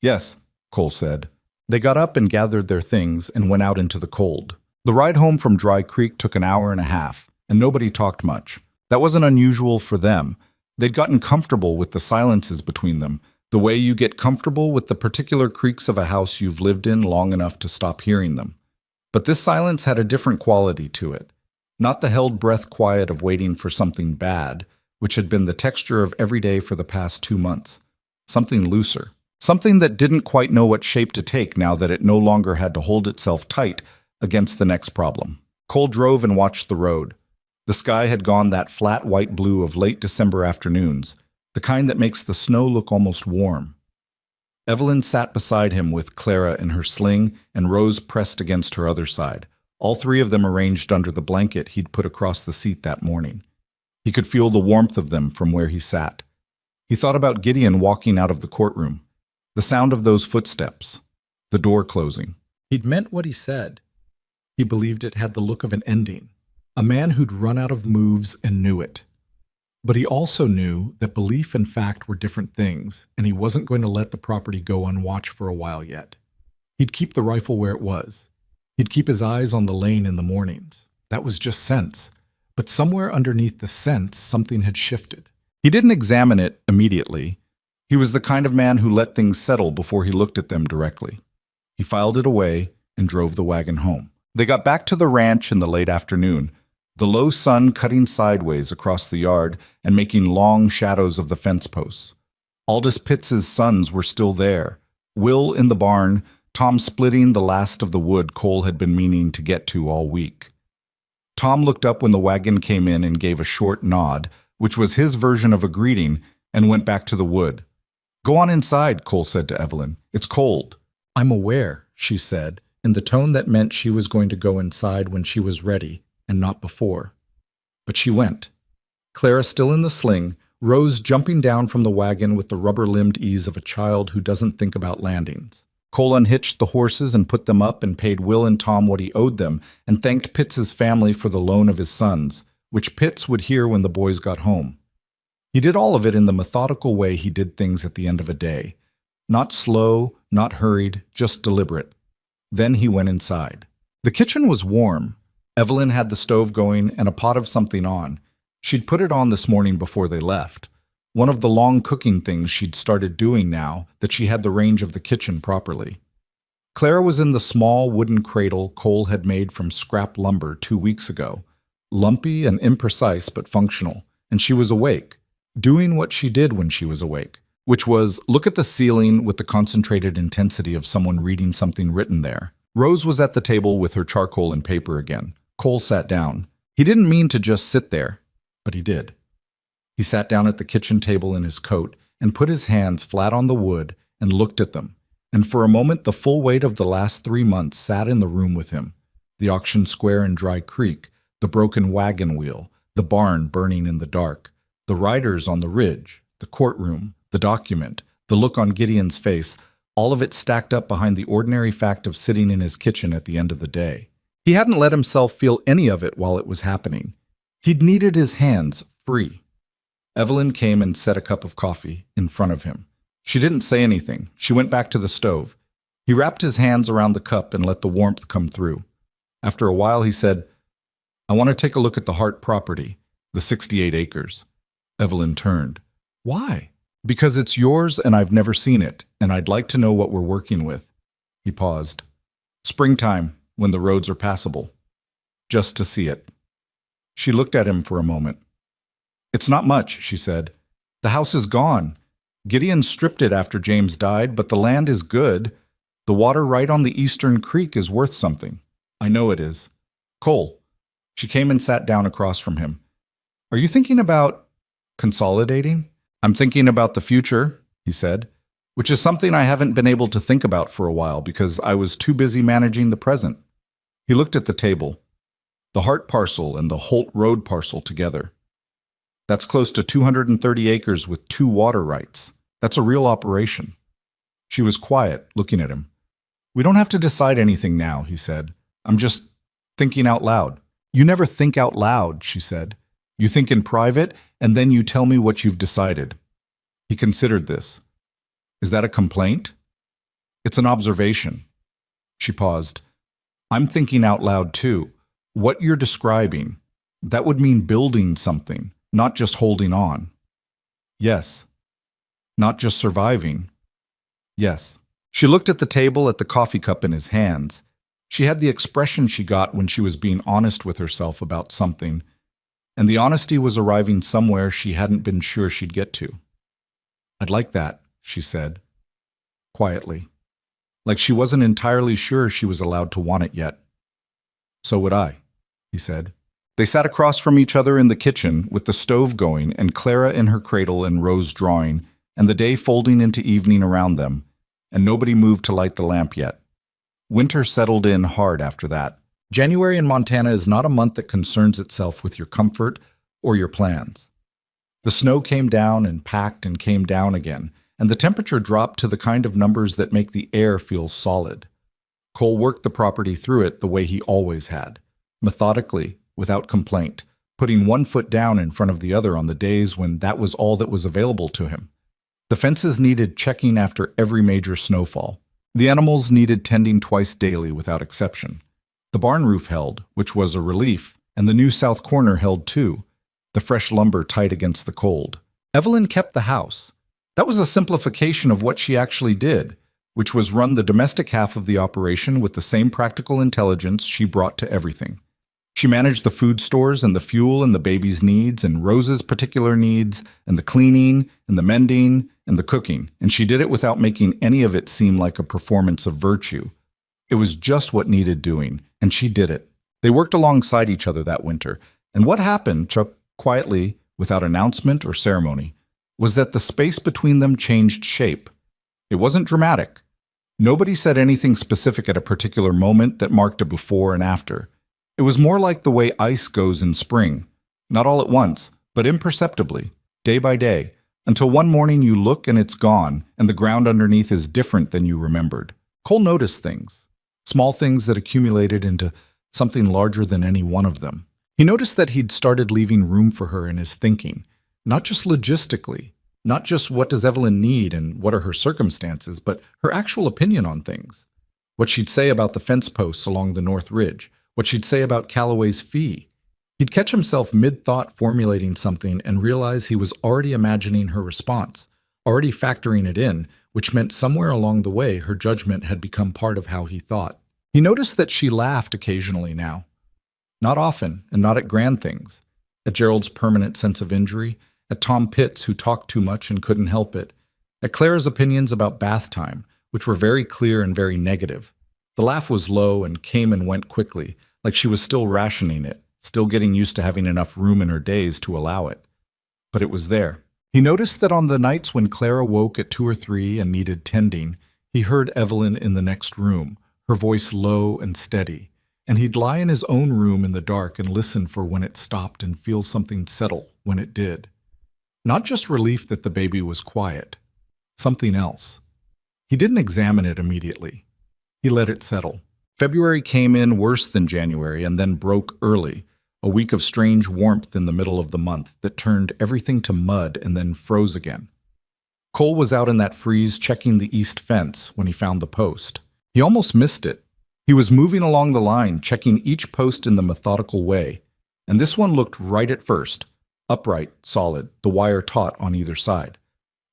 [SPEAKER 1] "Yes," Cole said. They got up and gathered their things and went out into the cold. The ride home from Dry Creek took an hour and a half, and nobody talked much. That wasn't unusual for them. They'd gotten comfortable with the silences between them, the way you get comfortable with the particular creaks of a house you've lived in long enough to stop hearing them. But this silence had a different quality to it. Not the held breath quiet of waiting for something bad, which had been the texture of every day for the past 2 months. Something looser. Something that didn't quite know what shape to take now that it no longer had to hold itself tight against the next problem. Cole drove and watched the road. The sky had gone that flat white blue of late December afternoons, the kind that makes the snow look almost warm. Evelyn sat beside him with Clara in her sling and Rose pressed against her other side, all 3 of them arranged under the blanket he'd put across the seat that morning. He could feel the warmth of them from where he sat. He thought about Gideon walking out of the courtroom, the sound of those footsteps, the door closing. He'd meant what he said. He believed it had the look of an ending, a man who'd run out of moves and knew it. But he also knew that belief and fact were different things, and he wasn't going to let the property go unwatched for a while yet. He'd keep the rifle where it was. He'd keep his eyes on the lane in the mornings. That was just sense. But somewhere underneath the sense, something had shifted. He didn't examine it immediately. He was the kind of man who let things settle before he looked at them directly. He filed it away and drove the wagon home. They got back to the ranch in the late afternoon, the low sun cutting sideways across the yard and making long shadows of the fence posts. Aldous Pitts's sons were still there, Will in the barn, Tom splitting the last of the wood Cole had been meaning to get to all week. Tom looked up when the wagon came in and gave a short nod, which was his version of a greeting, and went back to the wood. "Go on inside," Cole said to Evelyn. "It's cold." "I'm aware," she said, in the tone that meant she was going to go inside when she was ready, and not before. But she went. Clara still in the sling, Rose jumping down from the wagon with the rubber-limbed ease of a child who doesn't think about landings. Cole unhitched the horses and put them up and paid Will and Tom what he owed them and thanked Pitts's family for the loan of his sons, which Pitts would hear when the boys got home. He did all of it in the methodical way he did things at the end of a day. Not slow, not hurried, just deliberate. Then he went inside. The kitchen was warm. Evelyn had the stove going and a pot of something on. She'd put it on this morning before they left. One of the long cooking things she'd started doing now that she had the range of the kitchen properly. Clara was in the small wooden cradle Cole had made from scrap lumber 2 weeks ago. Lumpy and imprecise but functional, and she was awake, doing what she did when she was awake, which was look at the ceiling with the concentrated intensity of someone reading something written there. Rose was at the table with her charcoal and paper again. Cole sat down. He didn't mean to just sit there, but he did. He sat down at the kitchen table in his coat and put his hands flat on the wood and looked at them. And for a moment the full weight of the last 3 months sat in the room with him. The auction square in Dry Creek, the broken wagon wheel, the barn burning in the dark, the riders on the ridge, the courtroom, the document, the look on Gideon's face, all of it stacked up behind the ordinary fact of sitting in his kitchen at the end of the day. He hadn't let himself feel any of it while it was happening. He'd needed his hands free. Evelyn came and set a cup of coffee in front of him. She didn't say anything. She went back to the stove. He wrapped his hands around the cup and let the warmth come through. After a while, he said, "I want to take a look at the Hart property, the 68 acres. Evelyn turned. "Why?" "Because it's yours and I've never seen it, and I'd like to know what we're working with." He paused. "Springtime, when the roads are passable. Just to see it." She looked at him for a moment. "It's not much," she said. "The house is gone. Gideon stripped it after James died, but the land is good. The water right on the eastern creek is worth something." "I know it is." "Cole." She came and sat down across from him. "Are you thinking about consolidating?" "I'm thinking about the future," he said, "which is something I haven't been able to think about for a while because I was too busy managing the present." He looked at the table. The Hart parcel and the Holt Road parcel together. That's close to 230 acres with 2 water rights. That's a real operation. She was quiet, looking at him. "We don't have to decide anything now," he said. "I'm just thinking out loud." "You never think out loud," she said. "You think in private, and then you tell me what you've decided." He considered this. "Is that a complaint?" "It's an observation." She paused. "I'm thinking out loud too. What you're describing, that would mean building something, not just holding on." "Yes." "Not just surviving." "Yes." She looked at the table at the coffee cup in his hands. She had the expression she got when she was being honest with herself about something, and the honesty was arriving somewhere she hadn't been sure she'd get to. "I'd like that," she said, quietly, like she wasn't entirely sure she was allowed to want it yet. "So would I," he said. They sat across from each other in the kitchen with the stove going and Clara in her cradle and Rose drawing, and the day folding into evening around them, and nobody moved to light the lamp yet. Winter settled in hard after that. January in Montana is not a month that concerns itself with your comfort or your plans. The snow came down and packed and came down again, and the temperature dropped to the kind of numbers that make the air feel solid. Cole worked the property through it the way he always had, methodically, without complaint, putting one foot down in front of the other on the days when that was all that was available to him. The fences needed checking after every major snowfall. The animals needed tending twice daily without exception. The barn roof held, which was a relief, and the new south corner held too, the fresh lumber tight against the cold. Evelyn kept the house. That was a simplification of what she actually did, which was run the domestic half of the operation with the same practical intelligence she brought to everything. She managed the food stores and the fuel and the baby's needs and Rose's particular needs and the cleaning and the mending and the cooking, and she did it without making any of it seem like a performance of virtue. It was just what needed doing, and she did it. They worked alongside each other that winter, and what happened, quietly, without announcement or ceremony, was that the space between them changed shape. It wasn't dramatic. Nobody said anything specific at a particular moment that marked a before and after. It was more like the way ice goes in spring, not all at once, but imperceptibly, day by day, until one morning you look and it's gone, and the ground underneath is different than you remembered. Cole noticed things, small things that accumulated into something larger than any one of them. He noticed that he'd started leaving room for her in his thinking, not just logistically, not just what does Evelyn need and what are her circumstances, but her actual opinion on things. What she'd say about the fence posts along the North Ridge, what she'd say about Calloway's fee. He'd catch himself mid-thought formulating something and realize he was already imagining her response, already factoring it in, which meant somewhere along the way her judgment had become part of how he thought. He noticed that she laughed occasionally now. Not often, and not at grand things. At Gerald's permanent sense of injury, at Tom Pitt's who talked too much and couldn't help it, at Clara's opinions about bath time, which were very clear and very negative. The laugh was low and came and went quickly, like she was still rationing it, still getting used to having enough room in her days to allow it. But it was there. He noticed that on the nights when Clara woke at 2 or 3 and needed tending, he heard Evelyn in the next room, her voice low and steady, and he'd lie in his own room in the dark and listen for when it stopped and feel something settle when it did. Not just relief that the baby was quiet, something else. He didn't examine it immediately. He let it settle. February came in worse than January and then broke early, a week of strange warmth in the middle of the month that turned everything to mud and then froze again. Cole was out in that freeze checking the east fence when he found the post. He almost missed it. He was moving along the line, checking each post in the methodical way, and this one looked right at first, upright, solid, the wire taut on either side.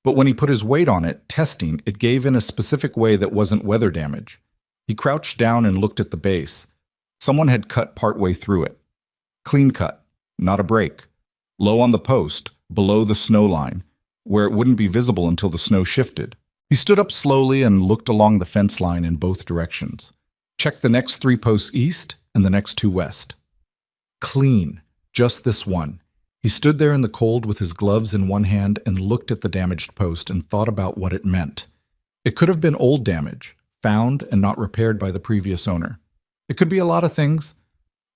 [SPEAKER 1] But when he put his weight on it, testing, it gave in a specific way that wasn't weather damage. He crouched down and looked at the base. Someone had cut partway through it. Clean cut, not a break. Low on the post, below the snow line, where it wouldn't be visible until the snow shifted. He stood up slowly and looked along the fence line in both directions. Checked the next 3 posts east and the next 2 west. Clean, just this one. He stood there in the cold with his gloves in one hand and looked at the damaged post and thought about what it meant. It could have been old damage, found and not repaired by the previous owner. It could be a lot of things,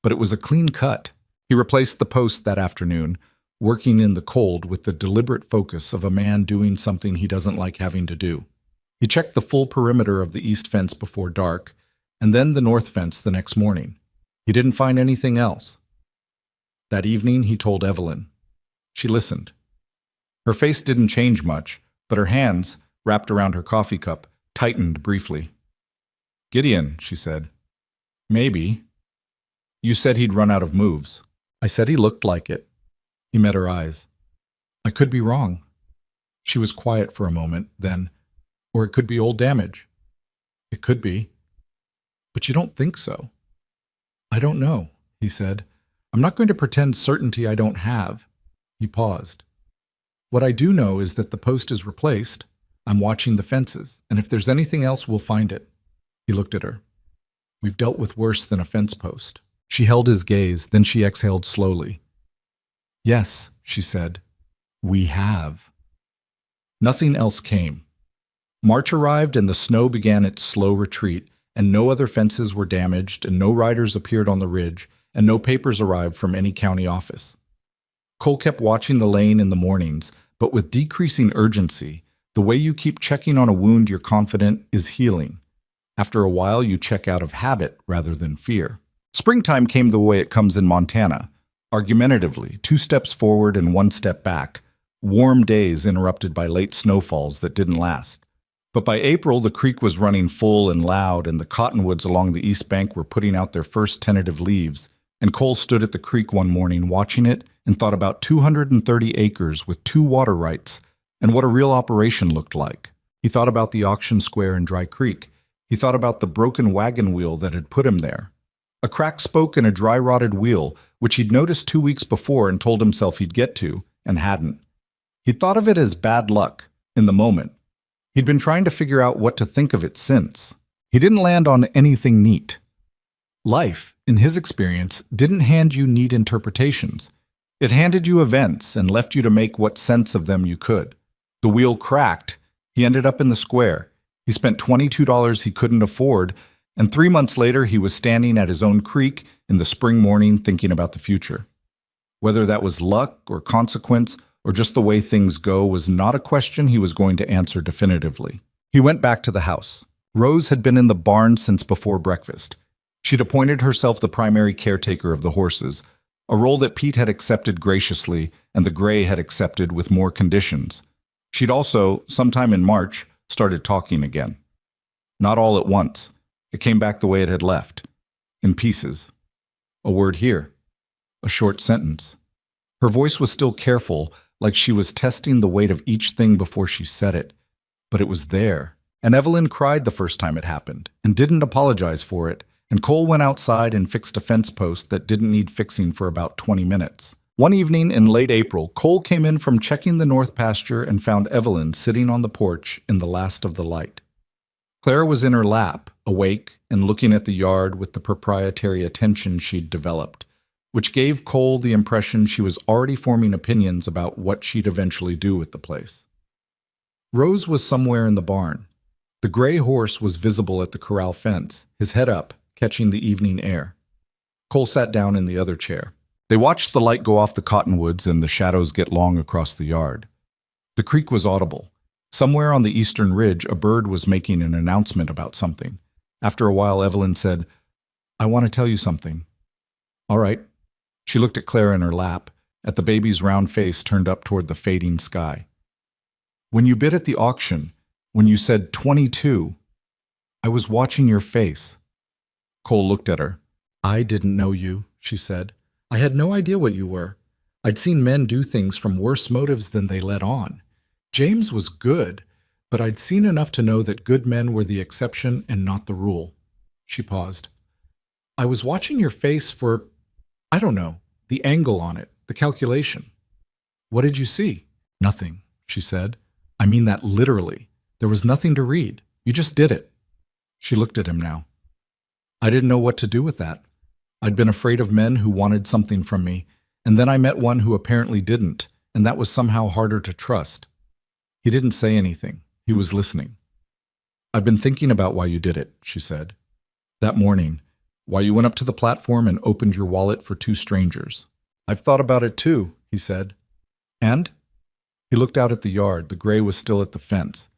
[SPEAKER 1] but it was a clean cut. He replaced the post that afternoon, working in the cold with the deliberate focus of a man doing something he doesn't like having to do. He checked the full perimeter of the east fence before dark, and then the north fence the next morning. He didn't find anything else. That evening, he told Evelyn. She listened. Her face didn't change much, but her hands, wrapped around her coffee cup, tightened briefly. "Gideon," she said. "Maybe. You said he'd run out of moves." I said he looked like it. He met her eyes. "I could be wrong." She was quiet for a moment, then, "Or it could be old damage." "It could be." "But you don't think so?" "I don't know," he said. "I'm not going to pretend certainty I don't have." He paused. "What I do know is that the post is replaced. I'm watching the fences, and if there's anything else, we'll find it." He looked at her. "We've dealt with worse than a fence post." She held his gaze, then she exhaled slowly. "Yes," she said, "we have." Nothing else came. March arrived and the snow began its slow retreat, and no other fences were damaged, and no riders appeared on the ridge, and no papers arrived from any county office. Cole kept watching the lane in the mornings, but with decreasing urgency. The way you keep checking on a wound you're confident is healing. After a while, you check out of habit rather than fear. Springtime came the way it comes in Montana, argumentatively, 2 steps forward and 1 step back, warm days interrupted by late snowfalls that didn't last. But by April, the creek was running full and loud, and the cottonwoods along the east bank were putting out their first tentative leaves, and Cole stood at the creek one morning watching it and thought about 230 acres with 2 water rights and what a real operation looked like. He thought about the auction square in Dry Creek. He thought about the broken wagon wheel that had put him there. A cracked spoke and a dry-rotted wheel, which he'd noticed 2 weeks before and told himself he'd get to, and hadn't. He'd thought of it as bad luck, in the moment. He'd been trying to figure out what to think of it since. He didn't land on anything neat. Life, in his experience, didn't hand you neat interpretations. It handed you events and left you to make what sense of them you could. The wheel cracked. He ended up in the square. He spent $22 he couldn't afford, and 3 months later he was standing at his own creek in the spring morning thinking about the future. Whether that was luck or consequence or just the way things go was not a question he was going to answer definitively. He went back to the house. Rose had been in the barn since before breakfast. She'd appointed herself the primary caretaker of the horses, a role that Pete had accepted graciously and the Gray had accepted with more conditions. She'd also, sometime in March, started talking again. Not all at once. It came back the way it had left, in pieces. A word here, a short sentence. Her voice was still careful, like she was testing the weight of each thing before she said it. But it was there. And Evelyn cried the first time it happened, and didn't apologize for it, and Cole went outside and fixed a fence post that didn't need fixing for about 20 minutes. One evening in late April, Cole came in from checking the north pasture and found Evelyn sitting on the porch in the last of the light. Clara was in her lap, awake and looking at the yard with the proprietary attention she'd developed, which gave Cole the impression she was already forming opinions about what she'd eventually do with the place. Rose was somewhere in the barn. The gray horse was visible at the corral fence, his head up, catching the evening air. Cole sat down in the other chair. They watched the light go off the cottonwoods and the shadows get long across the yard. The creak was audible. Somewhere on the eastern ridge, a bird was making an announcement about something. After a while, Evelyn said, "I want to tell you something." "All right." She looked at Clara in her lap, at the baby's round face turned up toward the fading sky. "When you bid at the auction, when you said 22, I was watching your face." Cole looked at her. "I didn't know you," she said. "I had no idea what you were. I'd seen men do things from worse motives than they let on. James was good, but I'd seen enough to know that good men were the exception and not the rule." She paused. "I was watching your face for, I don't know, the angle on it, the calculation." "What did you see?" "Nothing," she said. "I mean that literally. There was nothing to read. You just did it." She looked at him now. "I didn't know what to do with that. I'd been afraid of men who wanted something from me, and then I met one who apparently didn't, and that was somehow harder to trust." He didn't say anything. He was listening. "I've been thinking about why you did it," she said. "That morning, why you went up to the platform and opened your wallet for two strangers. I've thought about it too," he said. "And?" He looked out at the yard. The gray was still at the fence.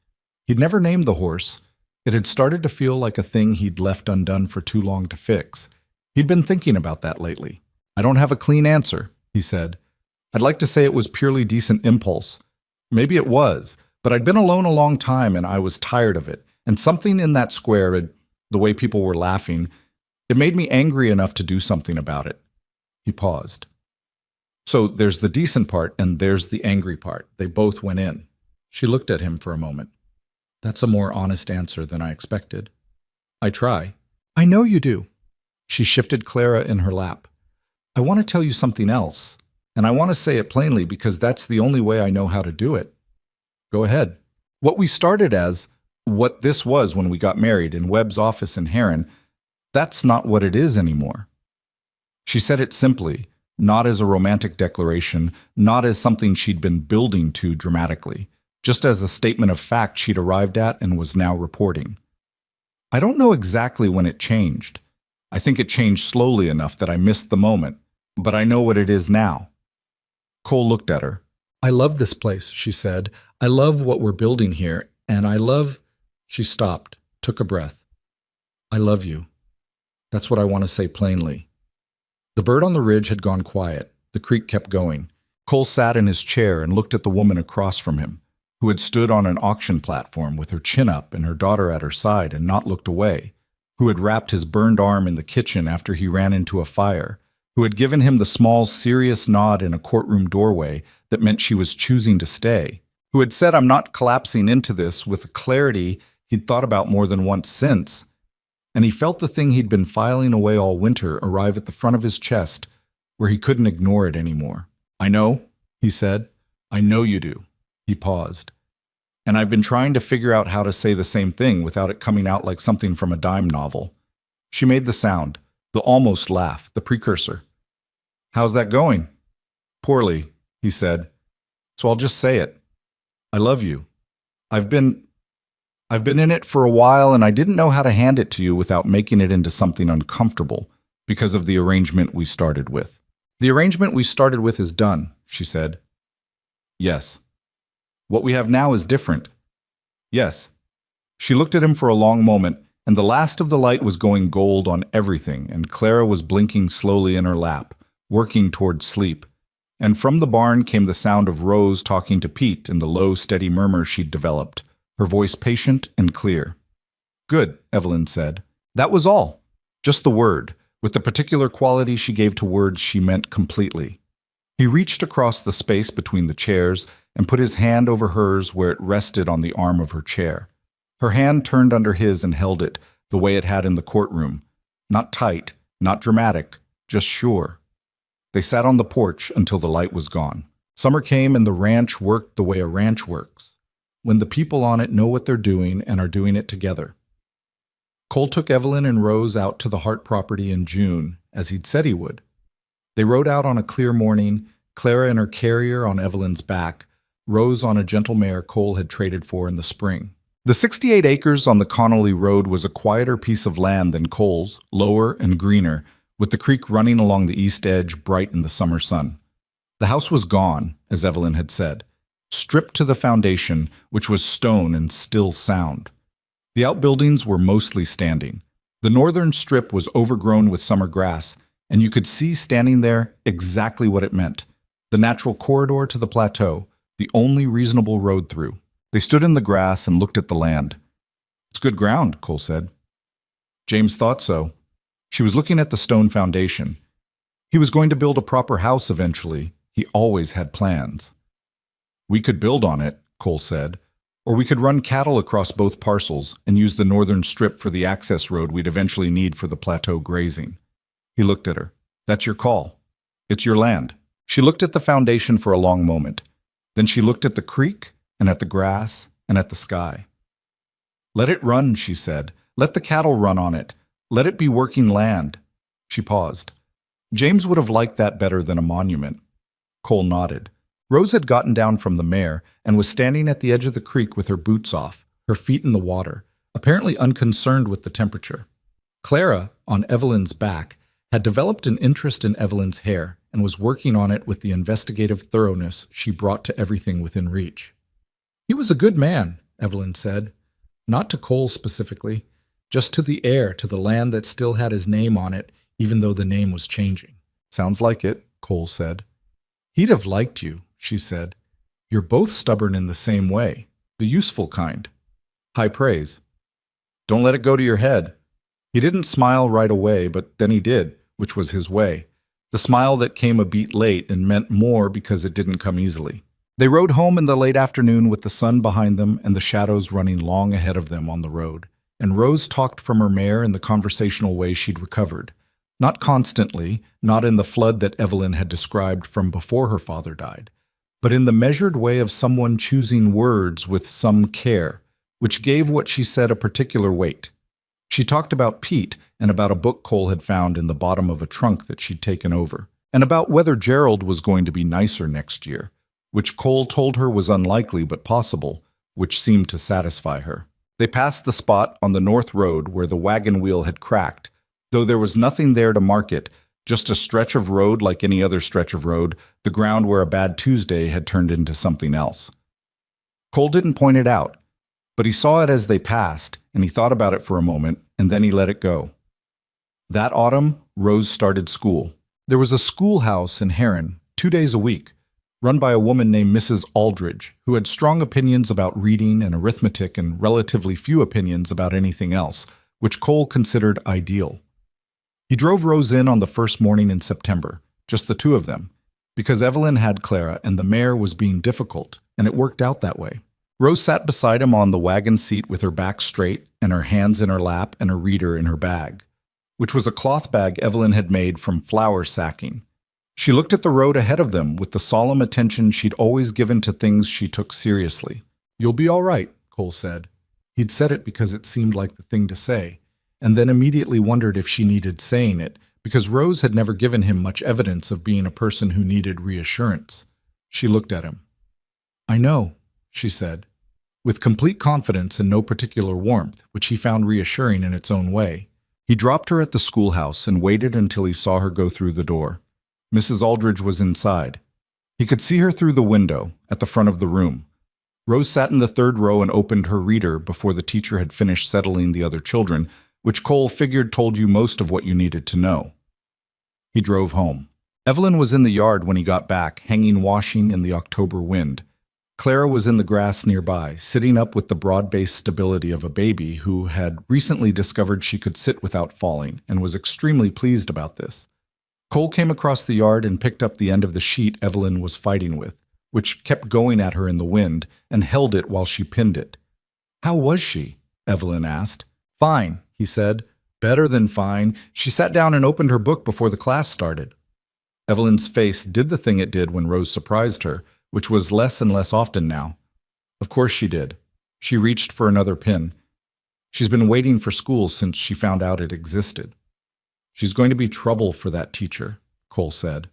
[SPEAKER 1] He'd never named the horse. It had started to feel like a thing he'd left undone for too long to fix. He'd been thinking about that lately. "I don't have a clean answer," he said. "I'd like to say it was purely decent impulse. Maybe it was, but I'd been alone a long time and I was tired of it. And something in that square, the way people were laughing, it made me angry enough to do something about it." He paused. "So there's the decent part and there's the angry part. They both went in." She looked at him for a moment. "That's a more honest answer than I expected." "I try." "I know you do." She shifted Clara in her lap. "I want to tell you something else, and I want to say it plainly because that's the only way I know how to do it." "Go ahead." "What we started as, what this was when we got married in Webb's office in Heron, that's not what it is anymore." She said it simply, not as a romantic declaration, not as something she'd been building to dramatically, just as a statement of fact she'd arrived at and was now reporting. "I don't know exactly when it changed. I think it changed slowly enough that I missed the moment, but I know what it is now." Cole looked at her. "I love this place," she said. "I love what we're building here, and I love—" She stopped, took a breath. "I love you. That's what I want to say plainly." The bird on the ridge had gone quiet. The creek kept going. Cole sat in his chair and looked at the woman across from him, who had stood on an auction platform with her chin up and her daughter at her side and not looked away, who had wrapped his burned arm in the kitchen after he ran into a fire, who had given him the small, serious nod in a courtroom doorway that meant she was choosing to stay, who had said, "I'm not collapsing into this," with a clarity he'd thought about more than once since. And he felt the thing he'd been filing away all winter arrive at the front of his chest, where he couldn't ignore it anymore. "I know," he said. "I know you do." He paused. "And I've been trying to figure out how to say the same thing without it coming out like something from a dime novel." She made the sound, the almost laugh, the precursor. "How's that going?" "Poorly," he said. "So I'll just say it. I love you. I've been in it for a while, and I didn't know how to hand it to you without making it into something uncomfortable because of the arrangement we started with." "The arrangement we started with is done," she said. "Yes." "What we have now is different." "Yes." She looked at him for a long moment, and the last of the light was going gold on everything, and Clara was blinking slowly in her lap, working toward sleep. And from the barn came the sound of Rose talking to Pete in the low, steady murmur she'd developed, her voice patient and clear. "Good," Evelyn said. That was all. Just the word, with the particular quality she gave to words she meant completely. He reached across the space between the chairs and put his hand over hers where it rested on the arm of her chair. Her hand turned under his and held it, the way it had in the courtroom. Not tight, not dramatic, just sure. They sat on the porch until the light was gone. Summer came and the ranch worked the way a ranch works, when the people on it know what they're doing and are doing it together. Cole took Evelyn and Rose out to the Hart property in June, as he'd said he would. They rode out on a clear morning, Clara in her carrier on Evelyn's back, Rose on a gentle mare Cole had traded for in the spring. The 68 acres on the Connolly Road was a quieter piece of land than Cole's, lower and greener, with the creek running along the east edge bright in the summer sun. The house was gone, as Evelyn had said, stripped to the foundation, which was stone and still sound. The outbuildings were mostly standing. The northern strip was overgrown with summer grass, and you could see standing there exactly what it meant, the natural corridor to the plateau, the only reasonable road through. They stood in the grass and looked at the land. "It's good ground," Cole said. James thought so. She was looking at the stone foundation. He was going to build a proper house eventually. He always had plans. "We could build on it," Cole said, "or we could run cattle across both parcels and use the northern strip for the access road we'd eventually need for the plateau grazing." He looked at her. "That's your call. It's your land." She looked at the foundation for a long moment. Then she looked at the creek and at the grass and at the sky. "Let it run," she said. "Let the cattle run on it. Let it be working land." She paused. James would have liked that better than a monument. Cole nodded. Rose had gotten down from the mare and was standing at the edge of the creek with her boots off, her feet in the water, apparently unconcerned with the temperature. Clara, on Evelyn's back, had developed an interest in Evelyn's hair and was working on it with the investigative thoroughness she brought to everything within reach. "He was a good man," Evelyn said. Not to Cole specifically, just to the heir to the land that still had his name on it, even though the name was changing. "Sounds like it," Cole said. "He'd have liked you," she said. "You're both stubborn in the same way, the useful kind." High praise. "Don't let it go to your head." He didn't smile right away, but then he did, which was his way. The smile that came a beat late and meant more because it didn't come easily. They rode home in the late afternoon with the sun behind them and the shadows running long ahead of them on the road, and Rose talked from her mare in the conversational way she'd recovered. Not constantly, not in the flood that Evelyn had described from before her father died, but in the measured way of someone choosing words with some care, which gave what she said a particular weight. She talked about Pete and about a book Cole had found in the bottom of a trunk that she'd taken over, and about whether Gerald was going to be nicer next year, which Cole told her was unlikely but possible, which seemed to satisfy her. They passed the spot on the north road where the wagon wheel had cracked, though there was nothing there to mark it, just a stretch of road like any other stretch of road, the ground where a bad Tuesday had turned into something else. Cole didn't point it out, but he saw it as they passed, and he thought about it for a moment, and then he let it go. That autumn, Rose started school. There was a schoolhouse in Heron, 2 days a week, run by a woman named Mrs. Aldridge, who had strong opinions about reading and arithmetic and relatively few opinions about anything else, which Cole considered ideal. He drove Rose in on the first morning in September, just the two of them, because Evelyn had Clara and the mare was being difficult, and it worked out that way. Rose sat beside him on the wagon seat with her back straight and her hands in her lap and her reader in her bag, which was a cloth bag Evelyn had made from flour sacking. She looked at the road ahead of them with the solemn attention she'd always given to things she took seriously. "You'll be all right," Cole said. He'd said it because it seemed like the thing to say, and then immediately wondered if she needed saying it, because Rose had never given him much evidence of being a person who needed reassurance. She looked at him. "I know," she said, with complete confidence and no particular warmth, which he found reassuring in its own way. He dropped her at the schoolhouse and waited until he saw her go through the door. Mrs. Aldridge was inside. He could see her through the window, at the front of the room. Rose sat in the third row and opened her reader before the teacher had finished settling the other children, which Cole figured told you most of what you needed to know. He drove home. Evelyn was in the yard when he got back, hanging washing in the October wind. Clara was in the grass nearby, sitting up with the broad-based stability of a baby who had recently discovered she could sit without falling and was extremely pleased about this. Cole came across the yard and picked up the end of the sheet Evelyn was fighting with, which kept going at her in the wind, and held it while she pinned it. "How was she?" Evelyn asked. "Fine," he said. "Better than fine. She sat down and opened her book before the class started." Evelyn's face did the thing it did when Rose surprised her, which was less and less often now. Of course she did. She reached for another pin. She's been waiting for school since she found out it existed. "She's going to be trouble for that teacher," Cole said.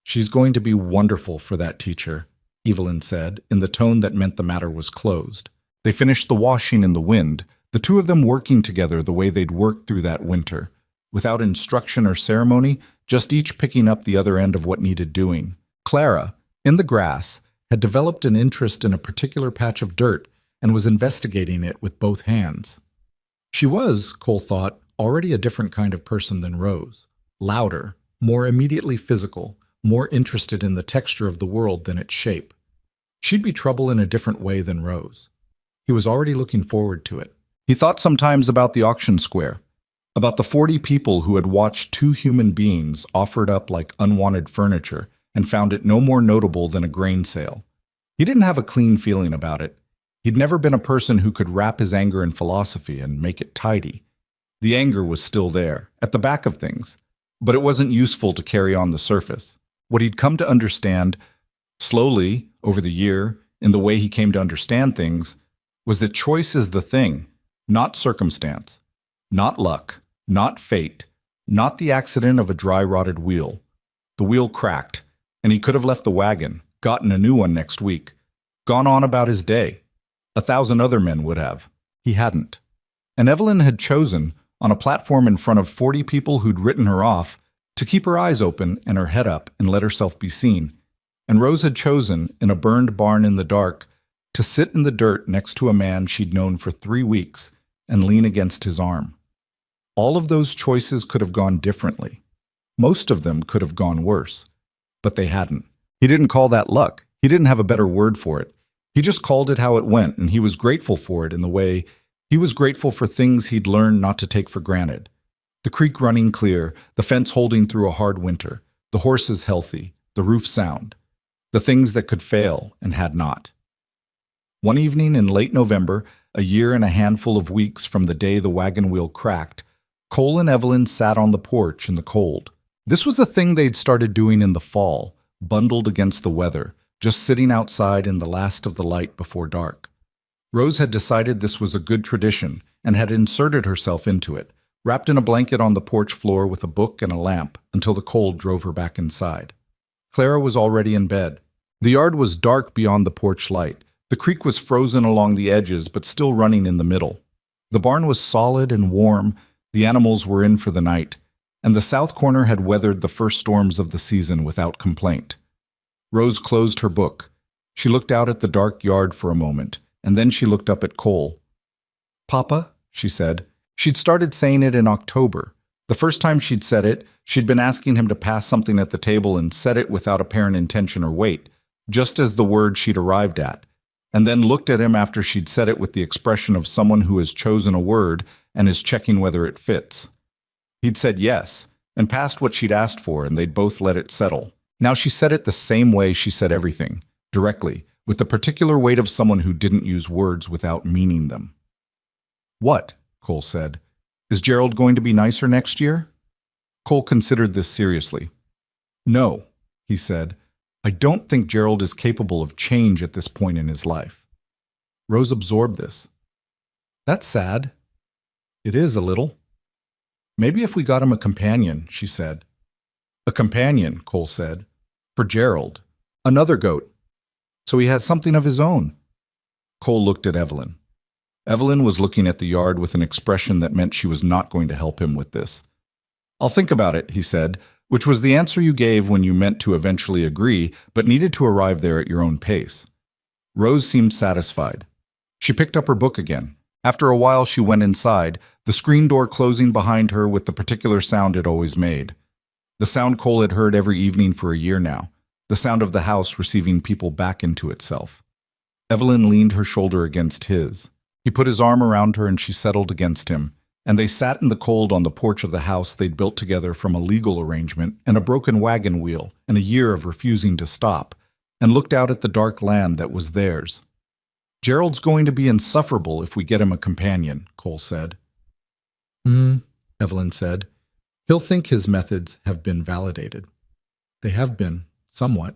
[SPEAKER 1] "She's going to be wonderful for that teacher," Evelyn said, in the tone that meant the matter was closed. They finished the washing in the wind, the two of them working together the way they'd worked through that winter, without instruction or ceremony, just each picking up the other end of what needed doing. Clara, in the grass, had developed an interest in a particular patch of dirt and was investigating it with both hands. She was, Cole thought, already a different kind of person than Rose. Louder, more immediately physical, more interested in the texture of the world than its shape. She'd be trouble in a different way than Rose. He was already looking forward to it. He thought sometimes about the auction square, about the 40 people who had watched two human beings offered up like unwanted furniture and found it no more notable than a grain sale. He didn't have a clean feeling about it. He'd never been a person who could wrap his anger in philosophy and make it tidy. The anger was still there, at the back of things, but it wasn't useful to carry on the surface. What he'd come to understand, slowly, over the year, in the way he came to understand things, was that choice is the thing, not circumstance, not luck, not fate, not the accident of a dry-rotted wheel. The wheel cracked, and he could have left the wagon, gotten a new one next week, gone on about his day. 1,000 other men would have. He hadn't. And Evelyn had chosen, on a platform in front of 40 people who'd written her off, to keep her eyes open and her head up and let herself be seen. And Rose had chosen, in a burned barn in the dark, to sit in the dirt next to a man she'd known for 3 weeks and lean against his arm. All of those choices could have gone differently. Most of them could have gone worse. But they hadn't. He didn't call that luck. He didn't have a better word for it. He just called it how it went, and he was grateful for it in the way he was grateful for things he'd learned not to take for granted. The creek running clear, the fence holding through a hard winter, the horses healthy, the roof sound, the things that could fail and had not. One evening in late November, a year and a handful of weeks from the day the wagon wheel cracked, Cole and Evelyn sat on the porch in the cold. This was a thing they'd started doing in the fall, bundled against the weather, just sitting outside in the last of the light before dark. Rose had decided this was a good tradition and had inserted herself into it, wrapped in a blanket on the porch floor with a book and a lamp until the cold drove her back inside. Clara was already in bed. The yard was dark beyond the porch light. The creek was frozen along the edges but still running in the middle. The barn was solid and warm, the animals were in for the night, and the south corner had weathered the first storms of the season without complaint. Rose closed her book. She looked out at the dark yard for a moment, and then she looked up at Cole. "Papa," she said. She'd started saying it in October. The first time she'd said it, she'd been asking him to pass something at the table and said it without apparent intention or weight, just as the word she'd arrived at, and then looked at him after she'd said it with the expression of someone who has chosen a word and is checking whether it fits. He'd said yes, and passed what she'd asked for, and they'd both let it settle. Now she said it the same way she said everything, directly, with the particular weight of someone who didn't use words without meaning them. "What?" Cole said. "Is Gerald going to be nicer next year?" Cole considered this seriously. "No," he said. "I don't think Gerald is capable of change at this point in his life." Rose absorbed this. "That's sad." "It is a little." "Maybe if we got him a companion," she said. "A companion," Cole said. "For Gerald. Another goat. So he has something of his own." Cole looked at Evelyn. Evelyn was looking at the yard with an expression that meant she was not going to help him with this. "I'll think about it," he said, which was the answer you gave when you meant to eventually agree, but needed to arrive there at your own pace. Rose seemed satisfied. She picked up her book again. After a while, she went inside, the screen door closing behind her with the particular sound it always made. The sound Cole had heard every evening for a year now, the sound of the house receiving people back into itself. Evelyn leaned her shoulder against his. He put his arm around her and she settled against him, and they sat in the cold on the porch of the house they'd built together from a legal arrangement and a broken wagon wheel and a year of refusing to stop, and looked out at the dark land that was theirs. "Gerald's going to be insufferable if we get him a companion," Cole said. Evelyn said. "He'll think his methods have been validated." "They have been, somewhat."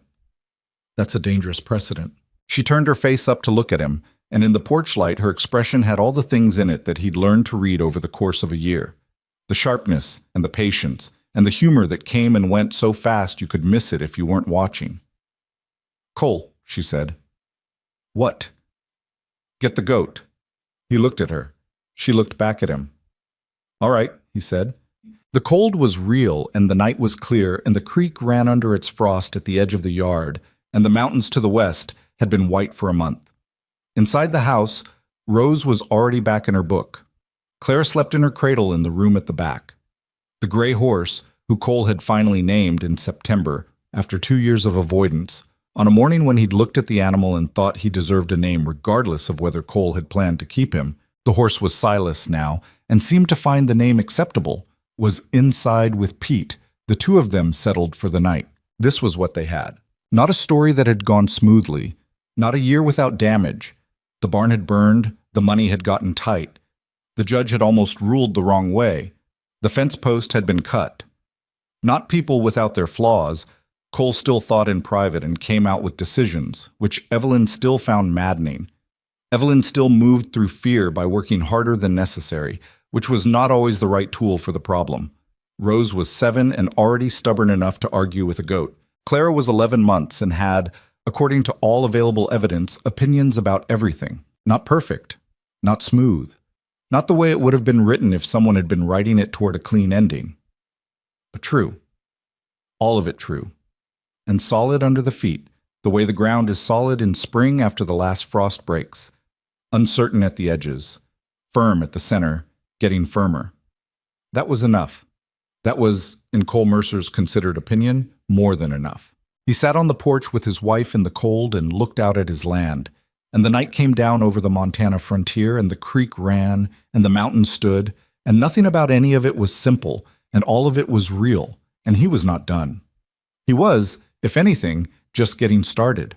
[SPEAKER 1] "That's a dangerous precedent." She turned her face up to look at him, and in the porch light her expression had all the things in it that he'd learned to read over the course of a year. The sharpness and the patience and the humor that came and went so fast you could miss it if you weren't watching. "Cole," she said. "What?" "Get the goat." He looked at her. She looked back at him. "All right," he said. The cold was real, and the night was clear, and the creek ran under its frost at the edge of the yard, and the mountains to the west had been white for a month. Inside the house, Rose was already back in her book. Clara slept in her cradle in the room at the back. The gray horse, who Cole had finally named in September, after 2 years of avoidance, on a morning when he'd looked at the animal and thought he deserved a name regardless of whether Cole had planned to keep him, the horse was Silas now, and seemed to find the name acceptable, was inside with Pete. The two of them settled for the night. This was what they had. Not a story that had gone smoothly, not a year without damage. The barn had burned, the money had gotten tight. The judge had almost ruled the wrong way. The fence post had been cut. Not people without their flaws. Cole still thought in private and came out with decisions, which Evelyn still found maddening. Evelyn still moved through fear by working harder than necessary, which was not always the right tool for the problem. Rose was 7 and already stubborn enough to argue with a goat. Clara was 11 months and had, according to all available evidence, opinions about everything. Not perfect, not smooth, not the way it would have been written if someone had been writing it toward a clean ending. But true. All of it true. And solid under the feet, the way the ground is solid in spring after the last frost breaks. Uncertain at the edges, firm at the center, getting firmer. That was enough. That was, in Cole Mercer's considered opinion, more than enough. He sat on the porch with his wife in the cold and looked out at his land, and the night came down over the Montana frontier, and the creek ran, and the mountains stood, and nothing about any of it was simple, and all of it was real, and he was not done. He was, if anything, just getting started.